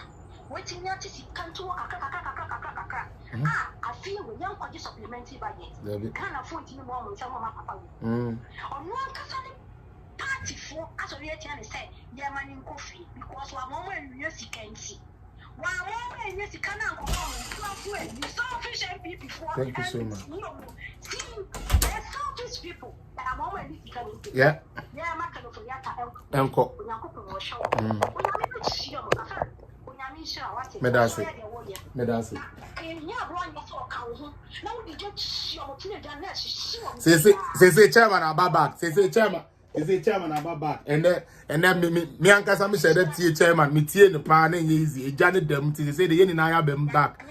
Waiting to see Canto. I feel we young for supplementary budget. Can't afford to more with some of my papa. On one party for as a real say, Yaman in coffee, because one moment you can see. One moment you can come home, you saw fish and people before. Thank you so much. See, there's selfish people. Yeah. Uncle. Medasi. Say chairman ababak. Say chairman. Say chairman ababak. And then me anka sami said that chairman me tie no pa na easy. E jane dem ti say the yen na ya bem back.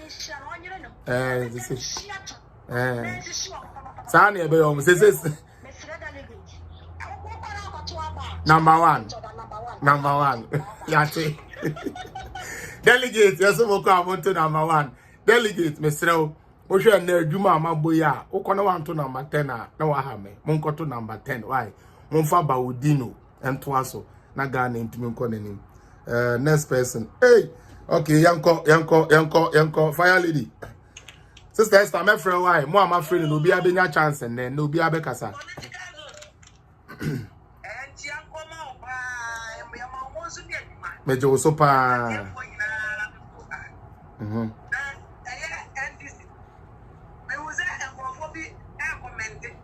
Sani ebe yo say Number one. Yati. Delegate, yes, we want to number one. Delegate, Mr. Osha na adwuma amaboya. Ukona want to number 10 na wa me. Monko to number 10. Why? Monfa Baudino and so. Na Ghana ntimi nko nanim. Next person. Hey. Okay, yanko fire lady. Sister Esther, my friend, why? Mo am friend no bi abenya chance and then no bi abekasa. Mejo so pa. NDC. I was there and for be commented.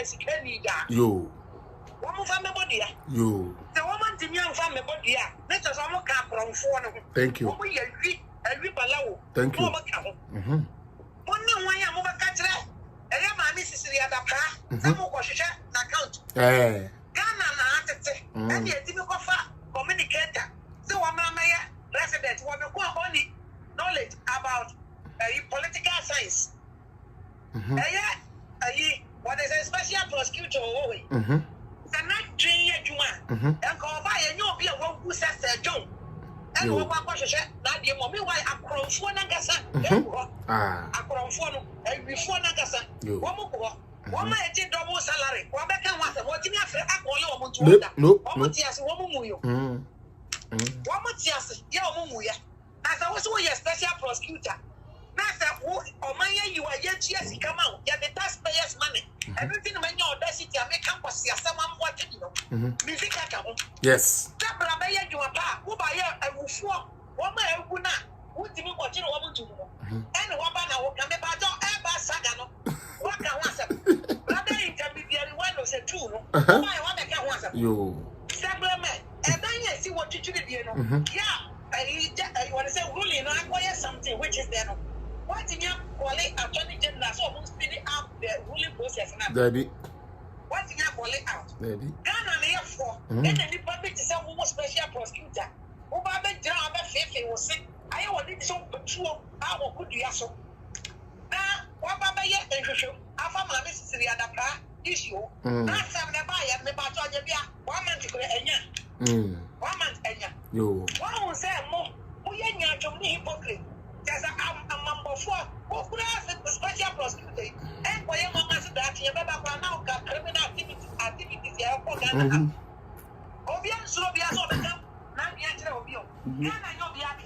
as Kenny. Yo. One family body. Yo. The woman to me and family body. Let us all come from 4. Thank you. We agree. Thank you. One way I'm over country. I am my Mrs. Riadapa. Some more account. Eh. Ghana, and yet, you offer communicator. So, I'm a resident who have only knowledge about political science. What is a special prosecutor? The night train you want. And call by a new beer who says a joke. And what was not the moment why I crow for Nagasa? I crow for and before Nagasa. One may take double salary. One better was a watching after I call you. No, yes, woman. One much yes, Yamuya. As I was a special prosecutor. Master, or my you are yet yes, come out. Yet the taxpayers' money. Everything when your audacity and make campus, someone watching you. Music account. Yes. Tabra, you are who by a woof. One may who not. Who didn't watch a woman to and one banner will come about ever Sagano. What can once rather intermediary one was a two. I want to count once. You. Several men. And then you see what you did, you know. Yeah. I want to say, really, no, I acquire something which is there. What in your quality attorney general so almost spinning out the ruling process now? Daddy. What in your quality out? Daddy. Ghana, therefore, then the public is a woman special prosecutor. Who by the job of Fefe was sick. I wanted to patrol how could you so. Now, what by yet and show? I found my Mrs. Riadapa issue. Not some buyer, me about 1 month to go a year. 1 month a year. You. One will say more. We ain't to me hypocrite. There's a number 4 who could ask the special prosecutor. And for your mama said that you never now got criminal activities here. Obian so be as of the camp. Now the answer of you. Can I not be happy?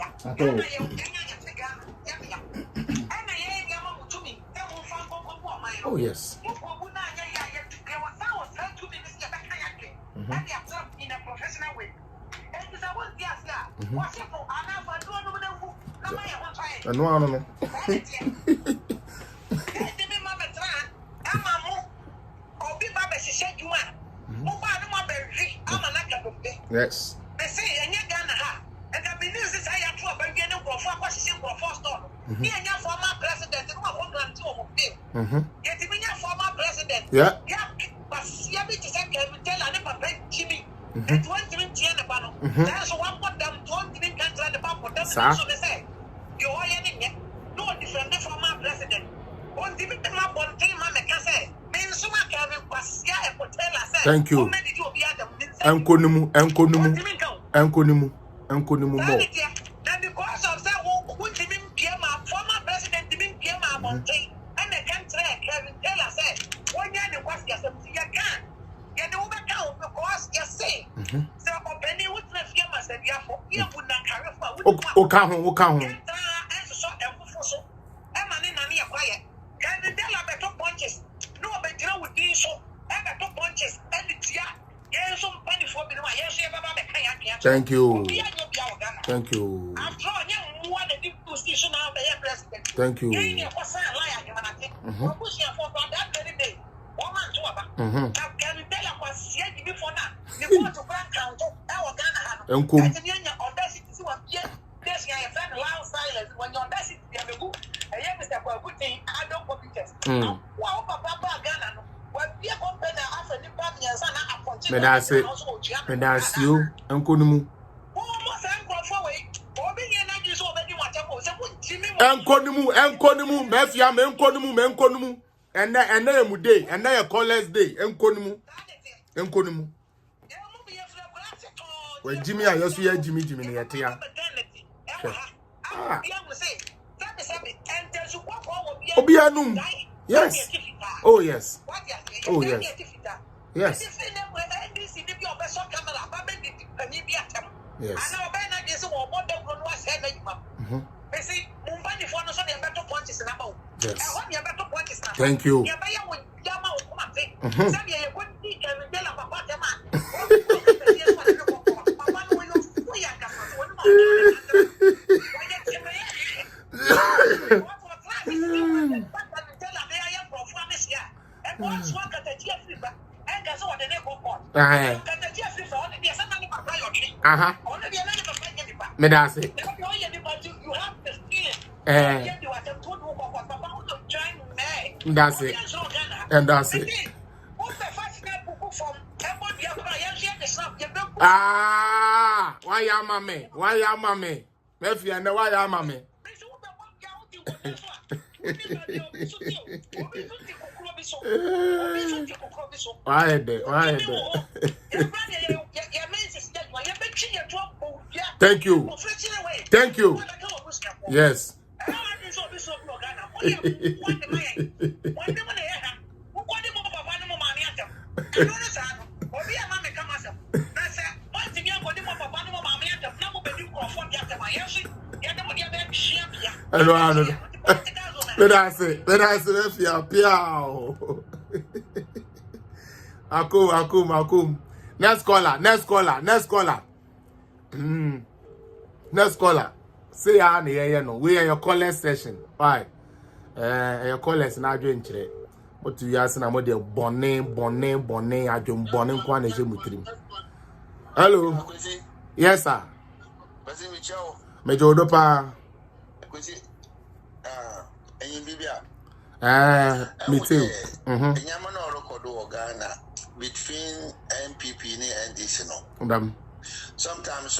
Oh, yes. In a professional way. I know. Yes. They say, and you're gonna and the ministers I have to a beginning for former president, and what one to bill. Yet, former president. Yeah. But Siabi to say, can tell another Jimmy. And 1 about that's one of them 20 can't run about them. So they say, you are any no different from my president. One different up on 3 months, can say, men so much having Pasia and Hotel. Thank you. Enkonimu. Then because of that, who didn't PM former president didn't PM on day, and the country Kevin Taylor said, 1 year the was yes, you can. You know that because you say, so Penny would not fear myself, therefore, you would not carry for Okan. And so, and man in a quiet. Can the tell better punches? No, but you would be so, and better punches, and it's yeah. Thank you. Thank you. Thank you. That's it. And that's you, Enkonimu. Enkonimu, Mafia, Enkonimu. And then a day, and then a clueless day, Enkonimu. When Jimmy, I just hear Jimmy here. Obianum. Yes. Oh, yes. Oh, yes. Yes. Yes. Thank you. Me that's it. That's it. And that's it. Why ya mommy? Why ya mommy? Mefi and why ya mommy? Why there? Thank you. Thank you. Yes. Let us say, let's Akum. Next caller. Next caller. Say no. We are your caller session. Why? Your callers na adwen kire. What you ask na mo de bonne adwen bonne kwa na je mutrim. Hello. Yes sir. Mejo dopa. Me too. Enyama na record Ghana between NPP and NDC no. Sometimes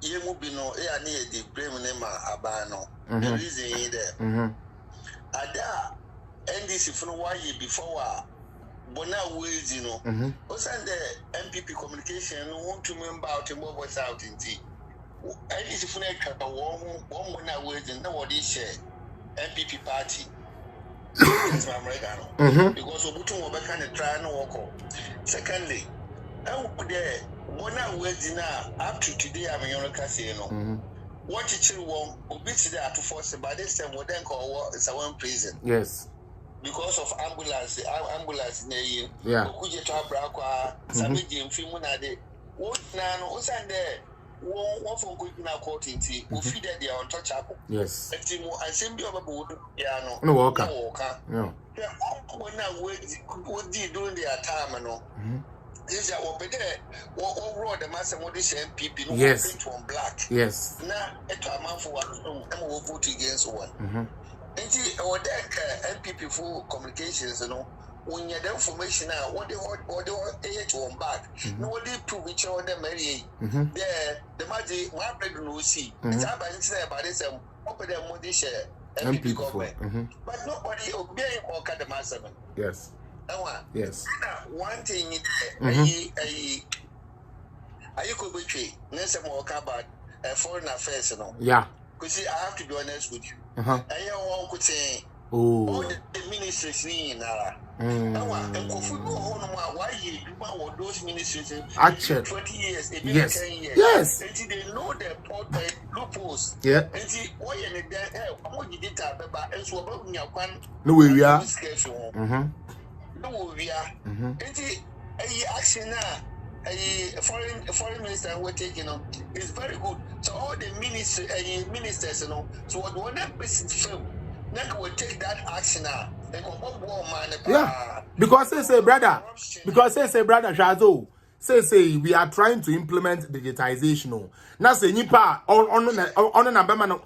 you mu bi no e ani e di blame ne ma aba no. The reason is there. Ada NDC for why before bona ways o send the NPP communication want to member out and what was out in tea. NDC for na one bona ways and no what share NPP party. Because Obutu Wabaka and try no walk. Secondly, I would there one ways up to today. I'm in your casino. What teacher won't obey Ato Forson, by this time, what then call it's a one prison. Yes. Because of ambulance in the yeah. Kuja to Abrakwa, Samiji and Fimunade. What now? What's there? One for good in our court in tea, who feed they are untouchable. Yes. And Timo, I send you a board, no walker. No. When I what did during their time and all. This is what there. What road the master what this MPP no paint on black. Yes. Now it's a man for one and will vote against one. And our MPP full communications, when you have information now, what they to on back. No they prove each other marry. The magic one bread no see. It's about this open them what they share MPP government. But nobody obey or cut the master. Yes. Yes. One thing I could betray. Next more about foreign affairs, Yeah. Because I have to be honest with you. I could say, all the ministers in and why you want those ministers actually 20 years, yes. 10 years. Yes. And they know the loopholes. Yeah. And see, why you did that? What you did that, and so about your one. No, we are. No, we are. And a action now, a foreign minister we're taking on is very good. So all the ministers, so what one business film, then will take that action now. Yeah, because they say brother, Shazo, say we are trying to implement digitization. Now say nipa on na bema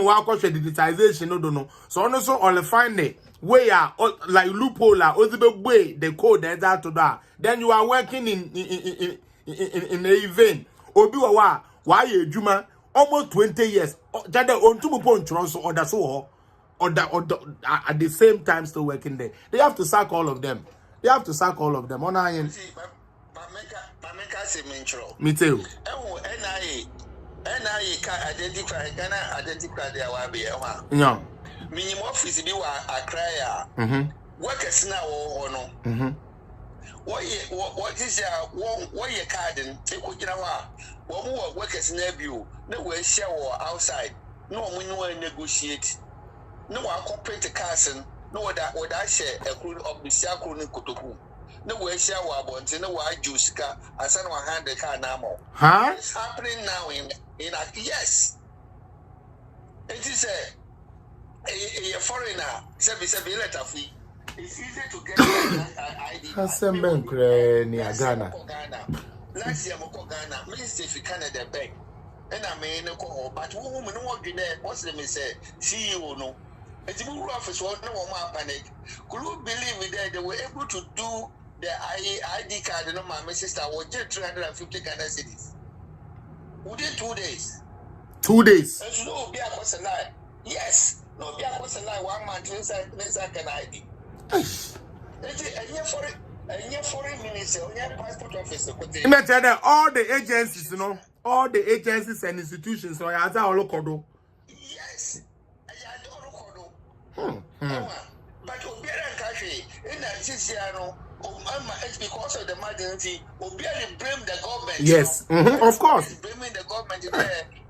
wa ko digitization no. So also all find it where like loophole way the code that to that. Then you are working in a event. Obi wa ye juma almost 20 years. Jada on two point or that's all. Or at the same time still working there. They have to sack all of them. On iron. Me too. NIA can identify their wabi. No. Minimum office be a crier. Workers now or no. What is your card and take what you know? One more workers near you. No way share outside. No, we know negotiate. No one corporate castle, no that would I share a crew of the Siakun Kotoku. No way share Wabons, no why Juska, as I one hand the car now. Huh? It's happening now in a yes. It is a foreigner, service a letter fee. It's easy to get an ID Hasemben kre ni Ghana. Last year moko Ghana, Minister for Canada bank. And I mean ko but woman no work there, what's them say CEO no. And the office was no more panic. Could you believe that they were able to do the ID card no my sister was just 350 Ghana cedis. Within 2 days. 2 days. And no be a lie. Yes, no be a lie 1 month inside an ID. And your foreign minister, your passport office. All the agencies, you know, all the agencies and institutions, so I all local. Yes, I don't know. But Obiara country in Nigeria, it's because of the emergency. Obiara blame the government. Yes, of course. Blaming the government.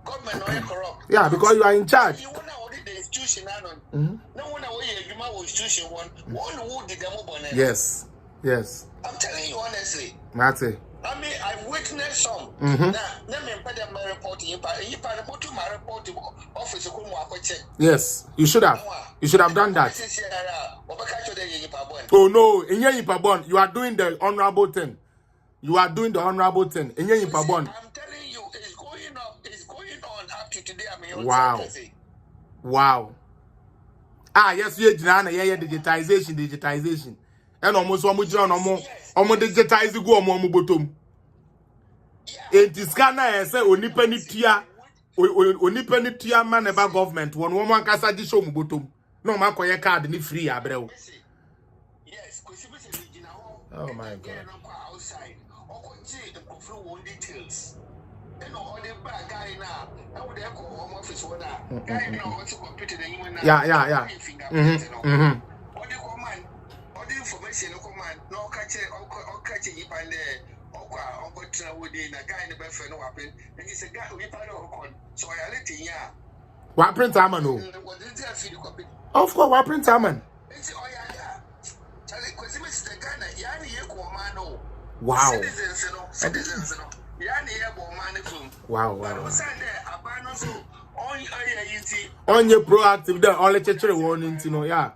Government not corrupt. Yeah, because you are in charge. You want to audit the institution, no one away you might institution one who did the Yes, yes. I'm telling you honestly. That's it. I mean, I witnessed some. Now, let me put my report in my report office. Yes, you should have. You should have done that. Oh no, in your you are doing the honorable thing. You are doing the honorable thing. In your I'm telling you, it's going up. It's going on up to today. I mean, wow. Wow. Ah, yes, yeah, digitization. And almost one more digitize go on bottom. It is Ghana, say, only penny tia man about government. One can say, show bottom. No, my coy card ni free, abro. Yes, oh my God. Outside, or details. And all the bad guy now, I would have home office order. Guy now wants to computer the human. Yeah. All the command, all the information, no command, no catch it, and there. Within a guy in the bed for no weapon, and he's a guy who so I let him, yeah. What print Aman? Of course, what print Aman? Wow. Wow. On your proactive, the only church warning to know, yeah.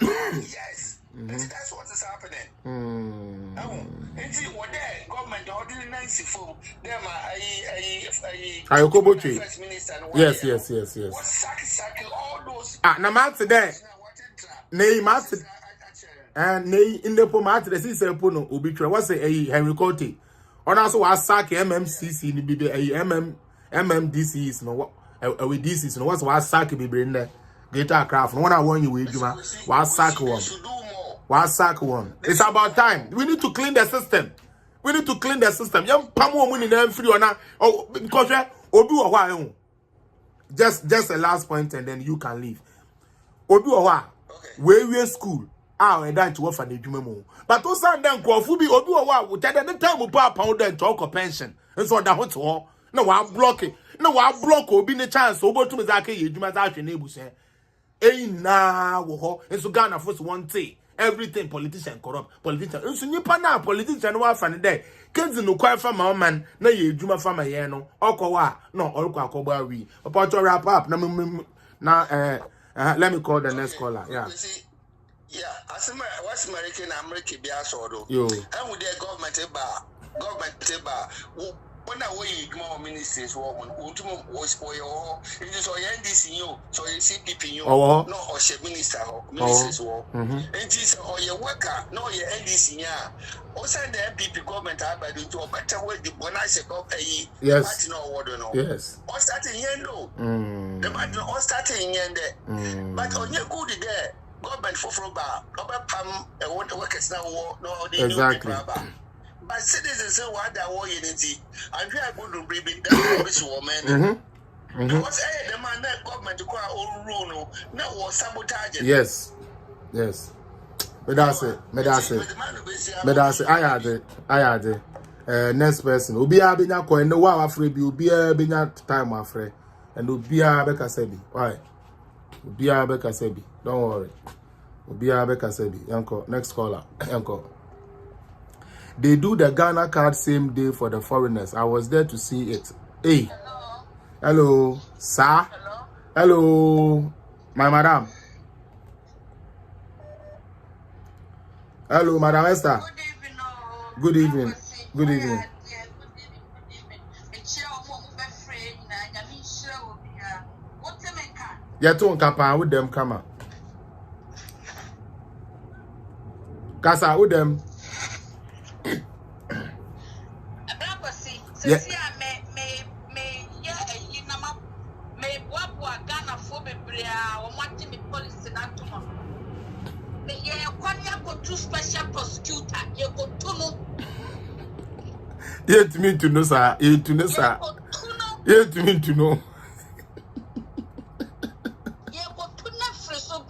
Yes, that's what is happening. Government ordinance for them. Yes. All those. Namat there. Nay, Master. And nay, in the pomat, the sister Puno, Ubitra was a Henry Coty. On also was sack MMCC, MMDC is no with this is no was sack be bring there. Greater craft. One I want you with you, was sack one. Was sack one. It's about time. We need to clean the system. Young Pamo winning them free or not. Oh, because Odu or why? Just a last point and then you can leave. Odu or why? Where we school. And that to offer the Jumemo. But those are then Kofubi Odu or why? We tell them the time we pay pound and talk of pension. And so that what's all. No, I'll block it. No, I'll block or be the chance over to Mizaki, you must actually neighbor say. Eh, now, and so Ghana first one day. Everything politician corrupt politician. So you pana politician wa fan there. Kenzi no kwa fa ma man na ye adwuma fa ma ye no. Okowa no orukwa akoba wi. About to wrap up na let me call the next caller. Yeah. Yeah, as what's American be asodo. Yo. And with the government when I way more ministers woman, was for your NDC, so you CPP, no, or she minister, ministers war. And this or your worker, no, your NDC, yeah. Also, the MPP government, I by do a better way when I say, okay, yes, no, what do know. Yes, or starting here, no, the matter all starting here, but on your good there, government for bar, Pam, and what the workers now, no, exactly. But citizens say what they want unity, and we are going to bring that this woman. Because the man that government to call all rule no was sabotage. Yes. But that's it. I had it. Next person. Ubi abinya ko eno wa afre bi ubi abinya time afre. And ubi abeka sebi. Why? Ubi abeka sebi. Don't worry. Ubi abeka sebi. Yanko, next caller. Yanko. They do the Ghana card same day for the foreigners. I was there to see it. Hey. Hello. Sir. Hello. My madam. Hello, Madam Esther. Good evening. Good evening. Yeah, to Kapa with them, come on. Kasa with them. Yeah. Special prosecutor, you go to know. Yet me to know, sir. Yet to know, sir. Yet me to know. You go to know free so.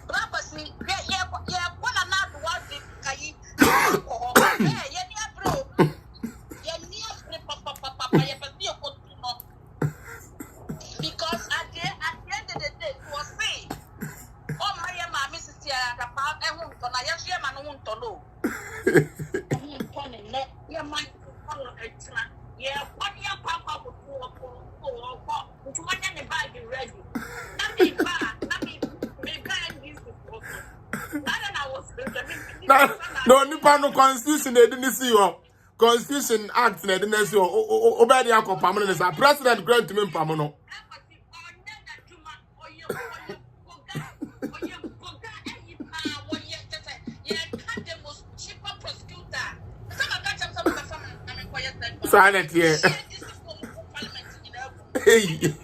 Rapasly, yeah, one another one the Kai. Yeah, yeah, bro. Yeah, near papa, you go to know. Because at the end of the day, it was saying. Oh, my mammy, sister, about a woman, I have your man won't know. Yeah, my yeah, what your papa would go which one any bag be ready. Not be bad, this is I was no, Nippon Constitution, they didn't see you. Constitution Act, they didn't see you. Obey the Uncle Pamela, President grant to me, Pamano. Silent here. Hey.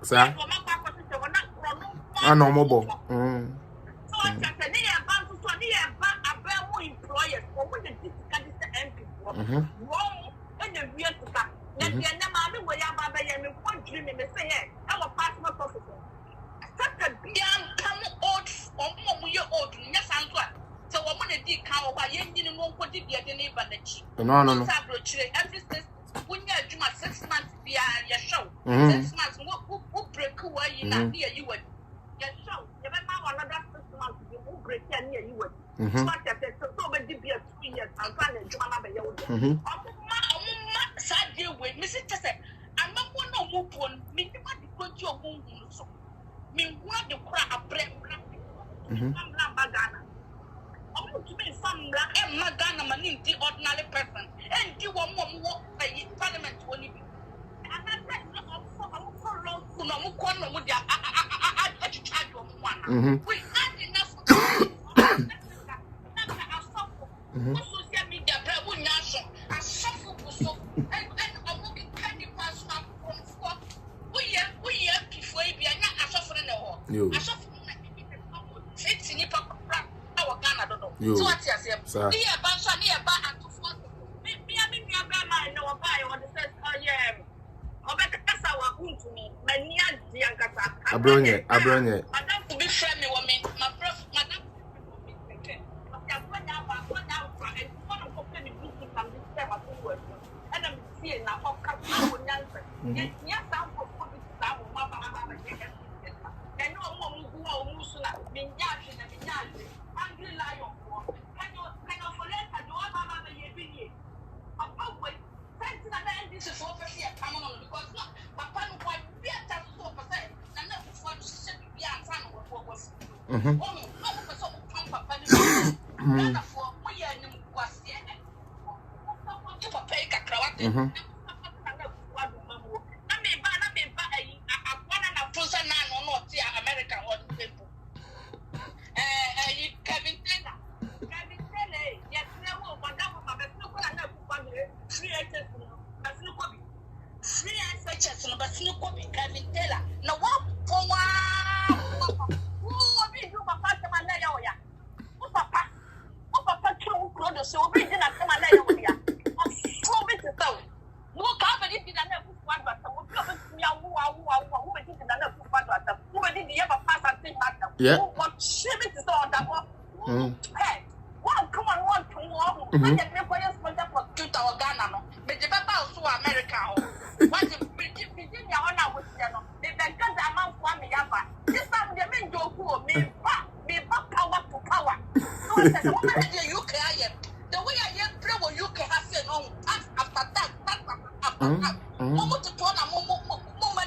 Sir, I know mobile. No. When you do my 6 months, be your show. 6 months, what break away in near you would. Your show, you never another 6 months, you will break near you would. So I said, so many be a 2 years, I'm trying to join my own. Sad deal with Mrs. Tessa. I'm not one of move on, me, what the put your wound so. Me, what the crap a bread, I'm not bagana. To me, some Magana man in the ordinary person, and you want more by Parliament when you be. And I said, so long to no corner with your charge of one. We had enough social media, but we national. I suffer so, and I will be candy pass from 4. We are before you are not suffering at all. I suffer. It's in our Ghana, so what's your say? Near Bansa, near Ato Forson. Me, I mean, your grandma, I know a buy on the first, yeah. Or better, that's our wound to me. Many young cats. I bring it. Madame to be friendly woman, my brother, Madame. And I'm seeing now, of course, yes, I'm for and no one will go on Musula, being yashin and yashin, angry lion. Can you forget that you are Baba Yabini? Papa, wait, thanks to the NDC for coming on because Papa, quite be a tax for percent, and not for to sit beyond time of what was. Oh, no, for some Papa, for we are in was yet. To pay a crowd. America or people. Kevin Taylor, yes, no, but that was my best. No, I know 3 agents, but no copy. 3 agents, but no copy. Kevin Taylor. No, what for? Who did you papa to my lawyer? Oh, papa, kill Claude, so we didn't come a lawyer. I'm so big to tell. No, company did not have one, but I would come to me. Who did not have one, who did you ever pass and think back? Yeah. What shame it is on that one? Hey, one come on, one to walk. I get me for your sponsor for 2,000 Ghana. But the papa also America. What if Virginia on our with them? They can cut the amount for me. This time they mean you. UK the way I hear pray when UK has said no after that Momo to turn a Momo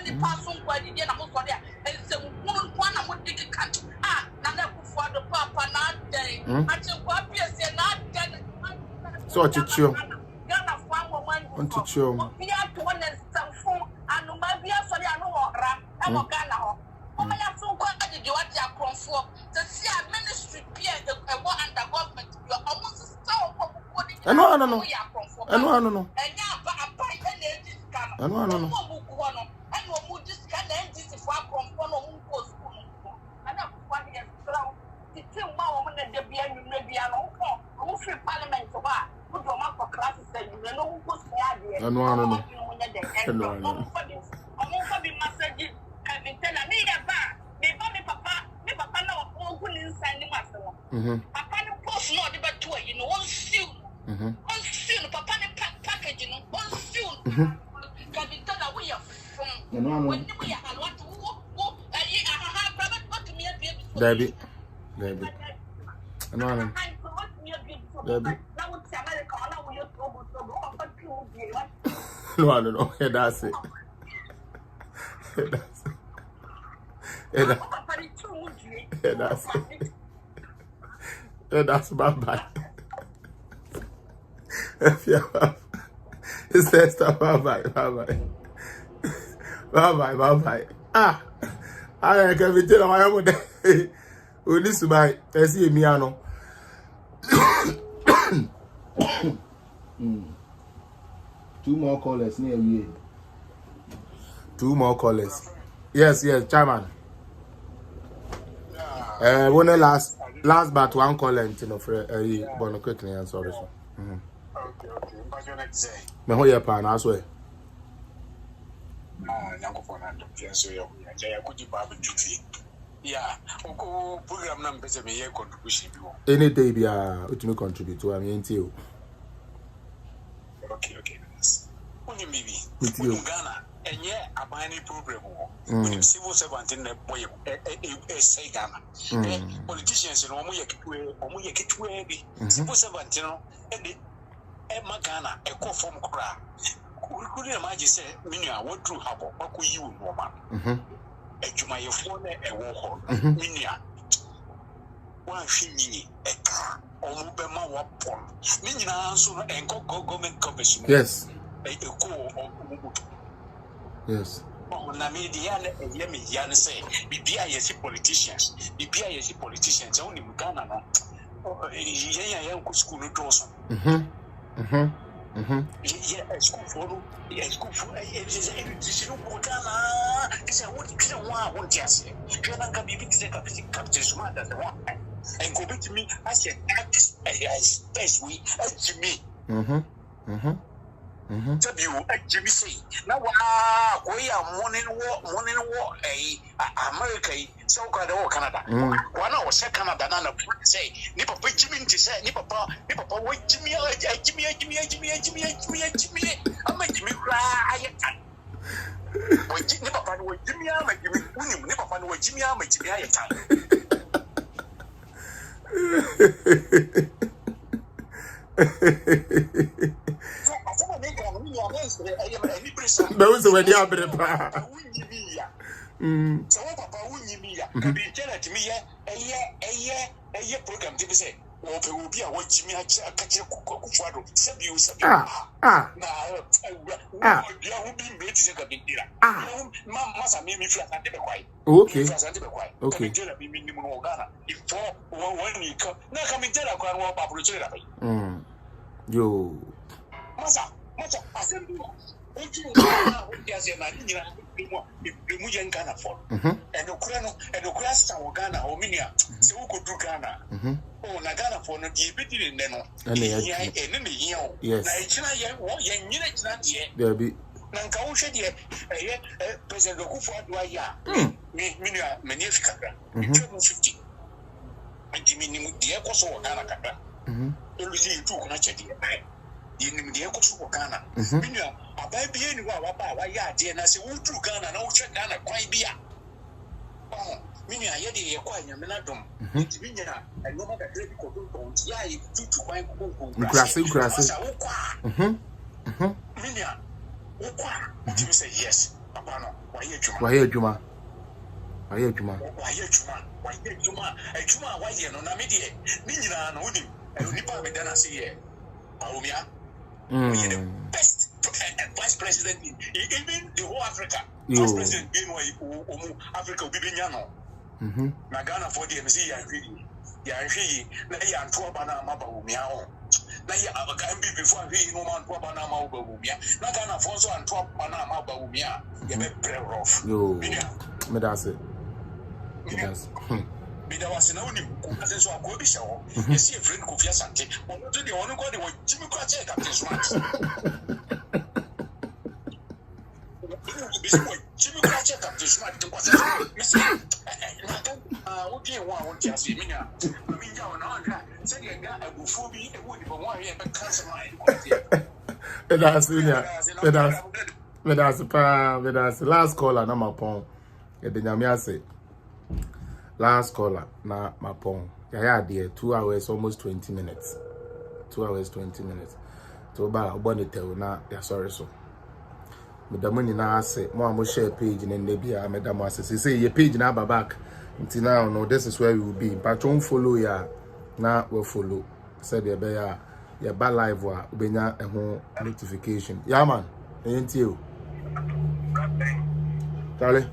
the person where the dinner was there and say one would take a cut. Nana for the papa not day. I think what we say not done. So chicho. On chicho. We are to one and some phone and no maybe I saw the Anora. I'm a Ghana. Oh, I have so quite the Georgia conform. The sea ministry peer the under government. You are almost so. I know. And yeah, I know. but I'm buying this kind of. I know. And no more this kind of NDC for our conform or post. And I'm one year strong. The two women that they be maybe a long call. Who free parliament to buy. Put your mouth for classes and you know who was the idea. I know. I'm going to be messaging. I've been telling me about me, papa, now, all good inside the master. Papa, the post not about 2, you know, one soon. One soon, papa, the package, you know, one soon. Can be told that we are from when we are and what to Debbie. I know. No. That's it. That's bye. It's best bye. I can be telling my own day. We need to buy. I see me. 2 more callers near you. 2 more callers. Yes, chairman. One last but 1 caller into for bonno quickly and sorry. Okay. But you next say. Me ho ye pa na so e. Nyango for na so ya kudi babu tufi. Yeah, oko program na mpese me ye contribution bi wo. Any day bia utumi contribute to am yenti o. Okay. Uni bibi. Ghana enye abani program wo. Uni civil servant na boy say Ghana. Politicians no omo ye kitwe bi. Civil servant no e Ghana e ko form kra. Kuri na maji say minua what true habo makoyi wo no ma. Ejumayefo na ewo ho minua wa hwinyi eka omu be ma wa pon ni nyina nso no enko government commission yes yes na media na me yan say bibia yesi politicians oni Ghana no yan ko school no doso yeah, school for education for Ghana. It's a what one just. Ghana can be captain smart as one. And go to me, I said, as we as me. Tell you, Jimmy say, now we are morning war, America, so called Canada. 1 hour, Canada, none of say, Nippa Jimmy to say, Nippa, wait, Jimmy, I'm a Jimmy cry. Nippa, what Jimmy, I'm a Jimmy, Nippa, what Jimmy, I'm a Jimmy, Those when you are so papa wunyimi ya ka bi tell to me a program to say wo pe wo bi a wo jimi a kache kufuado sabi na ya wo bi mbe ti se ka bi dira masa mi fi asante be kwai okay okay tell me ni mo Ghana ifo won ni ka na ka mi tell kwa wo pa pro chere rabai yo masa asem oju ya se na ni na mu yen Ghana for and okura sta wo Ghana o minia se wo ko du Ghana o na Ghana for no di bedi ne no ene ne yin o na ichina ye wo ye nyina china de there be na nka wo hwe de president Akufo-Addo ya minia mani afika twa mu 50 andi minimu de ko so wo Ghana kaka olusi tu ko na chede yenim de ko so Ghana minia abai bi eni wa ba wa ya de na se wo tu Ghana na wo hwe Ghana kwan bia Mini I had a quite Yamanadum. Minia, and no matter great cocoons, ya, you to find grassy. Minia, you say yes, Apano, why Juma? Why Juma, why you know, Namidi, Mina, and Woody, and Nipa, then I see here. Aumia, the best vice president in even the whole Africa. Vice president being Africa will be Binyano. Nagana for the MC, I really. Yahi, Naya and Tuabana Mabaumia. Naya Abagambi before he no man Tuabana Mabaumia. Nagana Fonso and Tuabana Mabaumia. You make prayer off. Me that's it. There was no as a good show. You see a friend of Yasante, or to the only one who Jimmy Cratchit at this one. Jimmy Cratchit at this one. You see, okay, one just see me now. I mean, you're not saying a guy who fool me, it would be one year, but cancer mine. That's last caller, no my pong. Last caller, na mapong. Yeah, dear, 2 hours, almost 20 minutes. 2 hours, 20 minutes. So, about Bonnetel, na, yeah, sorry, so. But the money now say, Mama, share page and then maybe I made them say, your page now back. Until now, no, this is where we will be. But don't follow ya, now we'll follow. Said the bear, your bad live, Benya, and home notification. Yeah, man, ain't you? Charlie?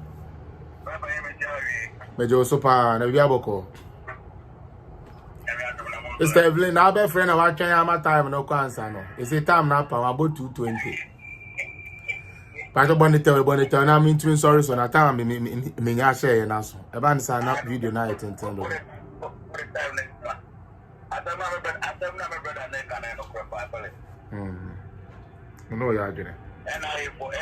Mejo sopa na bia boko. Mr. Evelyn, na be friend na wa twen ama time no answer no. Is it time na pa about 2:20. Pato bonita na me twin sorry so na time me nya share na so. E ba nsa na video na it intendo. No ya agene. NIA for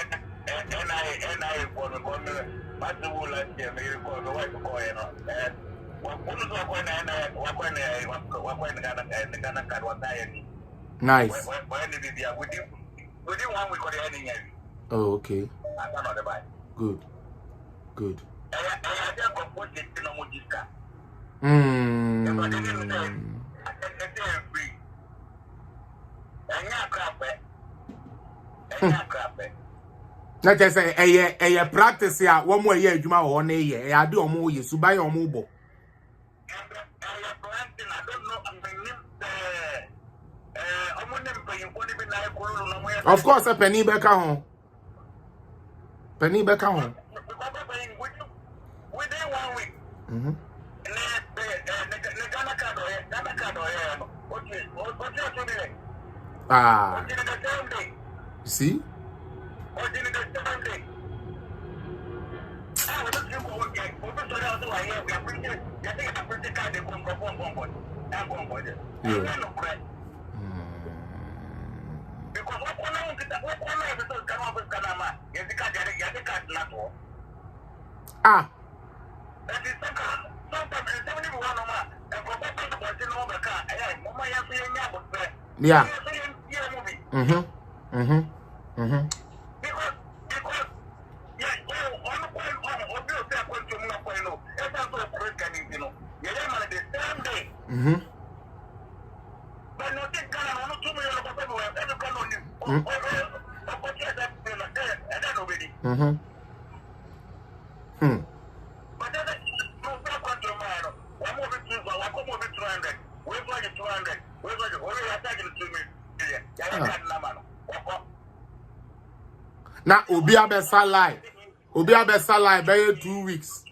Matthew last year, maybe for the white boy, and nice. When did it be? Within 1 week or any year. Oh, okay. I cannot buy. Good. I just got put it in a Mujiska. Na just say a practice ya one more year juma one year ya do omo ye su buy omo bo of course a penny back home within 1 week see yeah. Now, Obi Abesa lie by 2 weeks.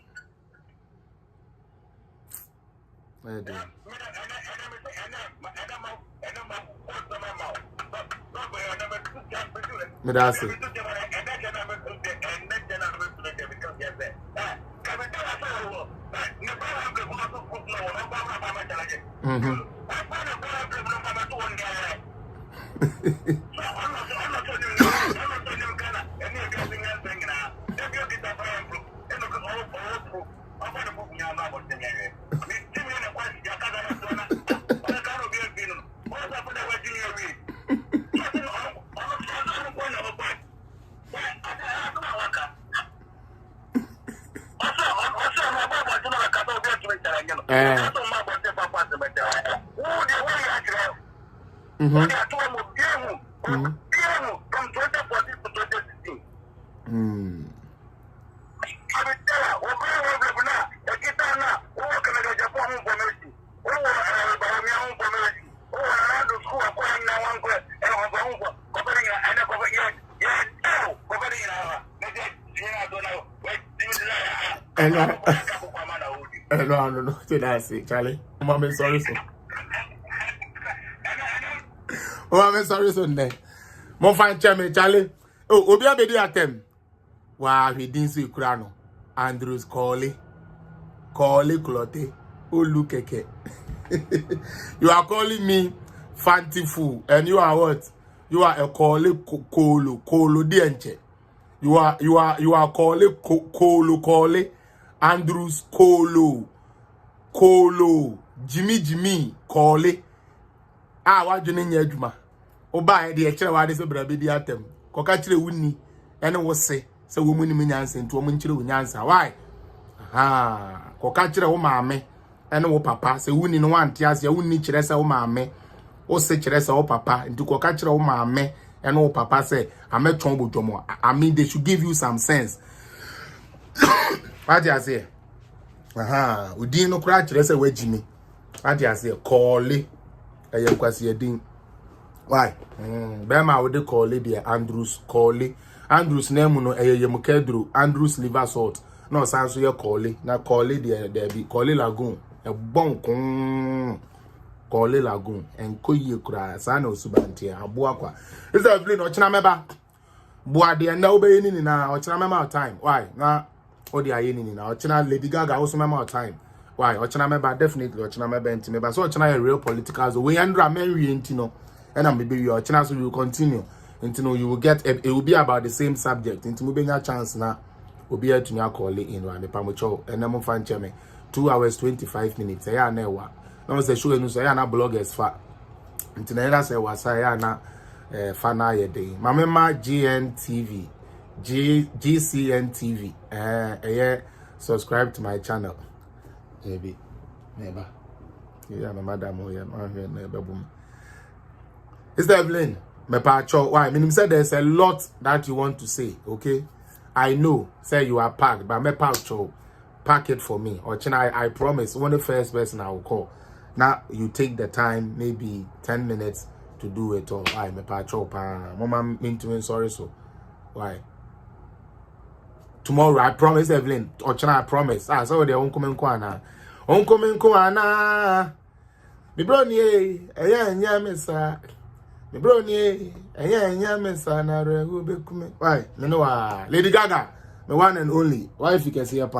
Me that's it. From 2014 to 2016. No, that's it, Charlie. Mama, sorry, so. I'm sorry, so. Mo find Chairman Charlie. Oh, Obia Bedi Atem. Wow, he didn't see Krano. Andrews Clote. Olukeke. You are calling me Fantifu, and you are what? You are a Kolo Dienche. You are Kolo Andrews Kolo Jimmy Kole. What you name Yajuma? Oba the actual word is a brabidi atem. Kokachile wuni, and was say, so woman minions and 2 women children answer. Why? Aha, Kokachile o mame, and o papa, say wuni no one tias, ya wuni cheresa o mame, o say cheresa o papa, and to Kokachile o mame, and o papa say, I met Tombo Jomo. I mean, they should give you some sense. What do you say? Aha, we didn't know crack cheresa we Jimmy. What do you say? Call it. I am quasi a ding. Why? Bema would call it the Andrews Collie. Andrews name no a yamukedru, Andrews liver salt. No sans your collie, now call it the Collie Lagoon, a bon Collie Lagoon, and Koyi cry, Sano Subantia, a boaqua. Is that blin or Chanameba? Boa dear no baby in our Chanamema time. Why? Now, or the Ayin in our China Lady Gaga also member time. Why? Or Chanameba definitely or Chanameba and Timeba. So China a real political way and Mary Intino. And I'm maybe your chance will continue until you will get it will be about the same subject. Into moving a chance now will be able to now call it in one the Pamucho and I'm fan chairman 2 hours 25 minutes. I know no say show you say na bloggers fa. Until I say was I na fana ye day. Mama GNTV GCN TV subscribe to my channel. Maybe never. Yeah, my madam never boom. It's Evelyn, my pacho. Why? I mean, said there's a lot that you want to say, okay? I know, say you are packed, but my pacho, pack it for me. Or I promise, one of the first person I will call. Now you take the time, maybe 10 minutes to do it all. Why? My pacho, mama mean to me sorry so. Why? Tomorrow I promise, Evelyn. Or I promise. So they won't come in kwana. Won't come in kwana. Me brony, yeah, mister. Me brony, miss Anare who be coming. Why? No, Lady Gaga, my one and only wife. You can see up.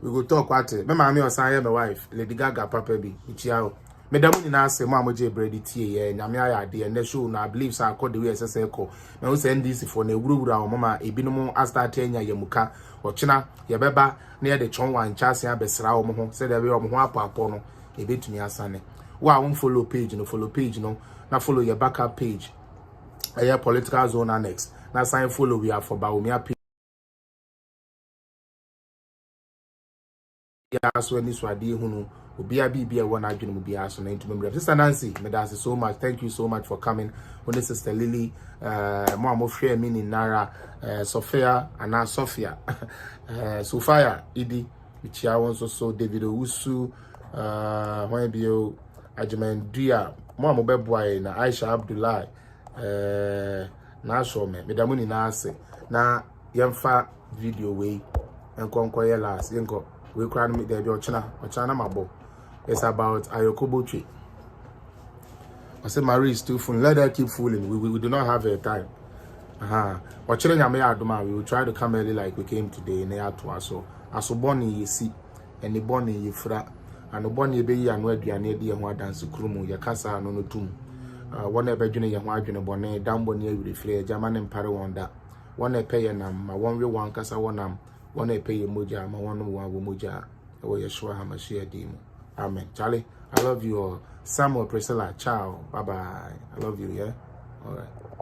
We go talk what it. My mommy or my wife, Lady Gaga, Papa B. Ichiao. Me da muni na say Mama J Brady tie na me ayade and show na believe say akọ the way SSL ko. Me say NDC for na ewurawura o mama ebinom astart anya yamuka. Ochina ye beba na ye de chonwa nchase abesra o mo ho. Say there be o mo ho apapo no ebetumi asane. Wa won follow page no. Now follow your backup page. A political zone annex. Now sign follow we are for Baumia page. Yeah, so this was dear Hunu. Be a one argument will be asked on into Sister Nancy, Medasi so much. Thank you so much for coming. When Sister Lily, Mom of Share meaning Nara, Sophia, and now Sophia, Sophia, Idi, which I also David Owusu, Webio, Ajuman Dia. Mama Beboy na Aisha Abdullah na show me medamuni na ase na yemfa video we enkonko ye last yenko we kra no me dey be ochina na mabo. It's about Ayokobo tree. I say Marie is too full. Let her keep fooling. We do not have a time. Ochina nyame adoma. We will try to come early like we came today in Ato so asoboni yesi and the boni yifra. And the bonny baby and where you are near the one dance krumu, your casa no tomb. One ever junior young wife in a bonnet, down bonny with flare, German and Parawanda. One a pay and my one real one casa one a pay a moja, my one muja, or your shwa hamashia demo. Amen. Charlie, I love you all. Samuel Priscilla, ciao, bye bye. I love you, yeah? All right.